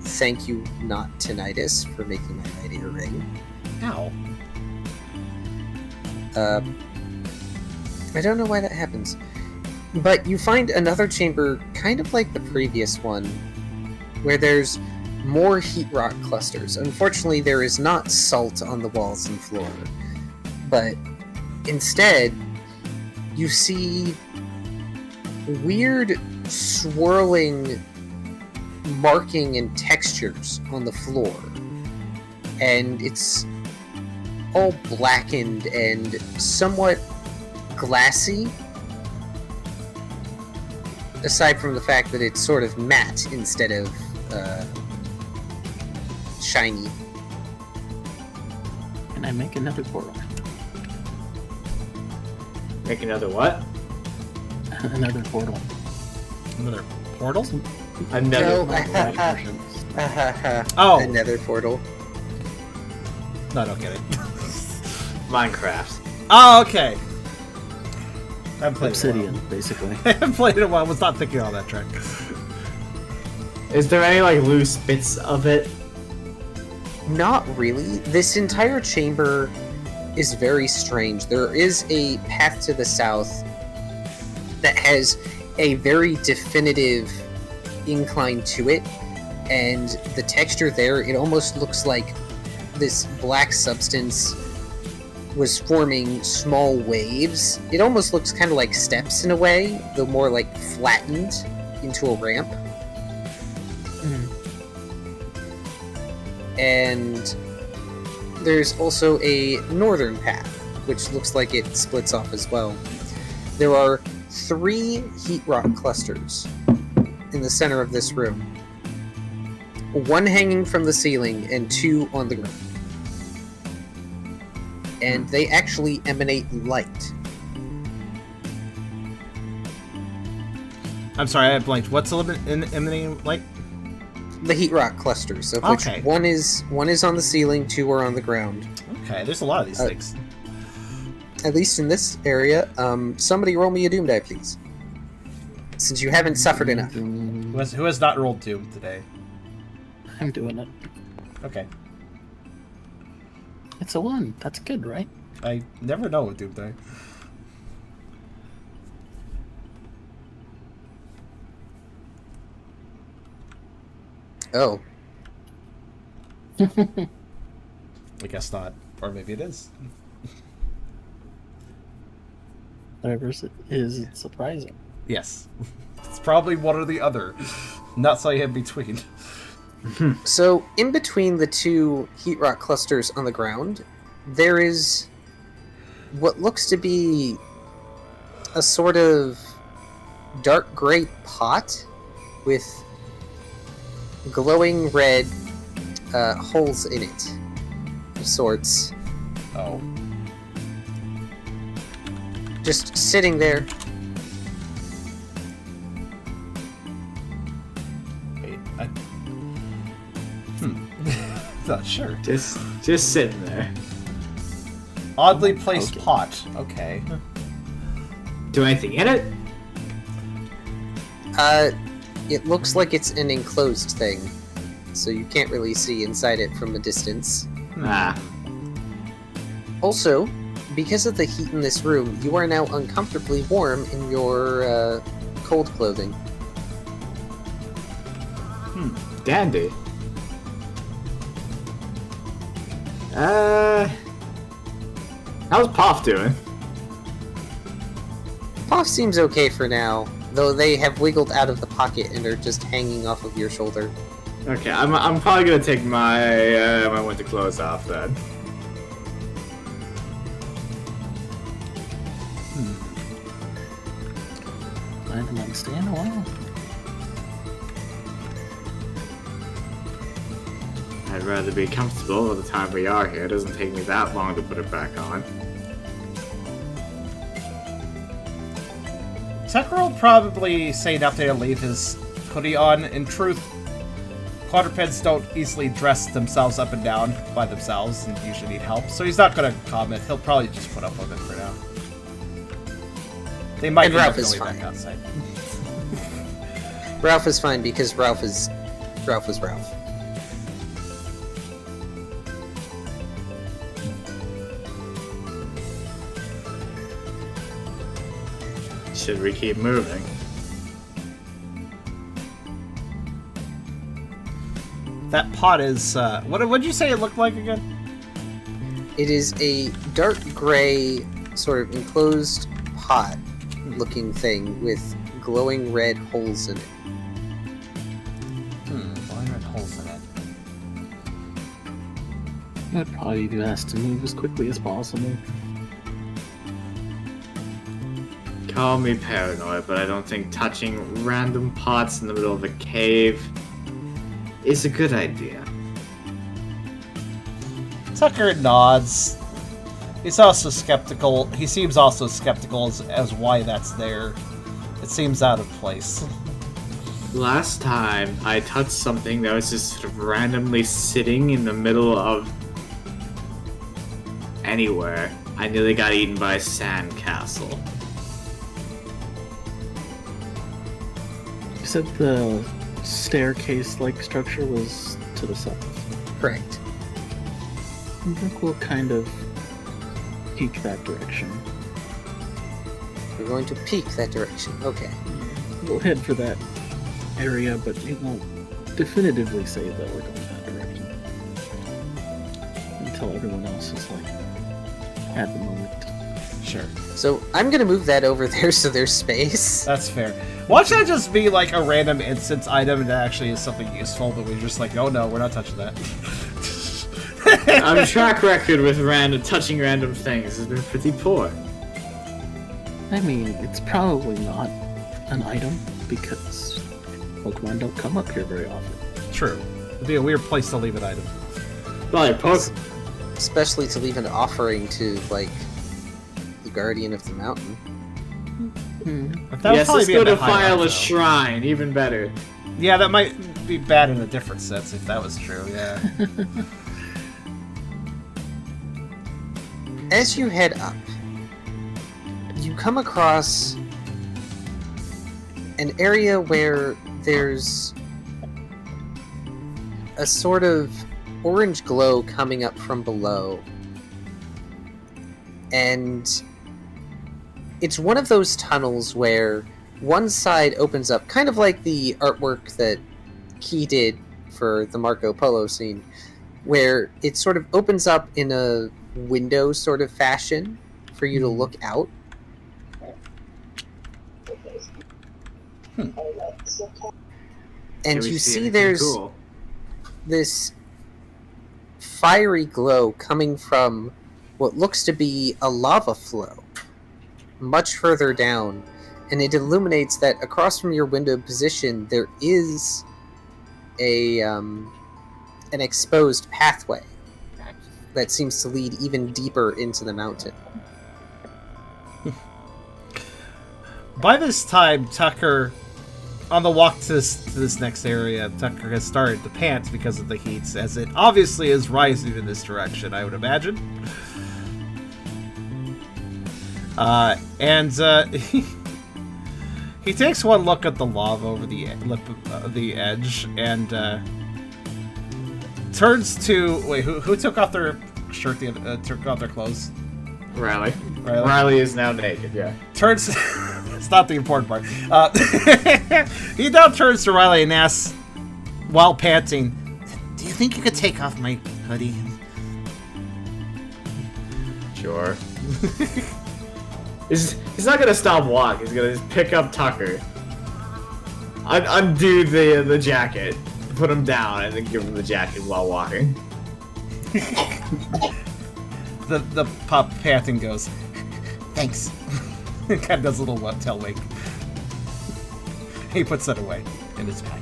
Thank you, not tinnitus, for making my idea ring. Ow. I don't know why that happens. But you find another chamber kind of like the previous one, where there's more heat rock clusters. Unfortunately, there is not salt on the walls and floor, but instead, you see weird swirling marking and textures on the floor. And it's all blackened and somewhat glassy, aside from the fact that it's sort of matte instead of shiny. Can I make another portal? Make another what? Another portal. Another portal? Another. No. Oh. Another portal. No, don't get it. Minecraft. Oh, okay. I haven't played Obsidian, basically. I haven't played in a while. I was not thinking on that track. Is there any like loose bits of it? Not really. This entire chamber is very strange. There is a path to the south that has a very definitive incline to it, and the texture there, it almost looks like this black substance was forming small waves. It almost looks kind of like steps in a way, though more like flattened into a ramp. And there's also a northern path, which looks like it splits off as well. There are 3 heat rock clusters in the center of this room. 1 hanging from the ceiling and 2 on the ground. And they actually emanate light. I'm sorry, I blanked. What's emanating light? The heat rock clusters, of which Okay. one is on the ceiling, 2 are on the ground. Okay, there's a lot of these things. At least in this area. Somebody roll me a doom die, please. Since you haven't suffered enough. Who has not rolled Doom today? I'm doing it. Okay. It's a 1. That's good, right? I never know with Doom die. Oh. I guess not. Or maybe it is. Whatever it is, it's surprising. Yes. It's probably one or the other. Not so in between. So, in between the 2 heat rock clusters on the ground, there is what looks to be a sort of dark gray pot with glowing red holes in it of sorts. Oh. Just sitting there. Wait, not sure. Just sitting there. Oddly placed Okay. pot. Okay. Do anything in it? It looks like it's an enclosed thing, so you can't really see inside it from a distance. Nah. Also, because of the heat in this room, you are now uncomfortably warm in your cold clothing. Dandy. How's Poff doing? Poff seems okay for now, though they have wiggled out of the pocket and are just hanging off of your shoulder. Okay, I'm probably gonna take my my winter clothes off then. I haven't understand a while. I'd rather be comfortable at the time we are here. It doesn't take me that long to put it back on. Tucker will probably say nothing to leave his hoodie on. In truth, quadrupeds don't easily dress themselves up and down by themselves and usually need help, so he's not going to comment. He'll probably just put up with it for now. They might And end up Ralph is going fine. back outside. Ralph is fine because Ralph is Ralph. Should we keep moving? That pot is, what'd you say it looked like again? It is a dark gray, sort of enclosed pot looking thing with glowing red holes in it. Glowing red holes in it. I'd probably do ask to move as quickly as possible. Call me paranoid, but I don't think touching random pots in the middle of a cave is a good idea. Tucker nods. He's also skeptical. He seems also skeptical as why that's there. It seems out of place. Last time I touched something that was just sort of randomly sitting in the middle of anywhere, I nearly got eaten by a sandcastle. You said the staircase-like structure was to the south. Correct. I think we'll kind of peek that direction. We're going to peek that direction. Okay. We'll head for that area, but it won't definitively say that we're going that direction. Until everyone else is like, at the moment. Sure. So I'm gonna move that over there so there's space. That's fair. Watch that just be like a random instance item and it actually is something useful, but we're just like, oh no, we're not touching that. Our track record with touching random things has been pretty poor. I mean, it's probably not an item because Pokemon don't come up here very often. True. It'd be a weird place to leave an item. Well, Pokemon. Especially to leave an offering to, like, the Guardian of the Mountain. But that would Yes, probably let's be go a to bit higher file up, a though. shrine, even better. Yeah, that might be bad in a different sense if that was true, yeah. As you head up, you come across an area where there's a sort of orange glow coming up from below. And it's one of those tunnels where one side opens up, kind of like the artwork that Key did for the Marco Polo scene, where it sort of opens up in a window sort of fashion for you to look out. And Can we you see anything there's cool? this fiery glow coming from what looks to be a lava flow much further down, and it illuminates that across from your window position there is a an exposed pathway that seems to lead even deeper into the mountain. By this time, Tucker, on the walk to this next area, Tucker has started to pant because of the heat, as it obviously is rising in this direction, I would imagine. He takes one look at the lava over the edge and turns to wait. Who took off their shirt? Took off their clothes. Riley. Riley is now naked, yeah. Turns. It's not the important part. He now turns to Riley and asks, while panting, "Do you think you could take off my hoodie?" Sure. He's not gonna stop walking. He's gonna just pick up Tucker, undo the jacket, put him down and then give him the jacket while walking. The pup panting goes, thanks. It kind of does a little tail wag. He puts that away in his pack.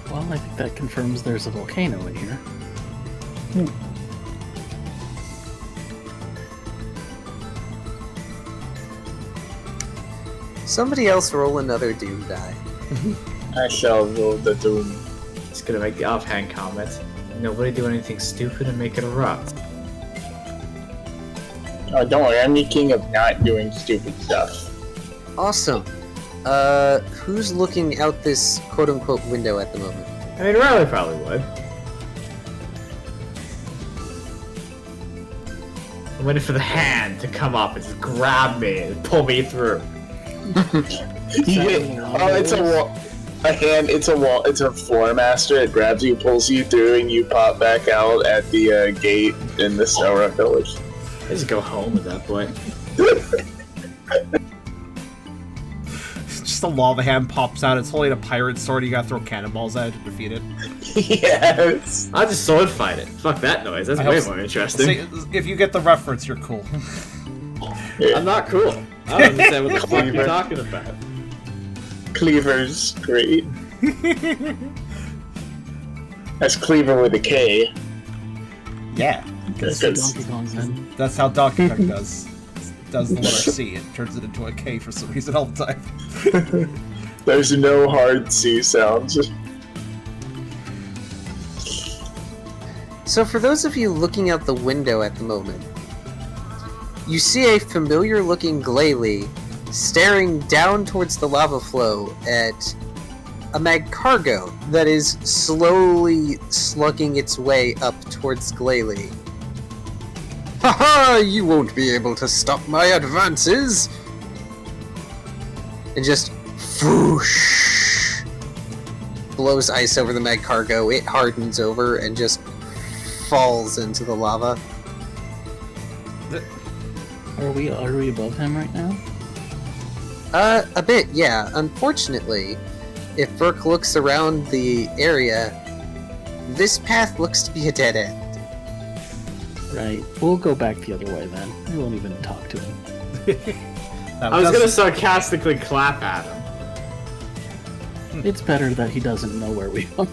Well, I think that confirms there's a volcano in here. Somebody else roll another doom die. I shall roll the doom. Just gonna make the offhand comment. Nobody do anything stupid and make it erupt. Oh, don't worry, I'm the king of not doing stupid stuff. Awesome. Who's looking out this quote-unquote window at the moment? I mean, Riley probably would. I'm waiting for the hand to come up and just grab me and pull me through. It's a wall. A hand. It's a wall. It's a floor master. It grabs you, pulls you through, and you pop back out at the gate in the Snowrun Village. I just go home at that point. Just a lava hand pops out. It's holding a pirate sword. You gotta throw cannonballs at it to defeat it. Yes. I'll just sword fight it. Fuck that noise. That's I way hope more so. interesting. See, if you get the reference, you're cool. I'm not cool. I don't understand what the fuck you're talking about. Cleaver's great. That's Cleaver with a K. Yeah. It's a Donkey Kong then. That's how Donkey Kong does. Does the letter C. It turns it into a K for some reason all the time. There's no hard C sounds. So for those of you looking out the window at the moment, you see a familiar-looking Glalie staring down towards the lava flow at a Magcargo that is slowly slugging its way up towards Glalie. Haha! You won't be able to stop my advances! And just whoosh, blows ice over the Magcargo. It hardens over and just falls into the lava. Are we above him right now? A bit, yeah. Unfortunately, if Burke looks around the area, this path looks to be a dead end. Right. We'll go back the other way then. We won't even talk to him. I was gonna sarcastically clap at him. It's better that he doesn't know where we are.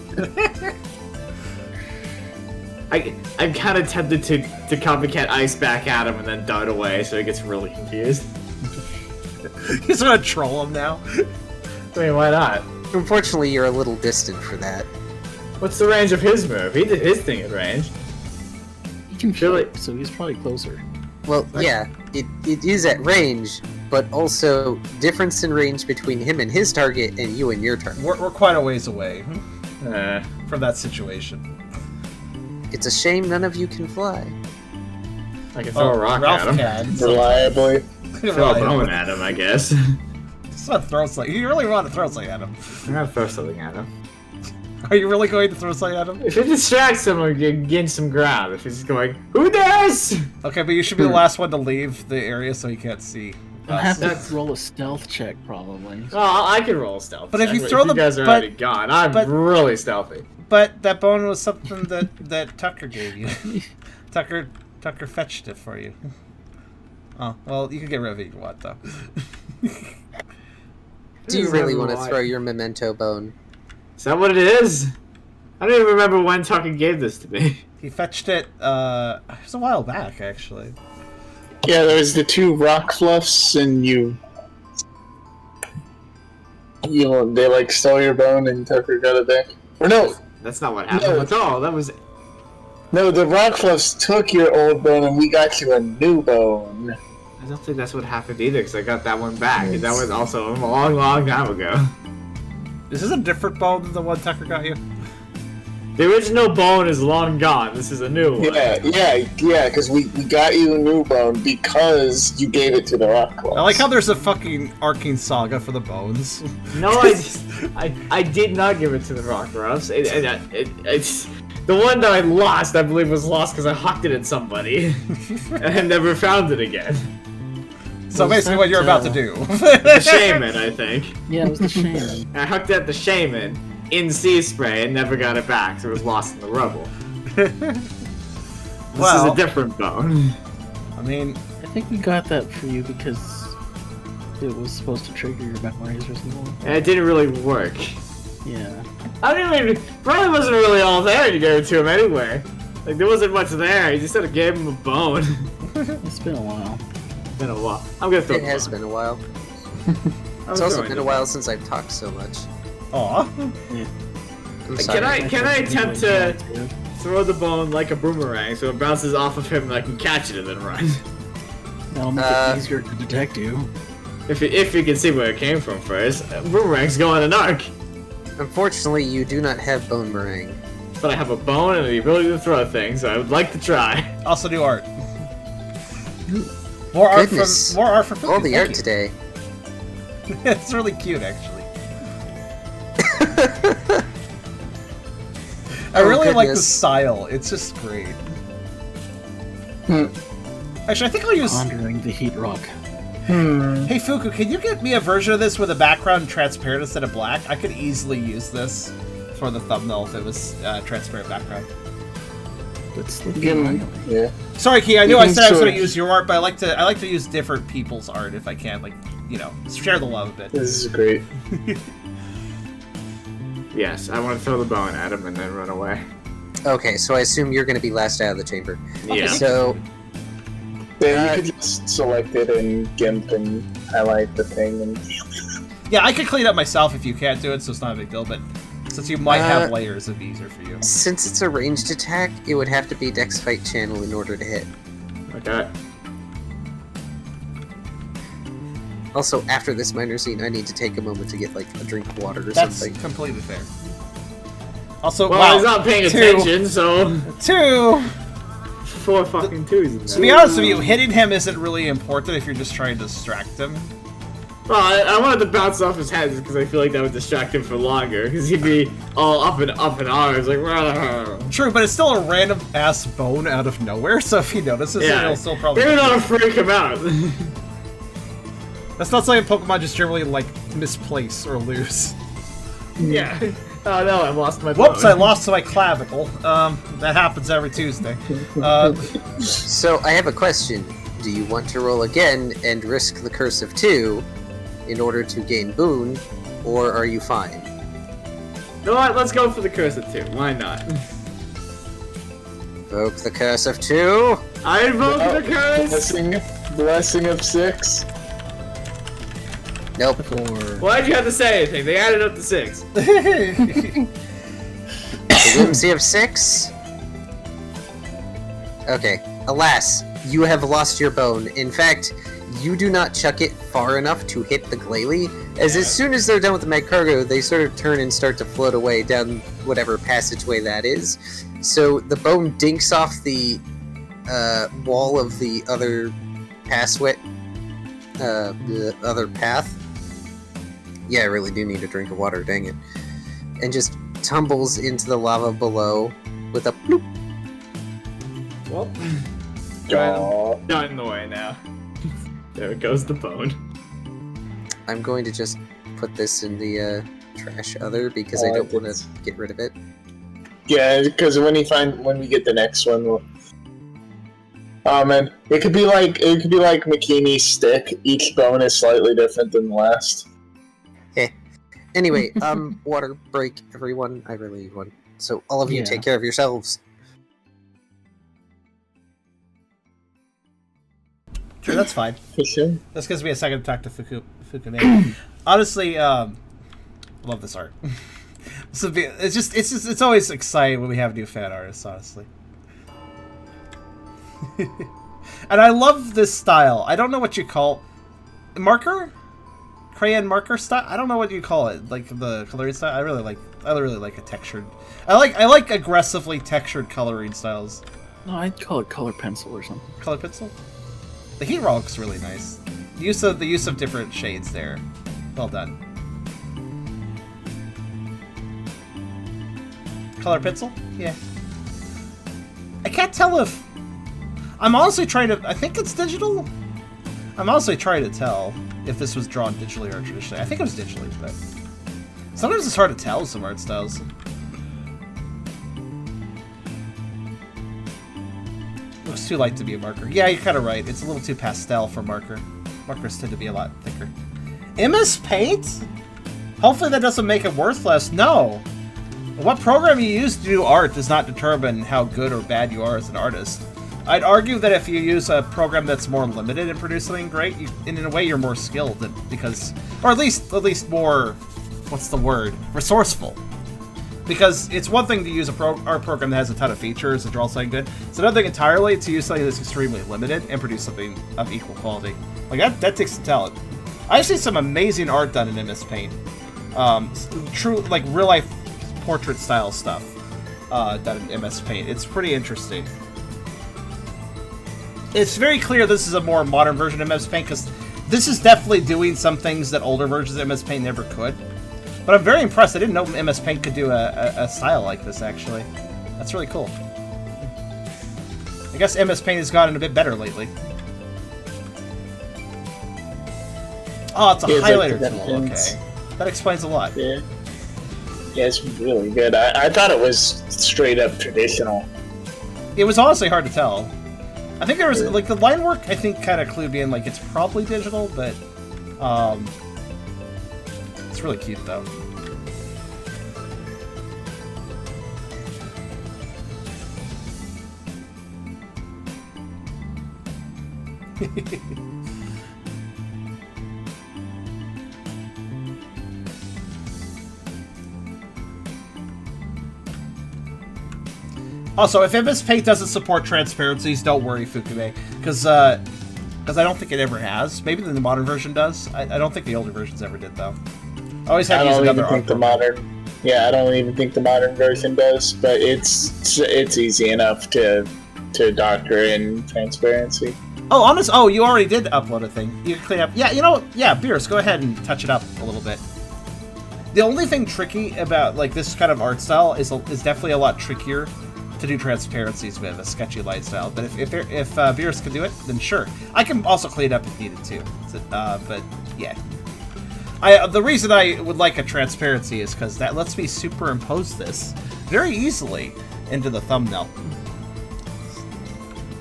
I'm kind of tempted to copycat ice back at him and then dart away so he gets really confused. You just want to troll him now? I mean, why not? Unfortunately, you're a little distant for that. What's the range of his move? He did his thing at range. He can Really? shoot, so he's probably closer. Well, yeah, it is at range, but also difference in range between him and his target and you and your target. We're quite a ways away Uh, from that situation. It's a shame none of you can fly. I can throw a rock Ralph at him. can. Reliably. Throw a bone at him, I guess. Just want to throw something. You really want to throw something at him? I'm gonna throw something at him. Are you really going to throw something at him? If it distracts him, we can gain some ground. If he's going, who dares? Okay, but you should be the last one to leave the area so he can't see. I'll have us. to roll a stealth check, probably. Oh, I can roll stealth. But if check, you throw you the- guys are but- already gone. I'm but- really stealthy. But that bone was something that Tucker gave you. Tucker fetched it for you. Oh, well, you can get rid of it if you want, though. Do you really want to Why. throw your memento bone? Is that what it is? I don't even remember when Tucker gave this to me. He fetched it, it was a while back, actually. Yeah, there was the two rock fluffs, and they like stole your bone, and Tucker got it back. Or no, That's not what happened at all. That was. no, the rock fluffs took your old bone, and we got you a new bone. I don't think that's what happened either, because I got that one back, and that was also a long, long time ago. Is this a different bone than the one Tucker got you? The original bone is long gone. This is a new one. Yeah, because we got you a new bone because you gave it to the rock fluffs. I like how there's a fucking arcing saga for the bones. No, I did not give it to the rock roughs. It's the one that I lost. I believe was lost because I hucked it at somebody and never found it again. So Was basically that, what you're about to do. The shaman, I think. Yeah, it was the shaman. I hucked at the shaman, in sea spray and never got it back, so it was lost in the rubble. This is a different bone. I mean, I think we got that for you because it was supposed to trigger your memories or something. And it didn't really work. Yeah. Probably wasn't really all there to give it to him anyway. Like, there wasn't much there, you just had to give him a bone. It's been a while. It's been a while. I'm gonna throw It has been a while. I'm It's also throwing been it. a while since I've talked so much. aw. I'm sorry. Can I attempt to throw the bone like a boomerang so it bounces off of him and I can catch it and then run? That'll make it easier to detect you. If you can see where it came from first. Boomerangs go on an arc. Unfortunately, you do not have bone meringue. But I have a bone and the ability to throw things, so I would like to try. Also do art. More art from Goodness. Fuku. All the Thank art you. today. It's really cute, actually. I really like the goodness. style. It's just great. Actually, I think I'll use. Pondering the heat rock. Hey Fuku, can you get me a version of this with a background transparent instead of black? I could easily use this for the thumbnail if it was transparent background. Let's look Yeah. Sorry, Key. I knew You I can said I was sort going to of- use your art, but I like to use different people's art if I can. Like, you know, share the love a bit. This is great. Yes, I want to throw the bone at him and then run away. Okay, so I assume you're going to be last out of the chamber. Yeah. So, Then you could just select it in GIMP and highlight the thing and Yeah, I could clean up myself if you can't do it, so it's not a big deal. But since you might have layers, it'd be easier for you. since it's a ranged attack, it would have to be Dex Fight Channel in order to hit. Okay. Also, after this minor scene, I need to take a moment to get, like, a drink of water or That's something. completely fair. Also, Well, wow, he's not paying two. attention, so 2. 4 fucking twos in To there. be honest with you, hitting him isn't really important if you're just trying to distract him. Well, I wanted to bounce off his head because I feel like that would distract him for longer. Because he'd be all up in arms, like. "Rah." True, but it's still a random ass bone out of nowhere. So if he notices it, Yeah, he'll still probably. maybe not to freak him out. That's not something Pokemon just generally like misplace or lose. Yeah. Oh no, I lost my Whoops! bone. I lost my clavicle. That happens every Tuesday. So, I have a question. Do you want to roll again and risk the curse of 2 in order to gain boon, or are you fine? You know what? Let's go for the curse of 2. Why not? Invoke the curse of 2. I invoke the curse! blessing of 6. Nope. Or Why'd you have to say anything? They added up to 6. The whimsy of 6. Okay. Alas, you have lost your bone. In fact, you do not chuck it far enough to hit the Glalie, as soon as they're done with the Magcargo, they sort of turn and start to float away down whatever passageway that is. So the bone dinks off the wall of the other the other path. Yeah, I really do need a drink of water, dang it. And just tumbles into the lava below with a bloop. Well, Aw. not in the way now. There goes the bone. I'm going to just put this in the trash other because I Oh, don't want it's- to get rid of it. Yeah, because when we get the next one, we'll... Oh man, it could be like McKinney's stick. Each bone is slightly different than the last. Anyway, water break, everyone. I really need one. So all of you Yeah. take care of yourselves. Sure, that's fine. For sure. This gives me a second to talk to Fukunaga. Honestly, I love this art. It's always exciting when we have new fan artists, honestly. And I love this style. I don't know what you call marker, crayon marker style. I don't know what you call it, like the coloring style. I really like a textured. I like aggressively textured coloring styles. no, I'd call it color pencil or something. Color pencil. The heat rock's really nice. The use of different shades there. Well done. Color pencil? Yeah. I can't tell if... I'm honestly trying to... I think it's digital? I'm honestly trying to tell if this was drawn digitally or traditionally. I think it was digitally, but... Sometimes it's hard to tell some art styles. Looks too light to be a marker. Yeah, you're kind of right. It's a little too pastel for marker. Markers tend to be a lot thicker. MS Paint? Hopefully that doesn't make it worthless. No. What program you use to do art does not determine how good or bad you are as an artist. I'd argue that if you use a program that's more limited in producing something great, in a way you're more skilled because, or at least more, what's the word, resourceful. Because it's one thing to use art program that has a ton of features and draw something good. It's another thing entirely to use something that's extremely limited and produce something of equal quality. Like that takes some talent. I see some amazing art done in MS Paint. True, like real life portrait style stuff done in MS Paint. It's pretty interesting. It's very clear this is a more modern version of MS Paint because this is definitely doing some things that older versions of MS Paint never could. But I'm very impressed. I didn't know MS Paint could do a style like this, actually. That's really cool. I guess MS Paint has gotten a bit better lately. Oh, it's a highlighter tool. Okay. That explains a lot. Yeah. Yeah, it's really good. I thought it was straight up traditional. It was honestly hard to tell. I think there was, like, the line work, I think, kind of clued me in, like, it's probably digital, but, it's really cute, though. Also, if MS Paint doesn't support transparencies, don't worry, Fukume, because I don't think it ever has. Maybe the modern version does. I don't think the older versions ever did, though. I always had to use another art program. Yeah, I don't even think the modern version does, but it's easy enough to doctor in transparency. Oh, honest. Oh, you already did upload a thing. You can clean up. Yeah, you know what? Yeah, Beers, go ahead and touch it up a little bit. The only thing tricky about like this kind of art style is definitely a lot trickier to do transparencies with a sketchy light style. But if Beers can do it, then sure. I can also clean it up if needed too. But yeah. The reason I would like a transparency is because that lets me superimpose this very easily into the thumbnail.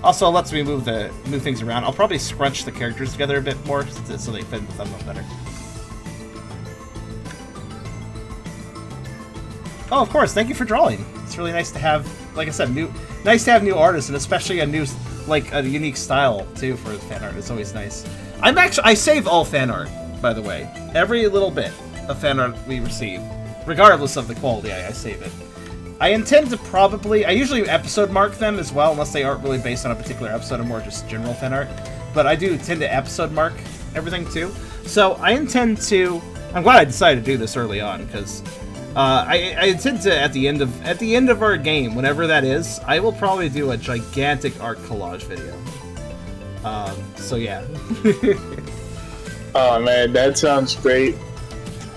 Also, it lets me move things around. I'll probably scrunch the characters together a bit more so they fit in the thumbnail better. Oh, of course. Thank you for drawing. It's really nice to have, like I said, nice to have new artists, and especially a new, like a unique style too for fan art. It's always nice. I save all fan art, by the way. Every little bit of fan art we receive, regardless of the quality, I save it. I intend to I usually episode mark them as well, unless they aren't really based on a particular episode or more just general fan art. But I do tend to episode mark everything too. So I intend to. I'm glad I decided to do this early on because I intend to at the end of our game, whenever that is, I will probably do a gigantic art collage video. So yeah. Oh man, that sounds great.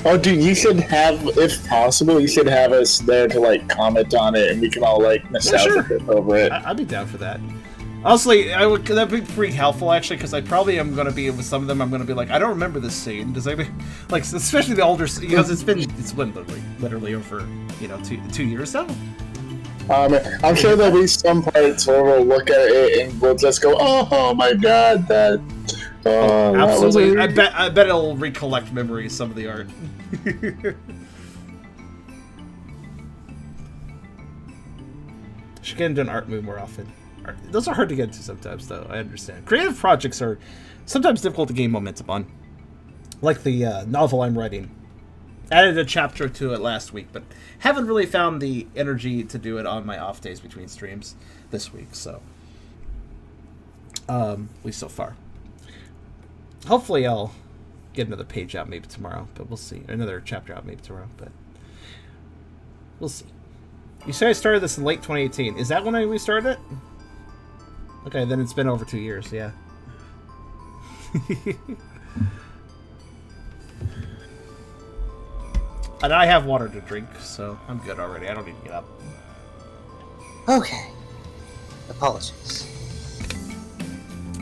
Oh dude, you should have, if possible, you should have us there to like comment on it and we can all like nostalgia over it. I'd be down for that. Honestly, that'd be pretty helpful actually, because I probably am going to be with some of them. I'm going to be like, I don't remember this scene. Does anybody like, especially the older, because it's been literally over 2 years now. I'm sure there'll be some parts where we'll look at it and we'll just go, oh my god, that. Absolutely. I bet it'll recollect memories, some of the art. Should get into an art mood more often. Those are hard to get into sometimes, though. I understand. Creative projects are sometimes difficult to gain momentum on. Like the novel I'm writing. Added a chapter to it last week, but haven't really found the energy to do it on my off days between streams this week, so. At least so far. Hopefully I'll get another page out maybe tomorrow, but we'll see. Another chapter out maybe tomorrow, but we'll see. You say I started this in late 2018. Is that when we started it? Okay, then it's been over 2 years, yeah. And I have water to drink, so I'm good already. I don't need to get up. Okay. Apologies.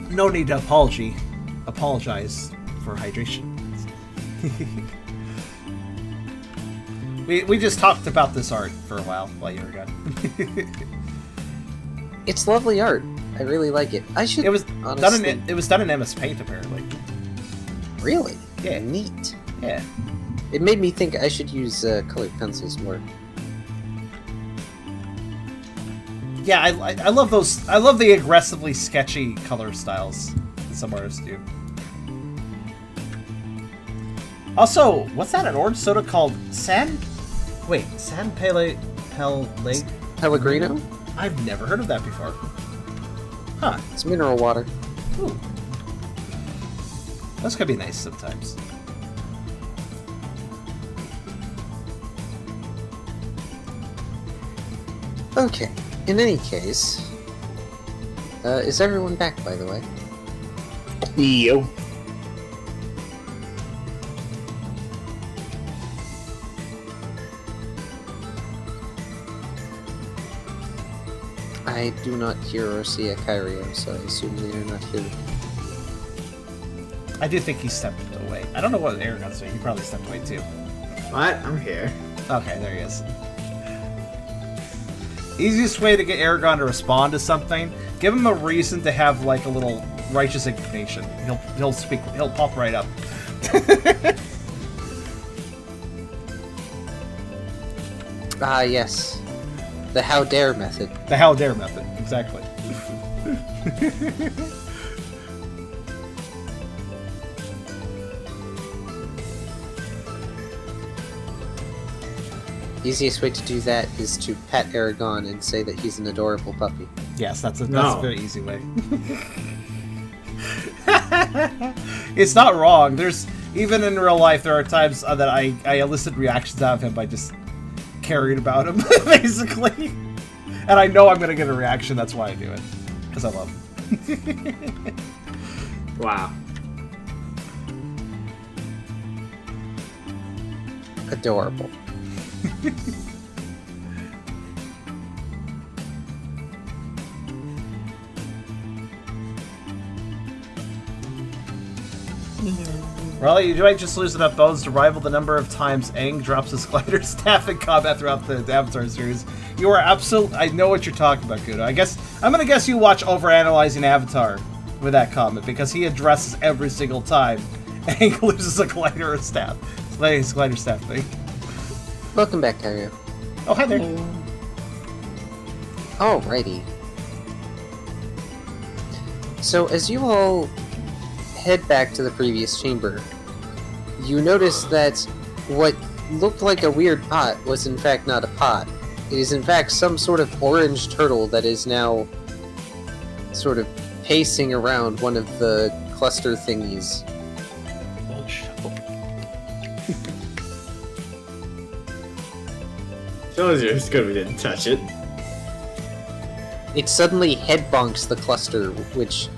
No need to apologize for hydration. We just talked about this art for a while you were gone. It's lovely art. I really like it. I should. It was honestly... done in MS Paint apparently. Really? Yeah. Neat. Yeah. It made me think I should use colored pencils more. Yeah, I love those. I love the aggressively sketchy color styles that some artists do. Also, what's that? An orange soda called San? Wait, San Pele Pellegrino? I've never heard of that before. Huh. It's mineral water. Ooh. Those could be nice sometimes. Okay. In any case, is everyone back, by the way? Yo. I do not hear or see a Kyrio, so I assume they are not here. I do think he stepped away. I don't know what Eragon's doing. He probably stepped away too. What? I'm here. Okay, there he is. Easiest way to get Eragon to respond to something, give him a reason to have like a little righteous indignation. He'll speak. He'll pop right up. Ah, yes. The how dare method. The how dare method, exactly. Easiest way to do that is to pet Eragon and say that he's an adorable puppy. Yes, that's a No. very easy way. It's not wrong. There's even in real life there are times that I elicit reactions out of him by just caring about him, basically. And I know I'm gonna get a reaction. That's why I do it, because I love him. Wow. Adorable. Raleigh, you might just lose enough bones to rival the number of times Aang drops his glider staff in combat throughout the Avatar series. You are absolutely... I know what you're talking about, Kudo. I'm gonna guess you watch Overanalyzing Avatar with that comment, because he addresses every single time Aang loses a glider or staff. His glider staff thing. Welcome back, Kyrio. Oh, hi there. Alrighty. So, as you all head back to the previous chamber, you notice that what looked like a weird pot was in fact not a pot. It is in fact some sort of orange turtle that is now sort of pacing around one of the cluster thingies. Oh, shovel. Shows you it's good we didn't touch it. It suddenly head bonks the cluster, which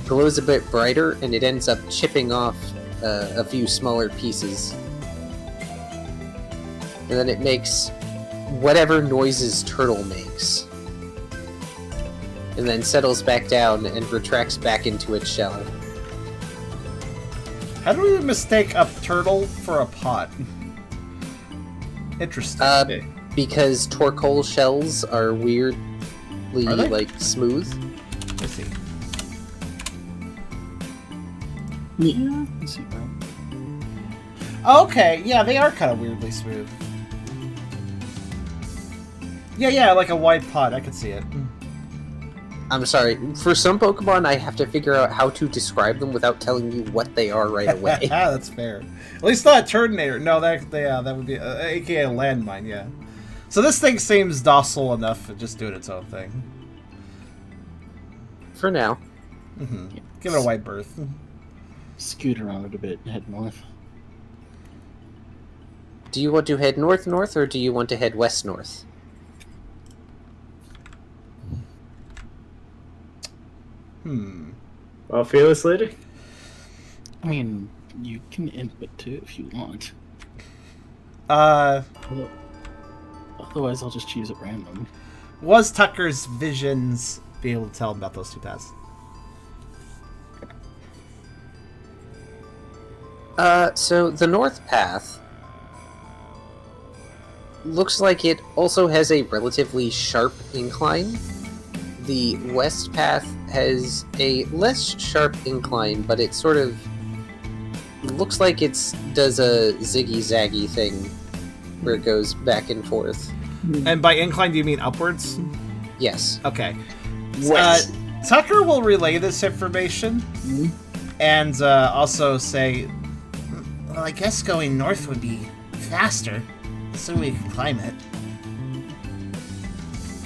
glows a bit brighter, and it ends up chipping off a few smaller pieces. And then it makes whatever noises turtle makes. And then settles back down and retracts back into its shell. How do we mistake a turtle for a pot? Interesting. Because torkoal shells are weirdly, Are they? like, smooth. Let's see. Yeah, I can see that. Okay, yeah, they are kind of weirdly smooth. Yeah, like a wide pot. I could see it. I'm sorry, for some Pokemon I have to figure out how to describe them without telling you what they are right away. That's fair. At least not a Turtonator. No, that would be aka a landmine. Yeah. So this thing seems docile enough to just doing its own thing. For now. Mm-hmm. Give it a wide berth. Scoot around it a bit and head north. Do you want to head north-north, or do you want to head west-north? Well, fearless later? I mean, you can input too if you want. Otherwise, I'll just choose at random. Was Tucker's visions be able to tell him about those two paths? So the north path looks like it also has a relatively sharp incline. The west path has a less sharp incline, but it sort of looks like it does a ziggy-zaggy thing where it goes back and forth. And by incline, do you mean upwards? Yes. Okay. West. Tucker will relay this information and also say, well, I guess going north would be faster, so we can climb it.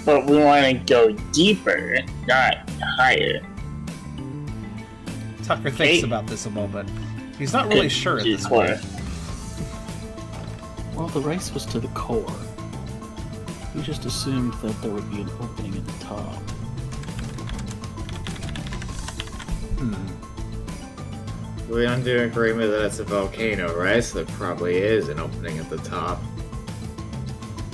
But we want to go deeper, not higher. Tucker thinks about this a moment. He's not really sure at this point. Well, the race was to the core. We just assumed that there would be an opening at the top. We under agreement that it's a volcano, right? So there probably is an opening at the top.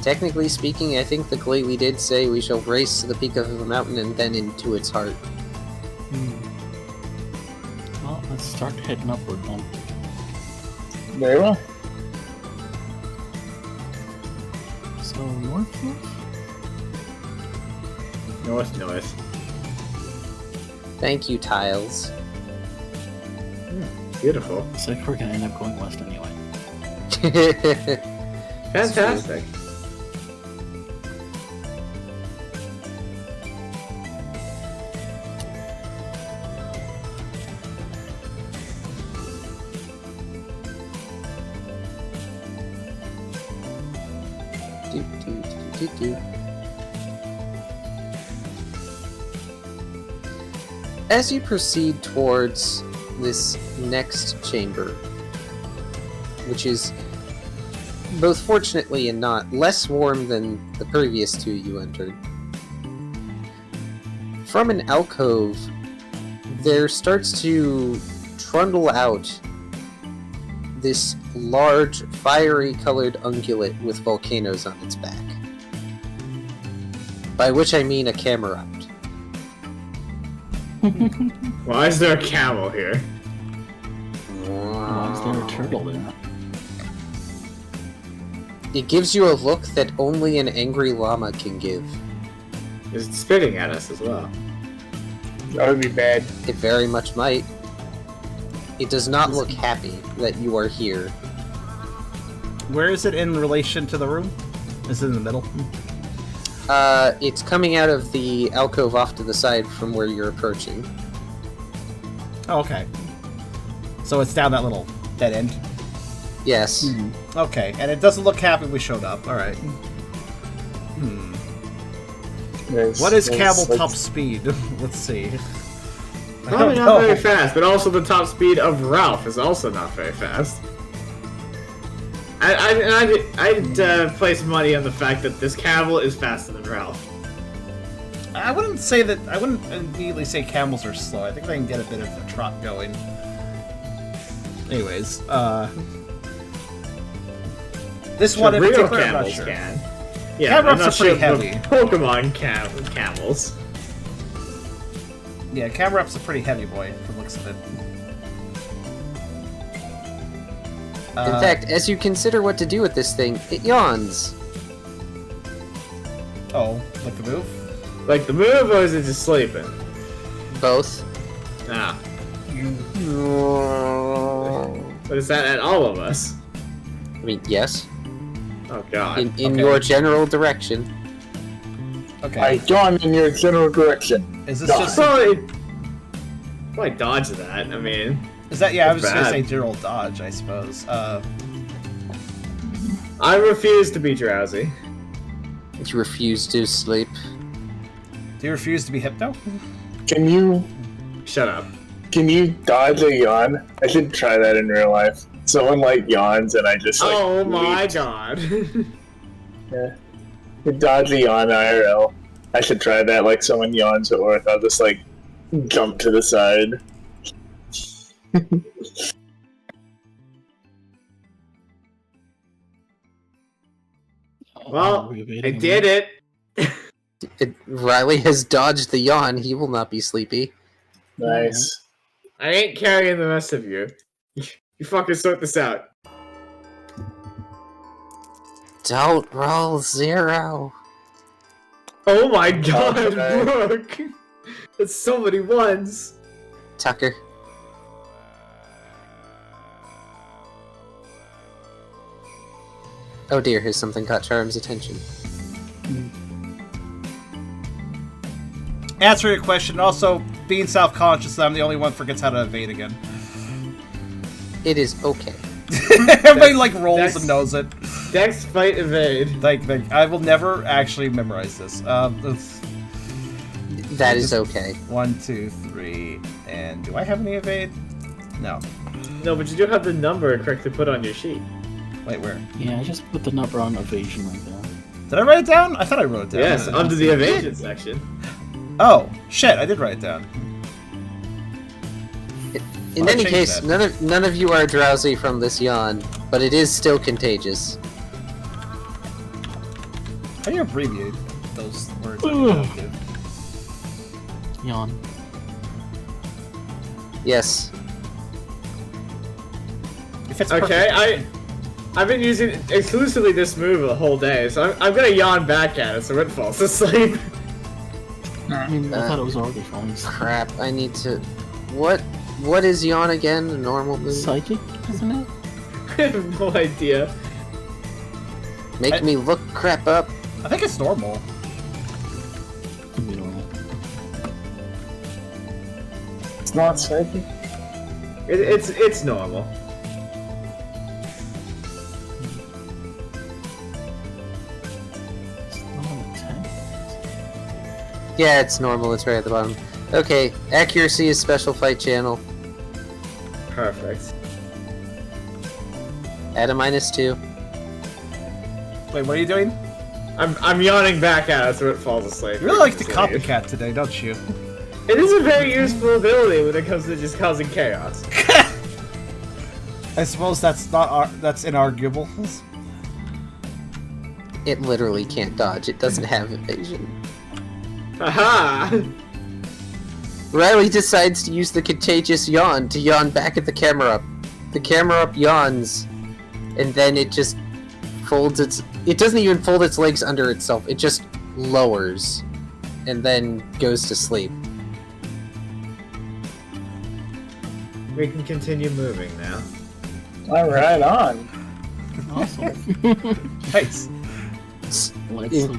Technically speaking, I think the Glalie did say we shall race to the peak of the mountain and then into its heart. Well, let's start heading upward then. Very well. So, north? North. Thank you, Tiles. Beautiful. So we're gonna end up going west anyway. Fantastic. As you proceed towards this next chamber, which is both fortunately and not less warm than the previous two you entered, from an alcove there starts to trundle out this large fiery colored ungulate with volcanoes on its back, by which I mean a Camerupt. Why is there a camel here? Why is there a turtle there? It gives you a look that only an angry llama can give. It's spitting at us as well. That would be bad. It very much might. It does not look happy that you are here. Where is it in relation to the room? Is it in the middle? It's coming out of the alcove off to the side from where you're approaching. Oh, okay. So it's down that little dead end? Yes. Okay, and it doesn't look happy we showed up. Alright. What is camel top speed? Let's see. Probably not very fast, but also the top speed of Ralph is also not very fast. I'd place money on the fact that this camel is faster than Ralph. I wouldn't say that. I wouldn't immediately say camels are slow. I think they can get a bit of a trot going. Anyways, this one in real particular, I'm not camels sure. can. Yeah, Camerups I'm not are pretty sure the heavy. Pokemon camels. Yeah, Camerup's a pretty heavy boy from the looks of it. In fact, as you consider what to do with this thing, it yawns. Oh, like the move? Like the move, or is it just sleeping? Both. Ah. But is that at all of us? I mean, yes. Oh god. In Okay. your general direction. Okay. I yawn in your general direction. Is this No. just? Probably dodge that. I mean, Is that? Yeah, I was That's just gonna bad. say general dodge, I suppose. I refuse to be drowsy. You refuse to sleep. Do you refuse to be hypno? Can you Shut up. dodge a yawn? I should try that in real life. Someone like yawns and I just like Oh my leap. god. Yeah. Dodge a yawn IRL. I should try that. Like someone yawns at work, I'll just like jump to the side. Well, I did it. Riley has dodged the yawn. He will not be sleepy. Nice. I ain't carrying the rest of you. You fucking sort this out. Don't roll 0. Oh my god, Okay. Brooke! That's so many ones! Tucker. Oh dear, here's something caught Charm's attention. Answer your question. Also, being self-conscious that I'm the only one forgets how to evade again. It is okay. Everybody like rolls that's- and knows it. Dex, fight, evade. Like I will never actually memorize this. That is okay. 1, 2, 3, and do I have any evade? No. No, but you do have the number correctly put on your sheet. Wait, where? Yeah, I just put the number on evasion right now. Did I write it down? I thought I wrote it down. Yes, under the evasion section. Oh, shit, I did write it down. In I'll any change case, that. none of you are drowsy from this yawn, but it is still contagious. How do you abbreviate those words? Ugh. Yawn. Yes. If it's Okay, perfect. I've been using exclusively this move the whole day, so I'm gonna yawn back at it so it falls asleep. I mean, I Uh, thought it was already falling asleep. Crap, I need to... What is yawn again? A normal move? Psychic, isn't it? I have no idea. Make me look crap up. I think it's normal. Could be normal. It's not psychic. It's normal. It's not an attack. Yeah, it's normal. It's right at the bottom. Okay, accuracy is special fight channel. Perfect. Add a -2. Wait, what are you doing? I'm yawning back at it so it falls asleep. You really like to Just copycat today, don't you? It is a very useful ability when it comes to just causing chaos. I suppose that's not that's inarguable. It literally can't dodge. It doesn't have evasion. Aha! Riley decides to use the contagious yawn to yawn back at the camera up. The camera up yawns, and then it just folds its... It doesn't even fold its legs under itself. It just lowers, and then goes to sleep. We can continue moving now. All right, on. Awesome. Nice.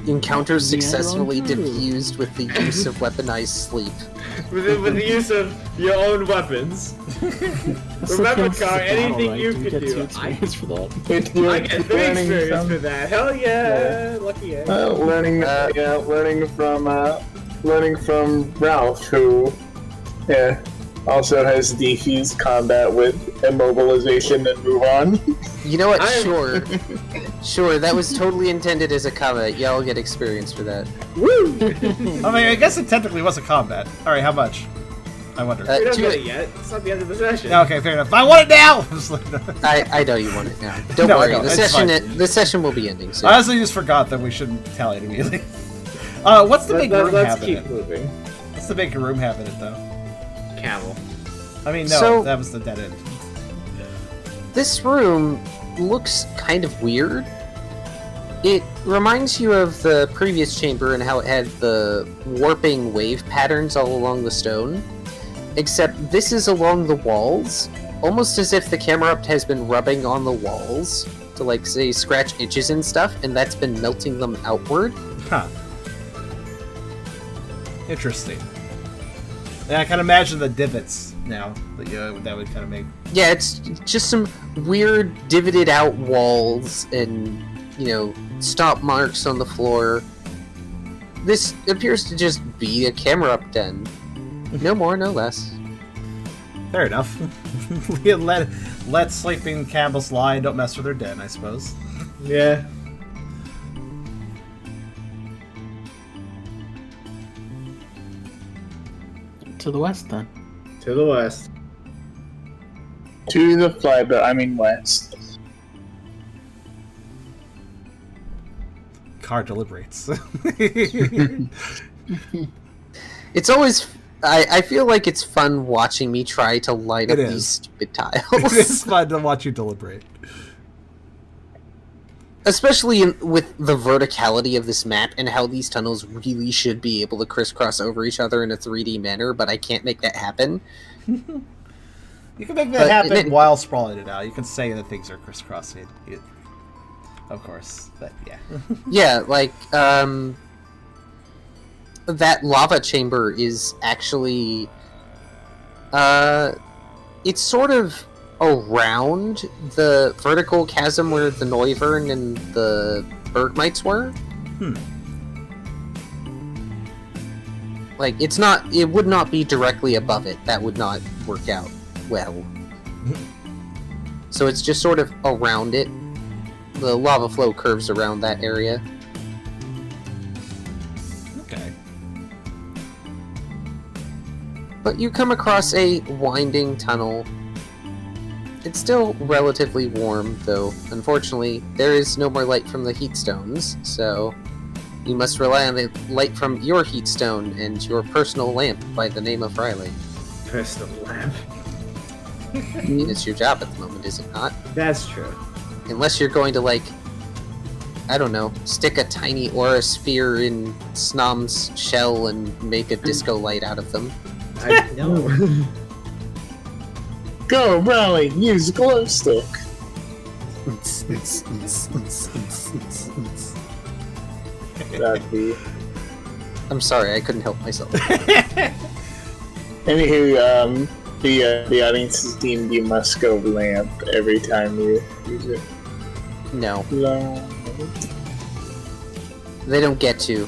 Encounter Yeah, successfully on through. diffused with the use of weaponized sleep. With the use of your own weapons. That's Remember, the Car, battle, anything right? you Do can get do. 2 experience for that. If you're I get 3 learning experience from- for that. Hell yeah! Lucky egg. learning from Ralph, who, also has defused combat with immobilization and move on. You know what? I'm- Sure. Sure, that was totally intended as a comment. Y'all get experience for that. Woo! I mean, I guess it technically was a combat. All right, how much? I wonder. We don't two- get it yet. It's not the end of the session. Okay, fair enough. I want it now. I know you want it now. Don't No, I worry. don't. The It's session fine. the session will be ending soon. I honestly just forgot that we shouldn't tally it immediately. What's the big room Let's have in keep it? moving. What's the big room have in it, though? Camel. I mean, no, So- that was the dead end. This room looks kind of weird. It reminds you of the previous chamber and how it had the warping wave patterns all along the stone. Except this is along the walls, almost as if the camera up has been rubbing on the walls to, like, say, scratch itches and stuff, and that's been melting them outward. Huh. Interesting. Yeah, I can imagine the divots now that would kind of make. Yeah, it's just some weird divoted out walls and, stop marks on the floor. This appears to just be a camera up den. No more, no less. Fair enough. let sleeping camels lie and don't mess with their den, I suppose. Yeah. To the west, then. To the west. To the west. Car deliberates. It's always... I feel like it's fun watching me try to line up It these is. stupid tiles. It's fun to watch you deliberate. Especially with the verticality of this map and how these tunnels really should be able to crisscross over each other in a 3D manner, but I can't make that happen. You can make that happen while sprawling it out. You can say that things are crisscrossing. Of course, but yeah. Yeah, like, that lava chamber is actually, it's sort of around the vertical chasm where the Noivern and the Bergmites were. Like, it would not be directly above it. That would not work out well. So it's just sort of around it. The lava flow curves around that area. Okay. But you come across a winding tunnel. It's still relatively warm, though unfortunately there is no more light from the heat stones, so you must rely on the light from your heat stone and your personal lamp by the name of Riley. Personal lamp. It's your job at the moment, is it not? That's true. Unless you're going to, like, I don't know, stick a tiny aura sphere in Snom's shell and make a disco light out of them. I know. Go, Riley, use a glow stick. That'd be. I'm sorry, I couldn't help myself. Anywho, the audience is deemed you must go lamp every time you use it. No, Lamp. they don't get to.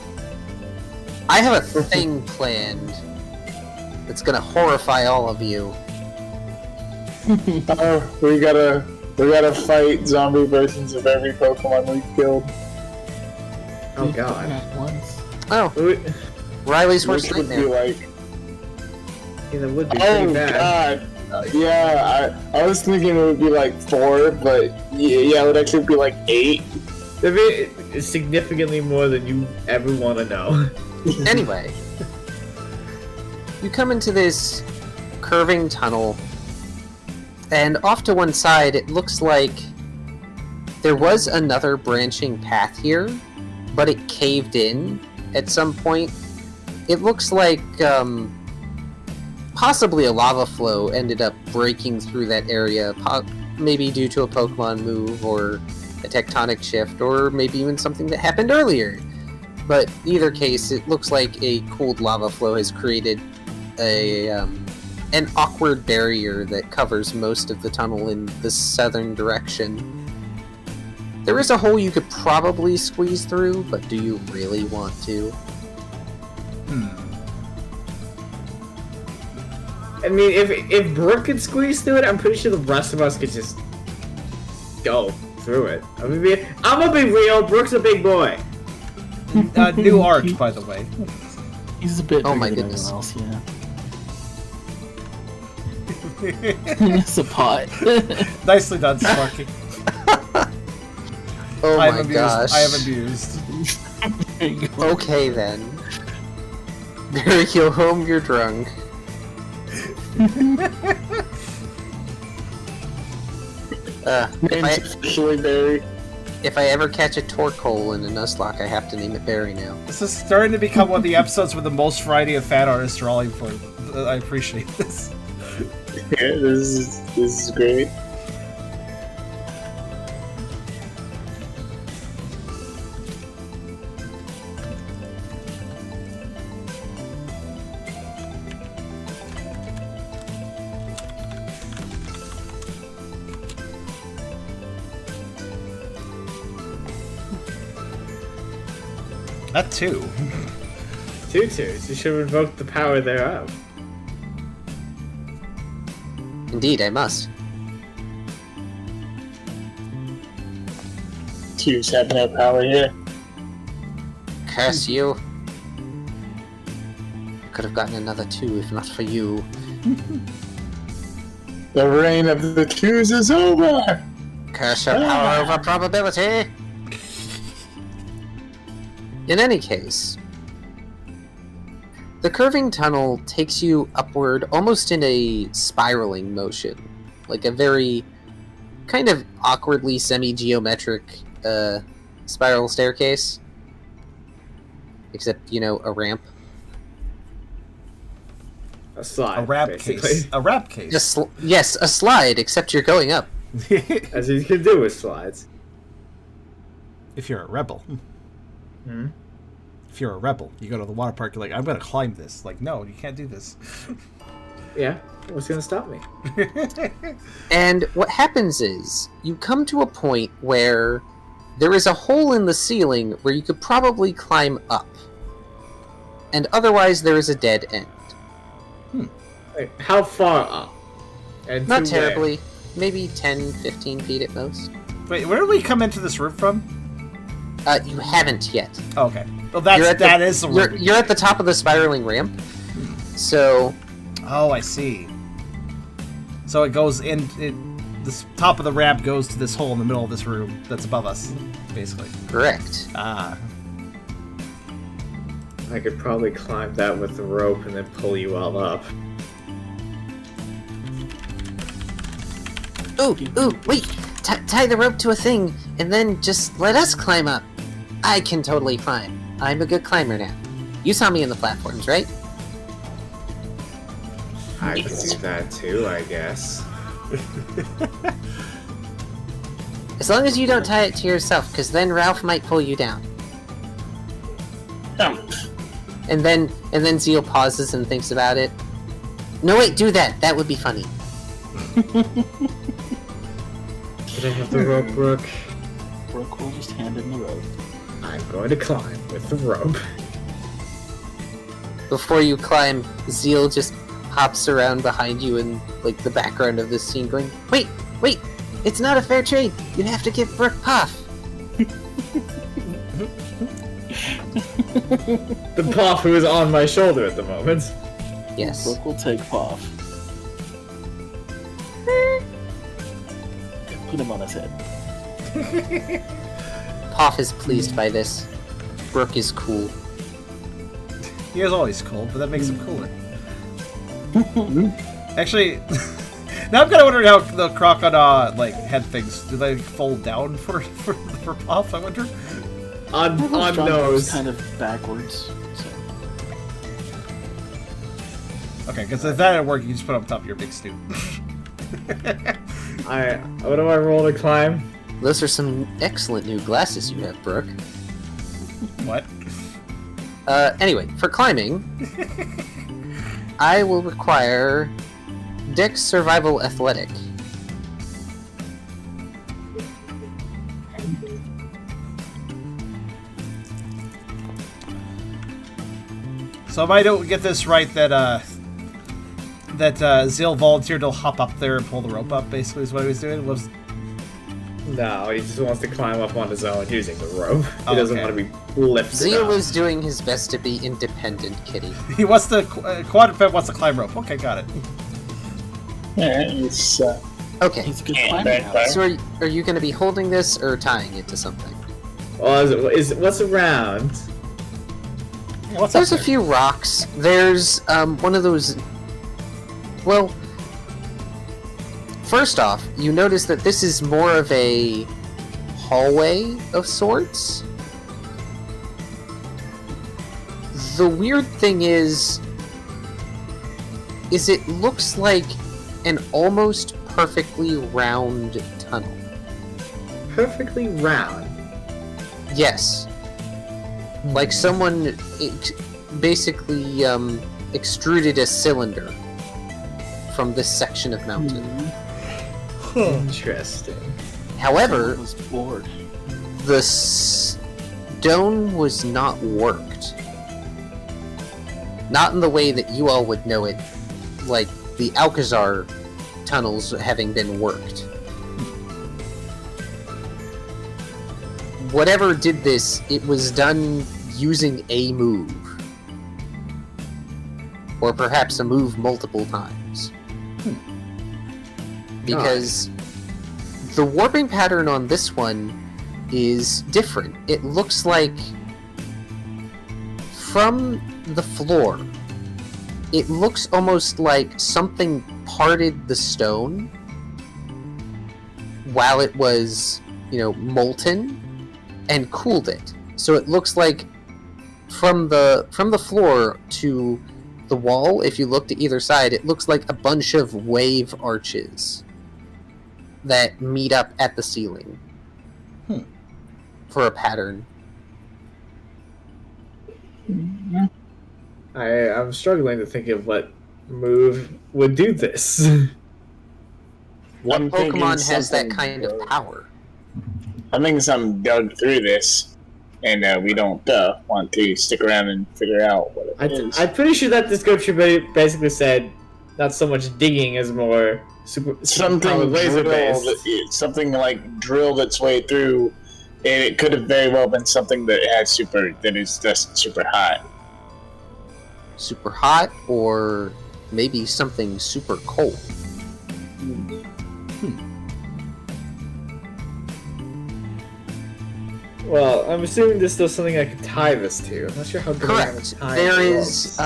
I have a thing planned that's gonna horrify all of you. Oh, we gotta fight zombie versions of every Pokemon we've killed. Oh god. At once. Oh, Riley's worst Which would be nightmare. like, Yeah, that would be pretty oh bad. god, yeah. I was thinking it would be like 4, but yeah, it would actually be like 8. That'd be significantly more than you ever want to know. Anyway, you come into this curving tunnel, and off to one side it looks like there was another branching path here, but it caved in at some point. It looks like possibly a lava flow ended up breaking through that area, maybe due to a Pokemon move or a tectonic shift, or maybe even something that happened earlier. But either case, it looks like a cooled lava flow has created an awkward barrier that covers most of the tunnel in the southern direction. There is a hole you could probably squeeze through, but do you really want to? I mean, if Brooke could squeeze through it, I'm pretty sure the rest of us could just go through it. I'm gonna be real. Brooke's a big boy. New art, by the way. He's a bit Oh bigger my than goodness. everyone else, yeah. It's a pot. Nicely done, Sparky. Oh I am my amused. gosh. I am amused. There you go. Okay then. Barry, go home, you're drunk. Name's officially Barry. If I ever catch a torque hole in a Nuzlocke, I have to name it Barry now. This is starting to become one of the episodes with the most variety of fan artists drawing for. I appreciate this. Yeah, this is great. That too. 2 twos. You should invoke the power thereof. Indeed, I must. Twos have no power here. Curse you. I could have gotten another 2 if not for you. The reign of the twos is over! Curse your power over probability! In any case, the curving tunnel takes you upward almost in a spiraling motion, like a very kind of awkwardly semi-geometric a spiral staircase. Except, a ramp. A slide. A rap basically. case. A rap case. Yes, a slide, except you're going up. As you can do with slides. If you're a rebel. Hmm? If you're a rebel, you go to the water park, you're like, I'm going to climb this. Like, no, you can't do this. Yeah. What's gonna stop me? And what happens is, you come to a point where there is a hole in the ceiling where you could probably climb up. And otherwise there is a dead end. Wait, how far up? And Not to terribly. Maybe 10, 15 feet at most. Wait, where did we come into this room from? You haven't yet. Oh, okay. Well, that is the room. You're at the top of the spiraling ramp. So... Oh, I see. So it goes in... the top of the ramp goes to this hole in the middle of this room that's above us, basically. Correct. Ah. I could probably climb that with the rope and then pull you all up. Ooh, wait! Tie the rope to a thing, and then just let us climb up. I can totally climb. I'm a good climber now. You saw me in the platforms, right? I could do that too, I guess. As long as you don't tie it to yourself, because then Ralph might pull you down. And then Zeal pauses and thinks about it. No, wait, do that. That would be funny. Can I have the rope, Brooke? Brooke will just hand him the rope. I'm going to climb with the rope. Before you climb, Zeal just hops around behind you in like the background of this scene going, Wait! It's not a fair trade! You have to give Brooke Puff! The Puff who is on my shoulder at the moment. Yes. Brooke will take Puff. Put him on his head. Puff is pleased by this. Brooke is cool. He is always cool, but that makes him cooler. Actually, now I'm kind of wondering how the crocodile head things, do they fold down for Puff, I wonder? On John goes nose. kind of backwards. So. Okay, because if that didn't work, you can just put it on top of your big stew. What do I roll to climb? Those are some excellent new glasses you have, Brooke. What? Anyway, for climbing, I will require Dex Survival Athletic. So if I don't get this right, that Zeal volunteered to hop up there and pull the rope up, basically, is what he was doing? No, he just wants to climb up on his own using the rope. He Oh, doesn't okay. want to be lifted Zeal up. is doing his best to be independent, Kitty. He wants to... Quadruped wants to climb rope. Okay, got it. Yeah, it's Okay, He's a good Yeah, climber back now. there. so are you going to be holding this or tying it to something? Well, what's around? What's There's a up there? few rocks. There's one of those... Well, first off, you notice that this is more of a hallway of sorts. The weird thing is it looks like an almost perfectly round tunnel. Perfectly round. Yes. Like someone basically extruded a cylinder from this section of mountain. Interesting. However, I was bored. the stone was not worked. Not in the way that you all would know it, like the Alcazar tunnels having been worked. Whatever did this, it was done using a move. Or perhaps a move multiple times. Because the warping pattern on this one is different. It looks like from the floor, it looks almost like something parted the stone while it was, molten, and cooled it. So it looks like from the floor to the wall, if you look to either side, it looks like a bunch of wave arches that meet up at the ceiling for a pattern. I'm struggling to think of what move would do this. What I'm thinking Pokemon has that something kind of power? I think some dug through this, and we don't want to stick around and figure out what it is. I'm pretty sure that description basically said not so much digging as more Something laser based. something like drilled its way through, and it could have very well been something that is just super hot. Super hot, or maybe something super cold? Well, I'm assuming there's still something I could tie this to. I'm not sure how good I am at Correct. tying There it is,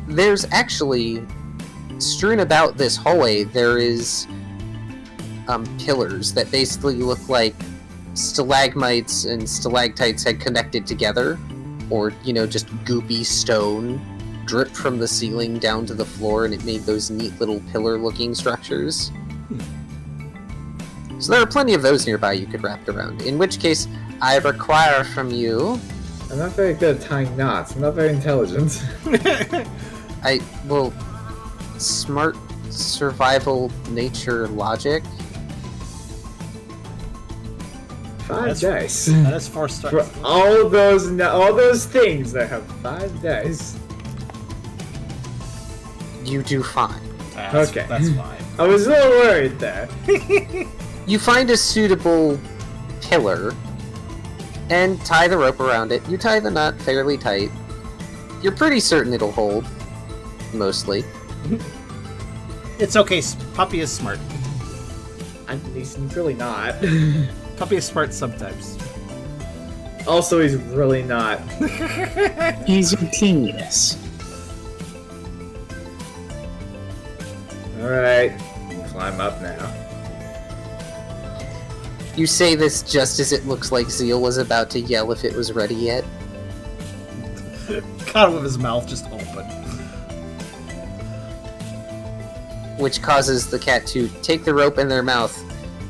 there's actually, strewn about this hallway, there is, pillars that basically look like stalagmites and stalactites had connected together, or, just goopy stone dripped from the ceiling down to the floor, and it made those neat little pillar-looking structures. So there are plenty of those nearby you could wrap around, in which case, I require from you... I'm not very good at tying knots. I'm not very intelligent. smart survival nature logic. 5 dice. That's 4 stars. For all those things that have 5 dice. You do fine. Okay. That's fine. I was a little worried there. You find a suitable pillar and tie the rope around it. You tie the knot fairly tight. You're pretty certain it'll hold. Mostly. It's okay. Puppy is smart. He's really not. Puppy is smart sometimes. Also, he's really not. He's a genius. Alright. Climb up now. You say this just as it looks like Zeal was about to yell if it was ready yet. Caught him with his mouth just open. Which causes the cat to take the rope in their mouth,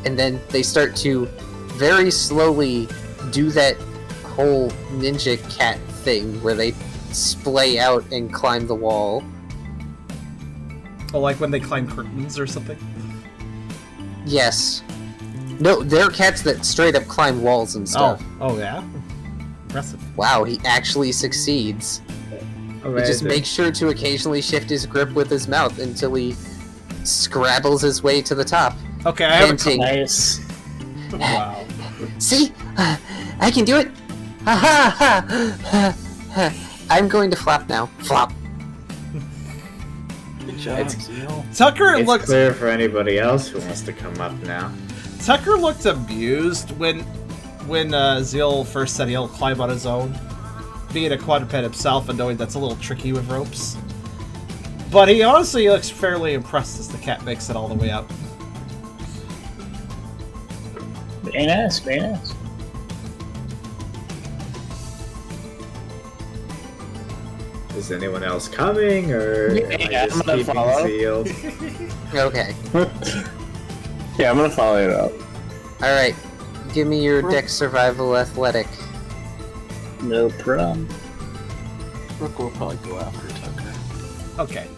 and then they start to very slowly do that whole ninja cat thing where they splay out and climb the wall. Oh, like when they climb curtains or something? Yes. No, there are cats that straight up climb walls and stuff. Oh yeah? Impressive. Wow, he actually succeeds. He just makes sure to occasionally shift his grip with his mouth until he scrabbles his way to the top. Okay, I have a Panting. Nice. Wow. See? I can do it! Ha ha ha! I'm going to flop now. Flop. Good job, Zeal. Tucker It's looked clear for anybody else who wants to come up now. Tucker looked abused when Zeal first said he'll climb on his own, being a quadruped himself and knowing that's a little tricky with ropes. But he honestly looks fairly impressed as the cat makes it all the way up. Very nice, very nice. Is anyone else coming, or am I Yeah, just I'm gonna keeping follow. Zeal? Okay. Yeah, I'm gonna follow it up. Alright. Give me your Dex Survival Athletic. No problem. Rook will probably go after Tucker. Okay.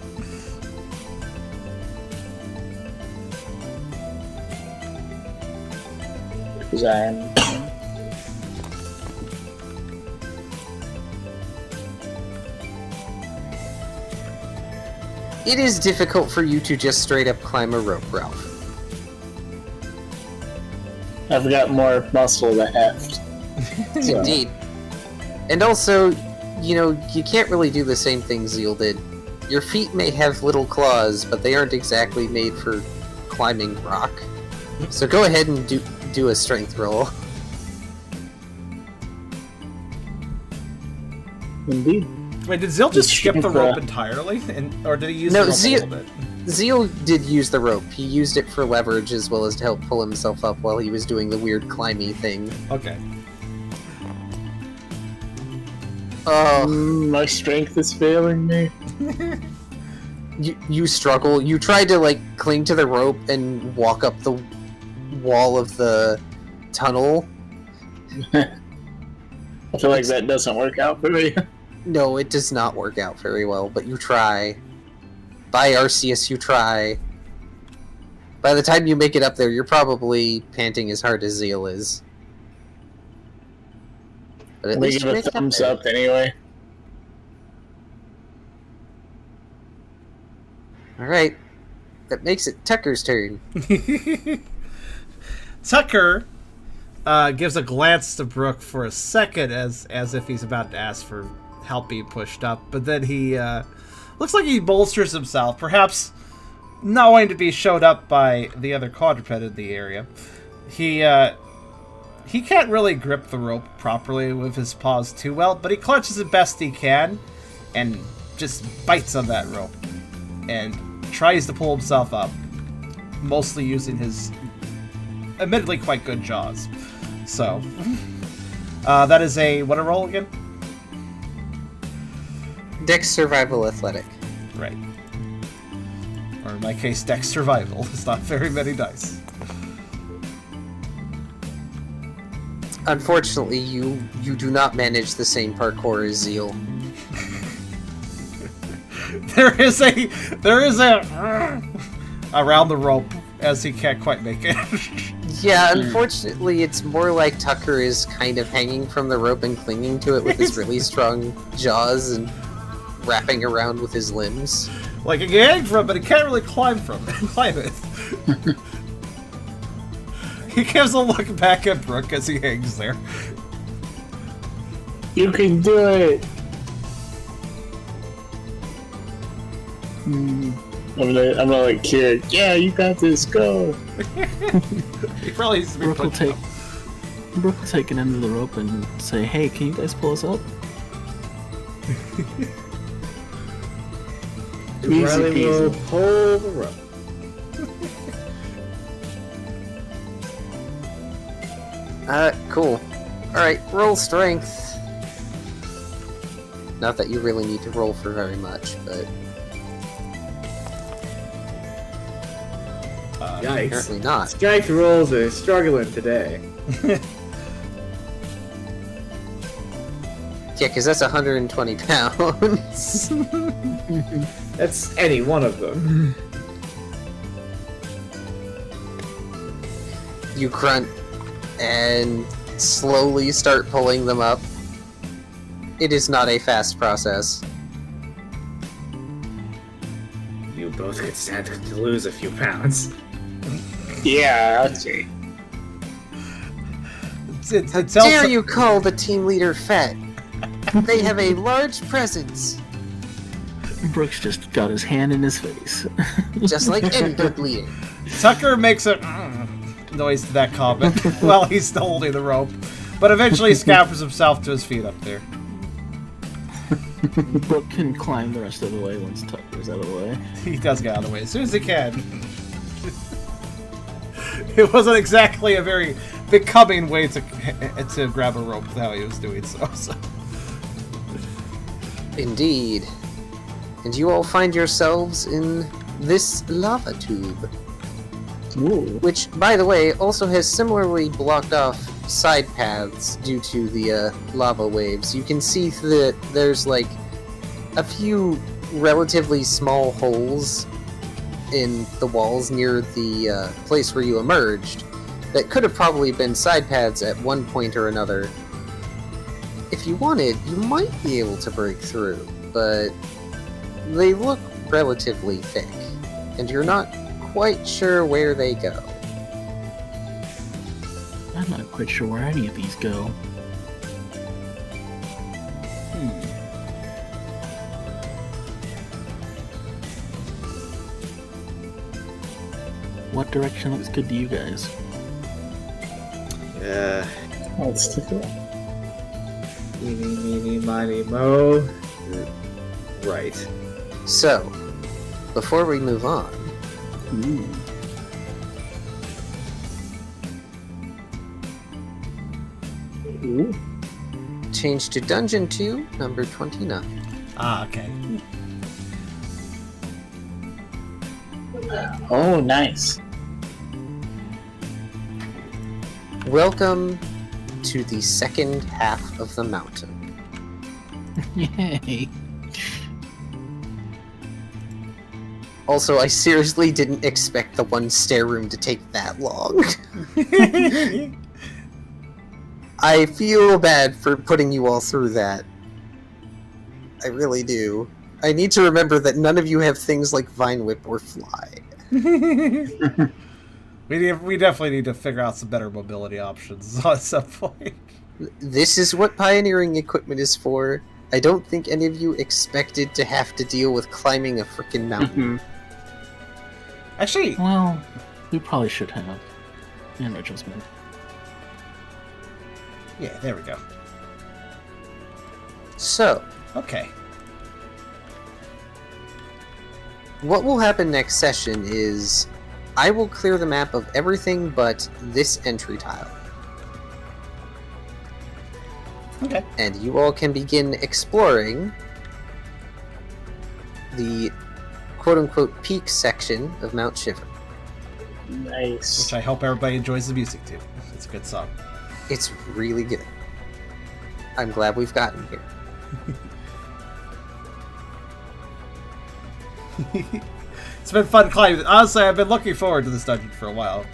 Because I'm. It is difficult for you to just straight up climb a rope, Ralph. I've got more muscle to heft. So. Indeed. And also, you can't really do the same thing Zeal did. Your feet may have little claws, but they aren't exactly made for climbing rock. So go ahead and do a strength roll. Indeed. Wait, did Zeal just skip the Shit, rope entirely? Or did he use No, the rope Zeal- a little bit? Zeal did use the rope. He used it for leverage as well as to help pull himself up while he was doing the weird climby thing. Okay. Oh, My strength is failing me. you struggle. You try to like cling to the rope and walk up the wall of the tunnel. I feel like that doesn't work out for me. No, it does not work out very well, but you try. By Arceus, you try. By the time you make it up there, you're probably panting as hard as Zeal is. But at We least give you a make it thumbs there. up anyway. Alright. That makes it Tucker's turn. Tucker gives a glance to Brooke for a second as if he's about to ask for help being pushed up, but then he looks like he bolsters himself, perhaps not wanting to be showed up by the other quadruped in the area. He can't really grip the rope properly with his paws too well, but he clutches it best he can and just bites on that rope and tries to pull himself up, mostly using his admittedly quite good jaws. So, that is a, what a roll again? Dex Survival Athletic. Right. Or in my case, Dex Survival. It's not very many dice. Unfortunately, you do not manage the same parkour as Zeal. There is a around the rope as he can't quite make it. Yeah, unfortunately, it's more like Tucker is kind of hanging from the rope and clinging to it with his really strong jaws and wrapping around with his limbs. Like he can hang from it, but he can't really climb it. He gives a look back at Brooke as he hangs there. You can do it. I'm gonna like cheer. Yeah, you got this. Go. He probably needs to be Brooke will pushed take an end of the rope and say, "Hey, can you guys pull us up?" Easy Riley will peasy. pull the rope. Cool. Alright, roll strength. Not that you really need to roll for very much, but Yikes. apparently not. Strength rolls are struggling today. Yeah, because that's 120 pounds. That's any one of them. You grunt and slowly start pulling them up. It is not a fast process. You both could stand to lose a few pounds. Yeah, I'll see. It's How also, dare you call the team leader fat? They have a large presence, Brooks just got his hand in his face. just like any good leader. Tucker makes a noise to that comment while he's still holding the rope, but eventually scampers himself to his feet up there. Brooke can climb the rest of the way once Tucker's out of the way. He does get out of the way as soon as he can. It wasn't exactly a very becoming way to grab a rope with how he was doing so. Indeed. And you all find yourselves in this lava tube. Ooh. Which, by the way, also has similarly blocked off side paths due to the lava waves. You can see that there's like a few relatively small holes in the walls near the place where you emerged that could have probably been side paths at one point or another. If you wanted, you might be able to break through, but they look relatively thick, and you're not quite sure where they go. I'm not quite sure where any of these go. What direction looks good to you guys? Let's take it. Eeny, meeny, miny, mo. Right. So, before we move on, Change to Dungeon 2, number 29. Ah, okay. Oh, nice. Welcome to the second half of the mountain. Yay. Also, I seriously didn't expect the one stair room to take that long. I feel bad for putting you all through that. I really do. I need to remember that none of you have things like Vine Whip or Fly. We definitely need to figure out some better mobility options at some point. This is what pioneering equipment is for. I don't think any of you expected to have to deal with climbing a frickin' mountain. Actually, Well, we probably should have. In retrospect. yeah, there we go. So, Okay. what will happen next session is I will clear the map of everything but this entry tile. Okay. And you all can begin exploring the quote-unquote peak section of Mount Shiver. Nice. Which I hope everybody enjoys the music too. It's a good song. It's really good. I'm glad we've gotten here. It's been fun climbing. Honestly, I've been looking forward to this dungeon for a while.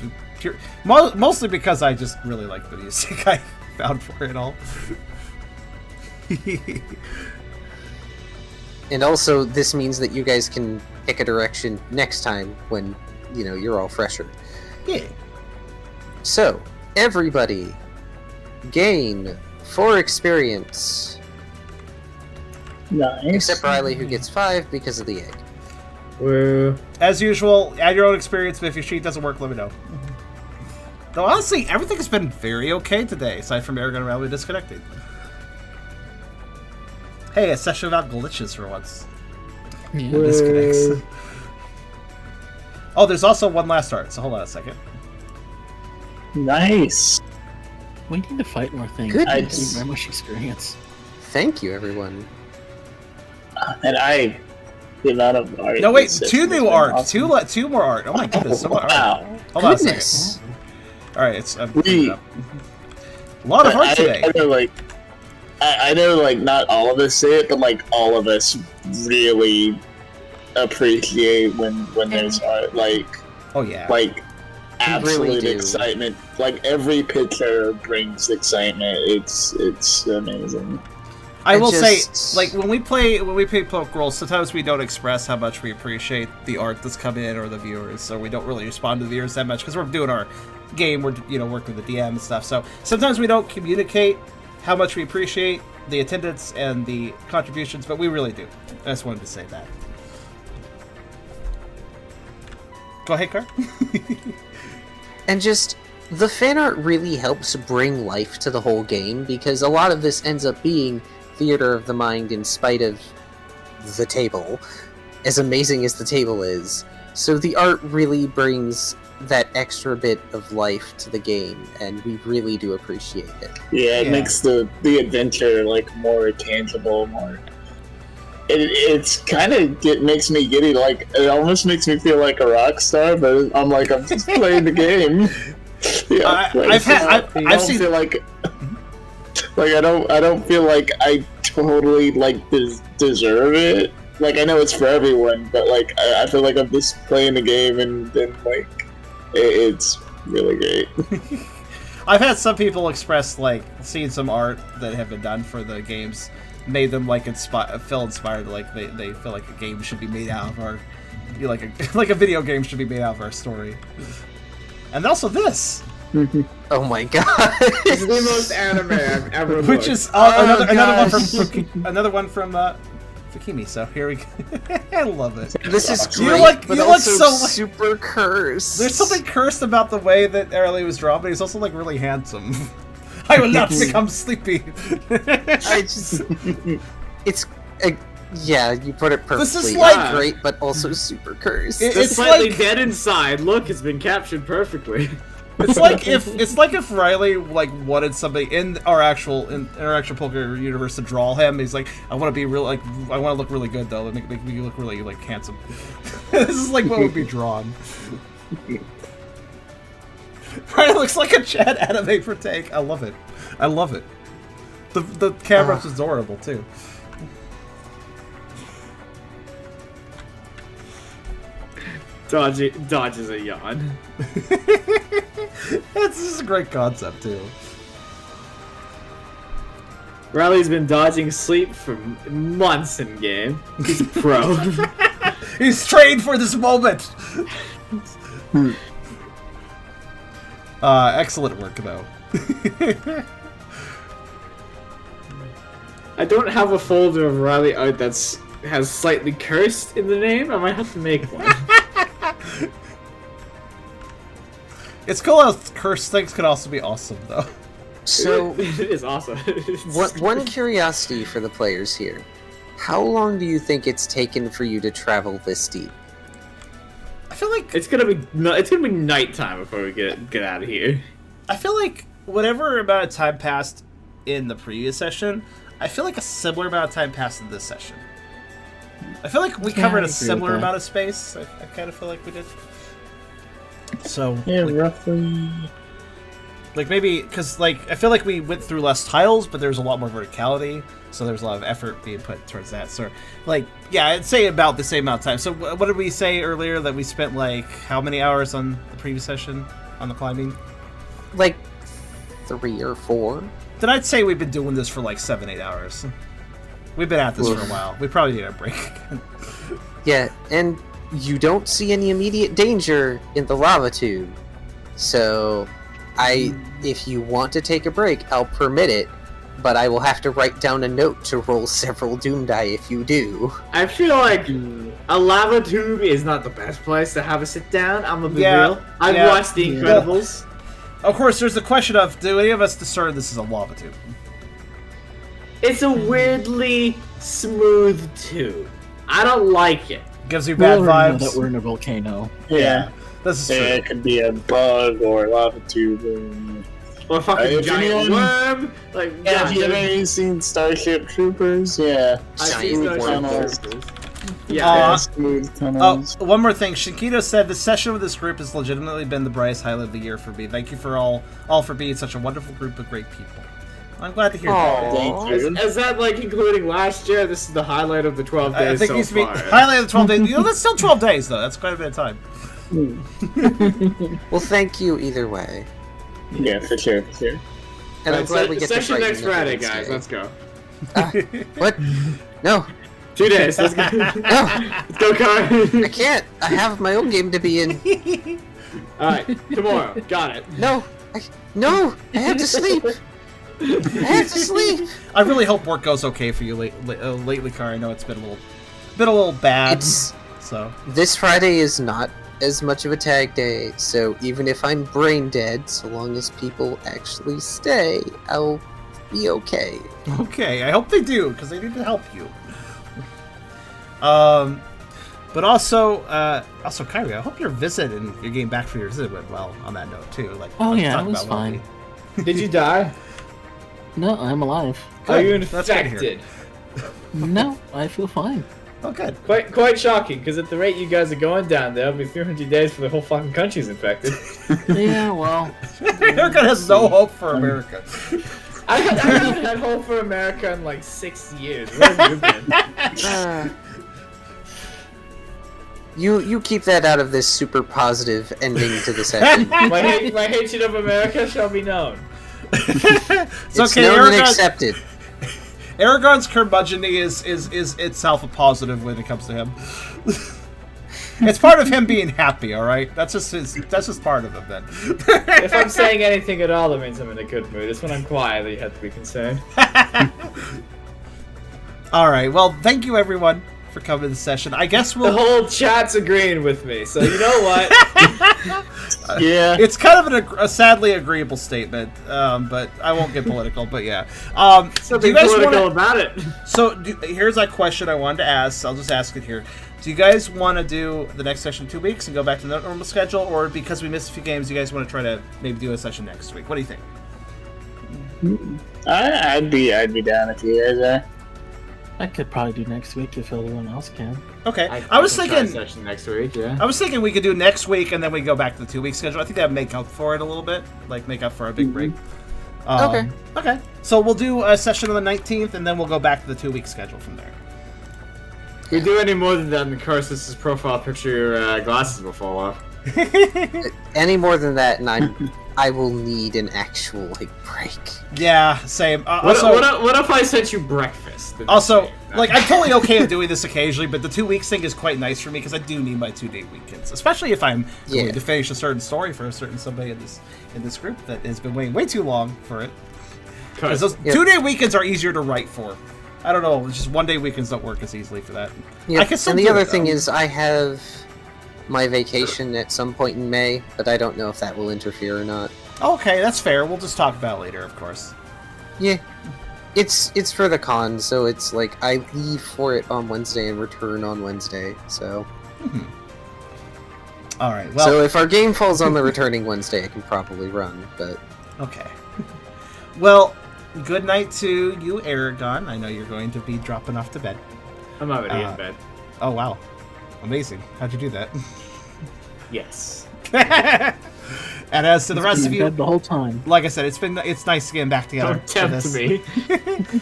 Mostly because I just really like the music I found for it all. And also, this means that you guys can pick a direction next time when, you know, you're all fresher. Yeah. So, everybody, gain 4 experience. Nice. Except Riley, who gets 5 because of the egg. Woo. As usual, add your own experience, but if your sheet doesn't work, let me know. Though honestly, everything has been very okay today, aside from Eragon randomly disconnecting. Hey, a session about glitches for once. Yeah. Disconnects. Oh, there's also one last art, so hold on a second. Nice. We need to fight more things. Goodness. Thank you very much experience. Thank you, everyone. And the amount of art. No, wait, is 2 just new been art. awesome. Two more art. Oh my goodness, so much art. Wow. Hold on a Goodness. second. Alright, it's a lot of art today. I know, like, not all of us say it, but, like, all of us really appreciate when there's art. Like, Oh yeah. like absolute do. excitement. Like, every picture brings excitement. It's amazing. I will just- say, like when we play Pokerole, sometimes we don't express how much we appreciate the art that's come in or the viewers, so we don't really respond to the viewers that much because we're doing our game. We're working with the DM and stuff. So sometimes we don't communicate how much we appreciate the attendance and the contributions, but we really do. I just wanted to say that. Go ahead, Car. And just, the fan art really helps bring life to the whole game, because a lot of this ends up being theater of the mind in spite of the table, as amazing as the table is. So the art really brings that extra bit of life to the game, and we really do appreciate it. Yeah, it Yeah. makes the adventure like more tangible, more. It's kind of makes me giddy. Like, it almost makes me feel like a rock star, but I'm just playing the game. Yeah, I've seen feel like I don't feel like I totally deserve it. Like, I know it's for everyone, but like I feel like I'm just playing the game, and then like it's really great. I've had some people express like seeing some art that have been done for the games made them like feel inspired, like they feel like a game should be made out of our like a video game should be made out of our story. And also this, Oh my god. It's the most anime I've ever looked. which is another one from Fakimi. So here we go. I love it. This is You great, but look also so super cursed. There's something cursed about the way that Erle was drawn, but he's also like really handsome. I will not become sleepy. I just... It's... yeah, you put it perfectly. This is It's like- great, but also super cursed. It's The slightly like- dead inside look has been captured perfectly. It's like if Riley like wanted somebody in our actual poker universe to draw him. He's like, I want to be real, like I want to look really good though. Make me look really like handsome. This is like what would be drawn. Riley looks like a Chad anime for take. I love it. I love it. The camera's adorable too. Dodges a yawn. This is a great concept too. Riley's been dodging sleep for months in game. He's a pro. He's trained for this moment. Excellent work though. I don't have a folder of Riley art has slightly cursed in the name. I might have to make one. It's cool how cursed things can also be awesome, though. So, it is awesome. one curiosity for the players here. How long do you think it's taken for you to travel this deep? I feel like it's gonna be nighttime before we get out of here. I feel like whatever amount of time passed in the previous session, I feel like a similar amount of time passed in this session. I feel like we covered a similar amount of space. I kind of feel like we did. So Yeah, like, roughly. Like maybe because like I feel like we went through less tiles, but there's a lot more verticality, so there's a lot of effort being put towards that. So like yeah, I'd say about the same amount of time. So what did we say earlier that we spent like how many hours on the previous session on the climbing? Like 3 or 4. Then I'd say we've been doing this for like 7-8 hours. We've been at this for a while. We probably need a break. Yeah, and you don't see any immediate danger in the lava tube. So, if you want to take a break, I'll permit it, but I will have to write down a note to roll several doom die if you do. I feel like a lava tube is not the best place to have a sit down. I'm gonna be real. I've watched The Incredibles. Of course, there's the question of, do any of us discern this is a lava tube? It's a weirdly smooth tube. I don't like it. Gives you bad vibes. That we're in a volcano. Yeah, this is true. It could be a bug or a lava tube. Or a fucking giant worm. Like, Yeah, have you ever seen Starship Troopers? Yeah. I've Giant seen those tunnels. tunnels. Yeah, Yeah. smooth tunnels. One more thing. Shinkito said the session with this group has legitimately been the brightest highlight of the year for me. Thank you for all for being such a wonderful group of great people. I'm glad to hear that. Thank you. Is that like including last year? This is the highlight of the 12 days I think so it used to be far. highlight of the 12 days. You know, that's still 12 days though. That's quite a bit of time. Well, thank you either way. Yeah, for sure, for sure. And I'm glad we get to session brighten next up Friday, Wednesday. guys. Let's go. What? No, 2 days. Let's go. no, Let's go, Car. I can't. I have my own game to be in. Alright, tomorrow. Got it. No, I have to sleep. I have to sleep. I really hope work goes okay for you lately, Car. I know it's been a little bad. So This Friday is not as much of a tag day, so even if I'm brain dead, so long as people actually stay, I'll be okay. okay, I hope they do because they need to help you. But also Kyrio, I hope your visit and your getting back from your visit went well. On that note, too. Like, Oh let's yeah, talk it was about what fine. Did you die? No, I'm alive. Are you That's good to hear. infected? No, I feel fine. Oh, good. Quite shocking, because at the rate you guys are going down there, it'll be 300 days for the whole fucking country's infected. Yeah, well, America has no hope for America. I haven't had hope for America in like 6 years. Where have you been? You keep that out of this super positive ending to the session. My hatred of America shall be known. It's It's okay. known and accepted. Eragon's curmudgeonly is itself a positive when it comes to him. It's part of him being happy, all right? That's just part of him then. If I'm saying anything at all, that means I'm in a good mood. It's when I'm quiet that you have to be concerned. All right. Well, thank you everyone for coming to the session. I guess The we'll whole chat's agreeing with me, so you know what? Yeah. It's kind of a sadly agreeable statement, but I won't get political. But yeah, So do be you guys political want about it. So here's a question I wanted to ask. I'll just ask it here. Do you guys want to do the next session in 2 weeks and go back to the normal schedule, or because we missed a few games, you guys want to try to maybe do a session next week? What do you think? I'd be down if you guys are. I could probably do next week if everyone else can. Okay, I was can try a thinking. session next week. Yeah. I was thinking we could do next week and then we go back to the 2 week schedule. I think that would make up for it a little bit, like make up for a big break. Okay. Okay. So we'll do a session on the 19th and then we'll go back to the 2 week schedule from there. If we do any more than that, in Karserus' profile picture, your glasses will fall off. Any more than that, and I will need an actual break. Yeah, same. What if I sent you breakfast? Also, like, I'm totally okay with doing this occasionally, but the 2 weeks thing is quite nice for me because I do need my 2-day weekends, especially if I'm going to finish a certain story for a certain somebody in this group that has been waiting way too long for it. Because those 2-day weekends are easier to write for. I don't know, it's just 1-day weekends don't work as easily for that. Yeah, I can still and the do other it, thing though. is I have my vacation at some point in May, but I don't know if that will interfere or not. Okay, that's fair. We'll just talk about it later, of course. Yeah. It's for the con, so it's like I leave for it on Wednesday and return on Wednesday, so... All right, well... So if our game falls on the returning Wednesday, I can probably run, but... Okay. Well, good night to you, Eragon. I know you're going to be dropping off to bed. I'm already in bed. Oh, wow. Amazing. How'd you do that? Yes. And as to the rest of in you, bed the whole time. like I said, it's nice getting back together. Don't tempt for this. me.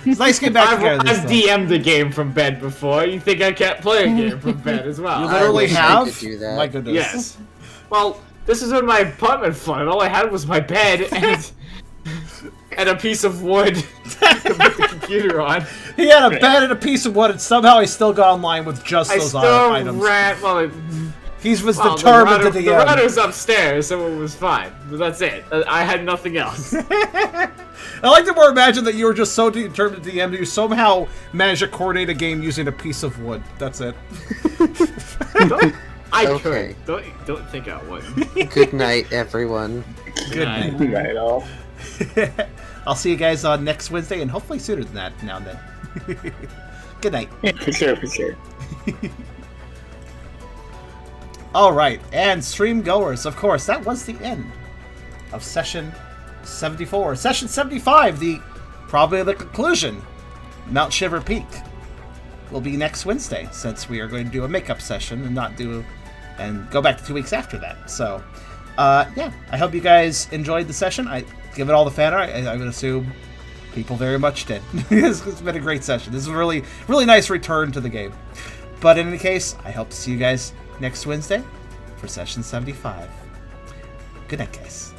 It's nice getting back together. I've DM'd a game from bed before. You think I can't play a game from bed as well? You literally wish I have? could do that. My goodness. Yes. Well, this is when my apartment flooded. All I had was my bed and a piece of wood to put the computer on. He had a bed and a piece of wood, and somehow he still got online with just I those still items. ran. Well, He was determined to the the end. router's upstairs, so it was fine. But that's it. I had nothing else. I like to more imagine that you were just so determined to DM that you somehow managed to coordinate a game using a piece of wood. That's it. I Okay. could. Don't think I wouldn't. Good night, everyone. Good night. Right all. I'll see you guys on next Wednesday, and hopefully sooner than that now and then. Good night. Yeah, for sure. All right, and stream goers, of course, that was the end of session 74. Session 75, probably the conclusion. Mount Shiver Peak will be next Wednesday, since we are going to do a makeup session and go back to 2 weeks after that. So, yeah, I hope you guys enjoyed the session. I give it all the fan art. I would assume people very much did. It's been a great session. This is a really, really nice return to the game. But in any case, I hope to see you guys next Wednesday for session 75. Good night, guys.